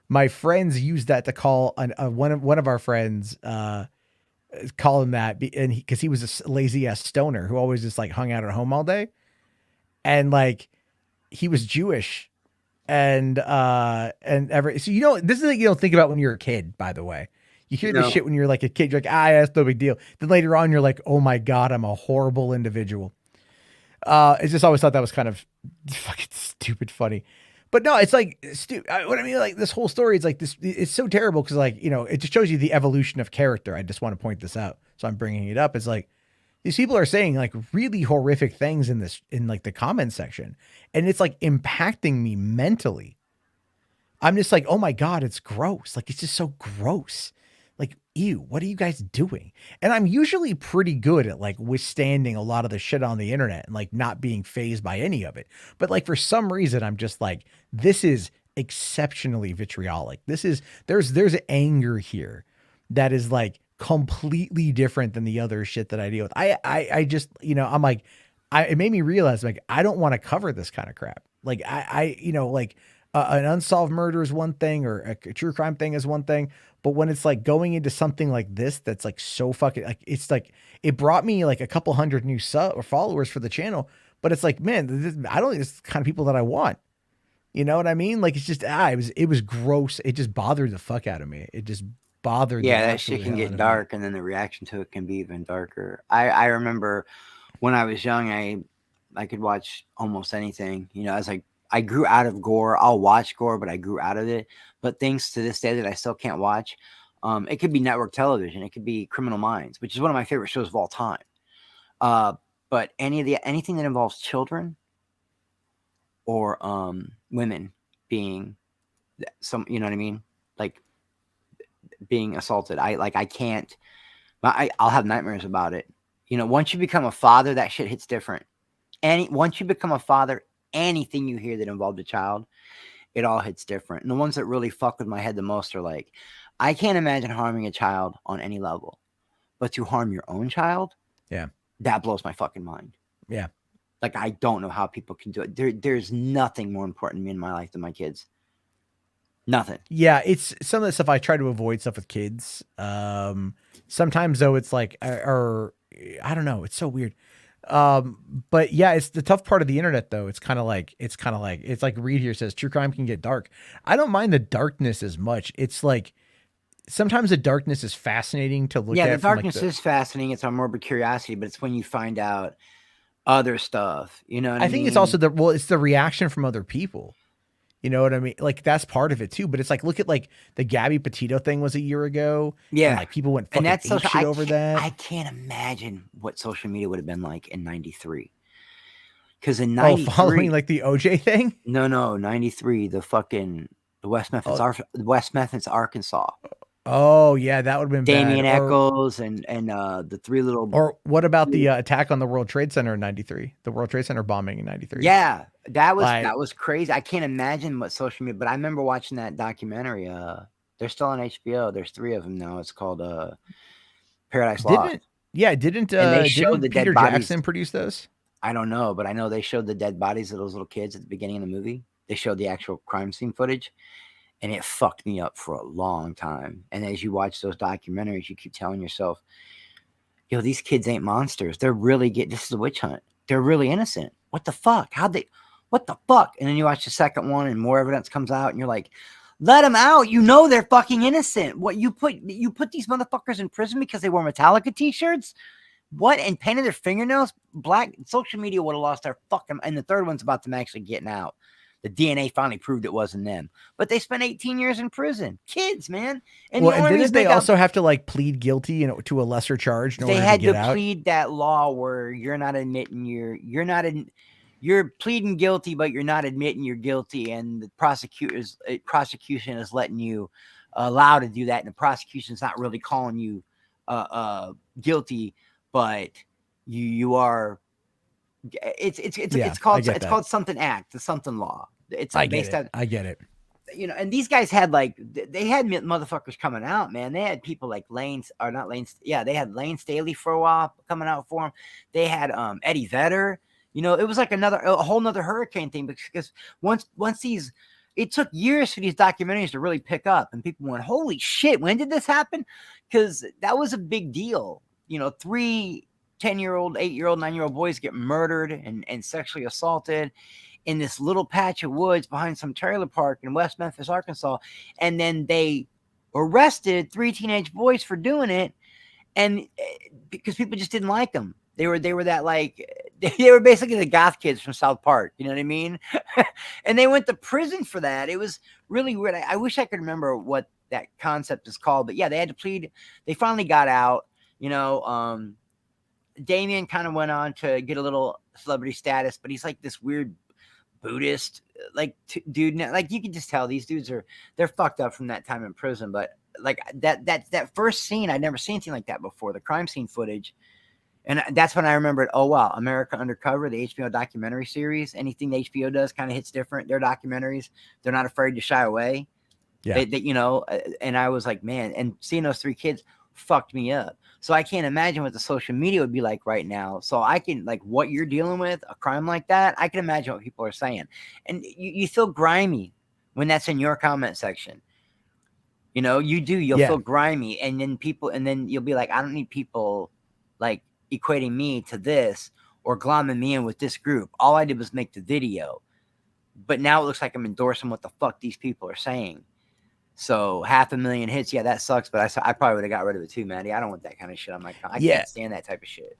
My friends used that to call one of our friends, call him that, and because he was a lazy ass stoner who always just like hung out at home all day, and like he was Jewish, and ever so this is like you don't think about when you're a kid. By the way, you hear this
No.
shit when you're like a kid. You're like, yeah, that's no big deal. Then later on, you're like, oh my god, I'm a horrible individual. I just always thought that was kind of fucking stupid funny. But no, it's like what I mean, like this whole story is like this. It's so terrible because like it just shows you the evolution of character. I just want to point this out, so I'm bringing it up. It's like these people are saying like really horrific things in like the comment section, and it's like impacting me mentally. I'm just like, oh my god, it's gross. Like it's just so gross. Like, ew, what are you guys doing? And I'm usually pretty good at like withstanding a lot of the shit on the internet and like not being phased by any of it. But like for some reason, I'm just like, this is exceptionally vitriolic. There's anger here that is like completely different than the other shit that I deal with. I just, I'm like, it made me realize like I don't want to cover this kind of crap. Like like an unsolved murder is one thing, or a true crime thing is one thing. But when it's like going into something like this, that's like so fucking like, it's like, it brought me like a couple hundred new or followers for the channel. But it's like, man, I don't think it's the kind of people that I want. You know what I mean? Like, it's just, it was gross. It just bothered the fuck out of me. It just bothered the
Yeah, that
absolute
shit can
hell out
get
of
dark, and then the reaction to it can be even darker. I remember when I was young, I could watch almost anything. As I grew out of gore. I'll watch gore, but I grew out of it. But things to this day that I still can't watch. It could be network television. It could be Criminal Minds, which is one of my favorite shows of all time. But anything that involves children or women being you know what I mean? Like being assaulted. I can't. I'll have nightmares about it. Once you become a father, that shit hits different. Once you become a father, anything you hear that involved a child, it all hits different. And the ones that really fuck with my head the most are like, I can't imagine harming a child on any level, but to harm your own child,
yeah,
that blows my fucking mind.
Yeah.
Like, I don't know how people can do it. There's nothing more important to me in my life than my kids. Nothing.
Yeah, it's some of the stuff I try to avoid stuff with kids. Sometimes though, it's like, or I don't know, it's so weird. But yeah, it's the tough part of the internet though. It's like Reed here says, true crime can get dark. I don't mind the darkness as much. It's like sometimes the darkness is fascinating to look at.
Yeah, the darkness is fascinating. It's our morbid curiosity, but it's when you find out other stuff. You know what I mean?
think it's also it's the reaction from other people. You know what I mean? Like that's part of it too. But it's like, look at like the Gabby Petito thing was a year ago.
Yeah,
and like people went fucking
ape
shit over that.
I can't imagine what social media would have been like in '93. Because in '93,
following like the OJ thing.
No, '93, the West Memphis, Arkansas.
Oh yeah, that would have been
Damien
bad.
Echols and the three little.
Or what about the attack on the World Trade Center in '93? The World Trade Center bombing in '93.
Yeah, that was crazy. I can't imagine what social media. But I remember watching that documentary. They're still on HBO. There's 3 of them now. It's called Paradise Lost.
Didn't Peter Jackson produce those?
I don't know, but I know they showed the dead bodies of those little kids at the beginning of the movie. They showed the actual crime scene footage, and it fucked me up for a long time. And as you watch those documentaries, you keep telling yourself, yo, these kids ain't monsters. They're really this is a witch hunt. They're really innocent. What the fuck? What the fuck? And then you watch the second one and more evidence comes out and you're like, let them out. You know they're fucking innocent. What you put these motherfuckers in prison because they wore Metallica t-shirts? What? And painted their fingernails black? Social media would have lost their fucking. And the third one's about them actually getting out. The DNA finally proved it wasn't them. But they spent 18 years in prison. Kids, man. And
didn't they also have to like plead guilty, to a lesser charge?
They had to plead that law where you're not admitting you're pleading guilty, but you're not admitting you're guilty, and the prosecution is letting you allow to do that, and the prosecution's not really calling you guilty, but you are. It's
Yeah,
called
I get that.
called something act, the something law. It's
I
based
get it.
on,
I get it.
you know, and these guys had like they had motherfuckers coming out, man. They had people like they had Lane Staley for a while coming out for them. They had Eddie Vedder. You know, it was like a whole nother hurricane thing, because once these, it took years for these documentaries to really pick up, and people went, holy shit, when did this happen? Because that was a big deal. You know, 3 10-year-old, 8-year-old, 9-year-old boys get murdered and sexually assaulted in this little patch of woods behind some trailer park in West Memphis, Arkansas. And then they arrested 3 teenage boys for doing it. And because people just didn't like them. They were that, like, they were basically the goth kids from South Park. You know what I mean? And they went to prison for that. It was really weird. I wish I could remember what that concept is called, but yeah, they had to plead. They finally got out, you know. Damien kind of went on to get a little celebrity status, but he's like this weird Buddhist, like, dude. Like, you can just tell these dudes they're fucked up from that time in prison. But like that first scene, I'd never seen anything like that before. The crime scene footage, and that's when I remembered. Oh wow, America Undercover, the HBO documentary series. Anything the HBO does kind of hits different. Their documentaries, they're not afraid to shy away.
Yeah,
they, you know. And I was like, man, and seeing those 3 kids fucked me up. So I can't imagine what the social media would be like right now. So I can, like, what you're dealing with, a crime like that, I can imagine what people are saying. And you feel grimy when that's in your comment section. You know, you'll feel grimy, and then you'll be like, I don't need people like equating me to this or glomming me in with this group. All I did was make the video. But now it looks like I'm endorsing what the fuck these people are saying. So 500,000 hits, yeah, that sucks. But I probably would have got rid of it too, Maddie. I don't want that kind of shit on my account. I can't stand that type of shit.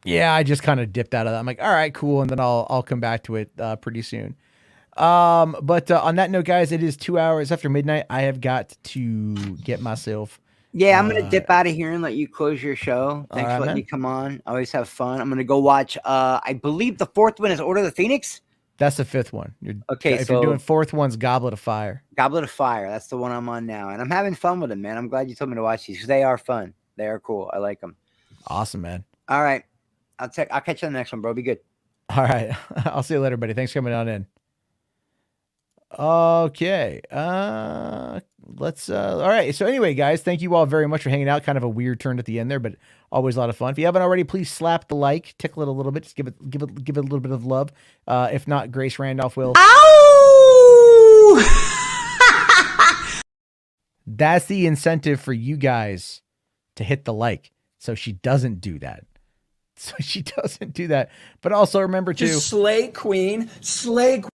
Yeah, I just kind of dipped out of that. I'm like, all right, cool, and then I'll come back to it pretty soon. But on that note, guys, it is 2 hours after midnight. I have got to get myself.
Yeah, I'm gonna dip out of here and let you close your show. Thanks for letting me come on. Always have fun. I'm gonna go watch. I believe the 4th one is Order of the Phoenix.
That's the 5th one. If
so
you're doing 4th one's Goblet of Fire.
Goblet of Fire. That's the one I'm on now, and I'm having fun with them, man. I'm glad you told me to watch these because they are fun. They are cool. I like them.
Awesome, man.
All right, I'll catch you on the next one, bro. Be good.
All right, I'll see you later, buddy. Thanks for coming on in. Okay. Let's all right. So anyway, guys, thank you all very much for hanging out. Kind of a weird turn at the end there, but always a lot of fun. If you haven't already, please slap the like, tickle it a little bit, just give it a little bit of love. If not, Grace Randolph will. Ow! That's the incentive for you guys to hit the like. So she doesn't do that. But also remember to
slay queen, slay queen.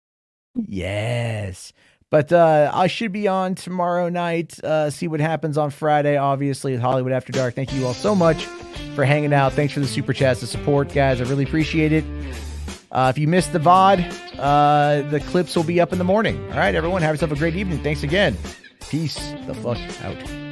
Yes. But I should be on tomorrow night. See what happens on Friday, obviously, at Hollywood After Dark. Thank you all so much for hanging out. Thanks for the super chats, the support, guys. I really appreciate it. If you missed the VOD, the clips will be up in the morning. All right, everyone, have yourself a great evening. Thanks again. Peace the fuck out.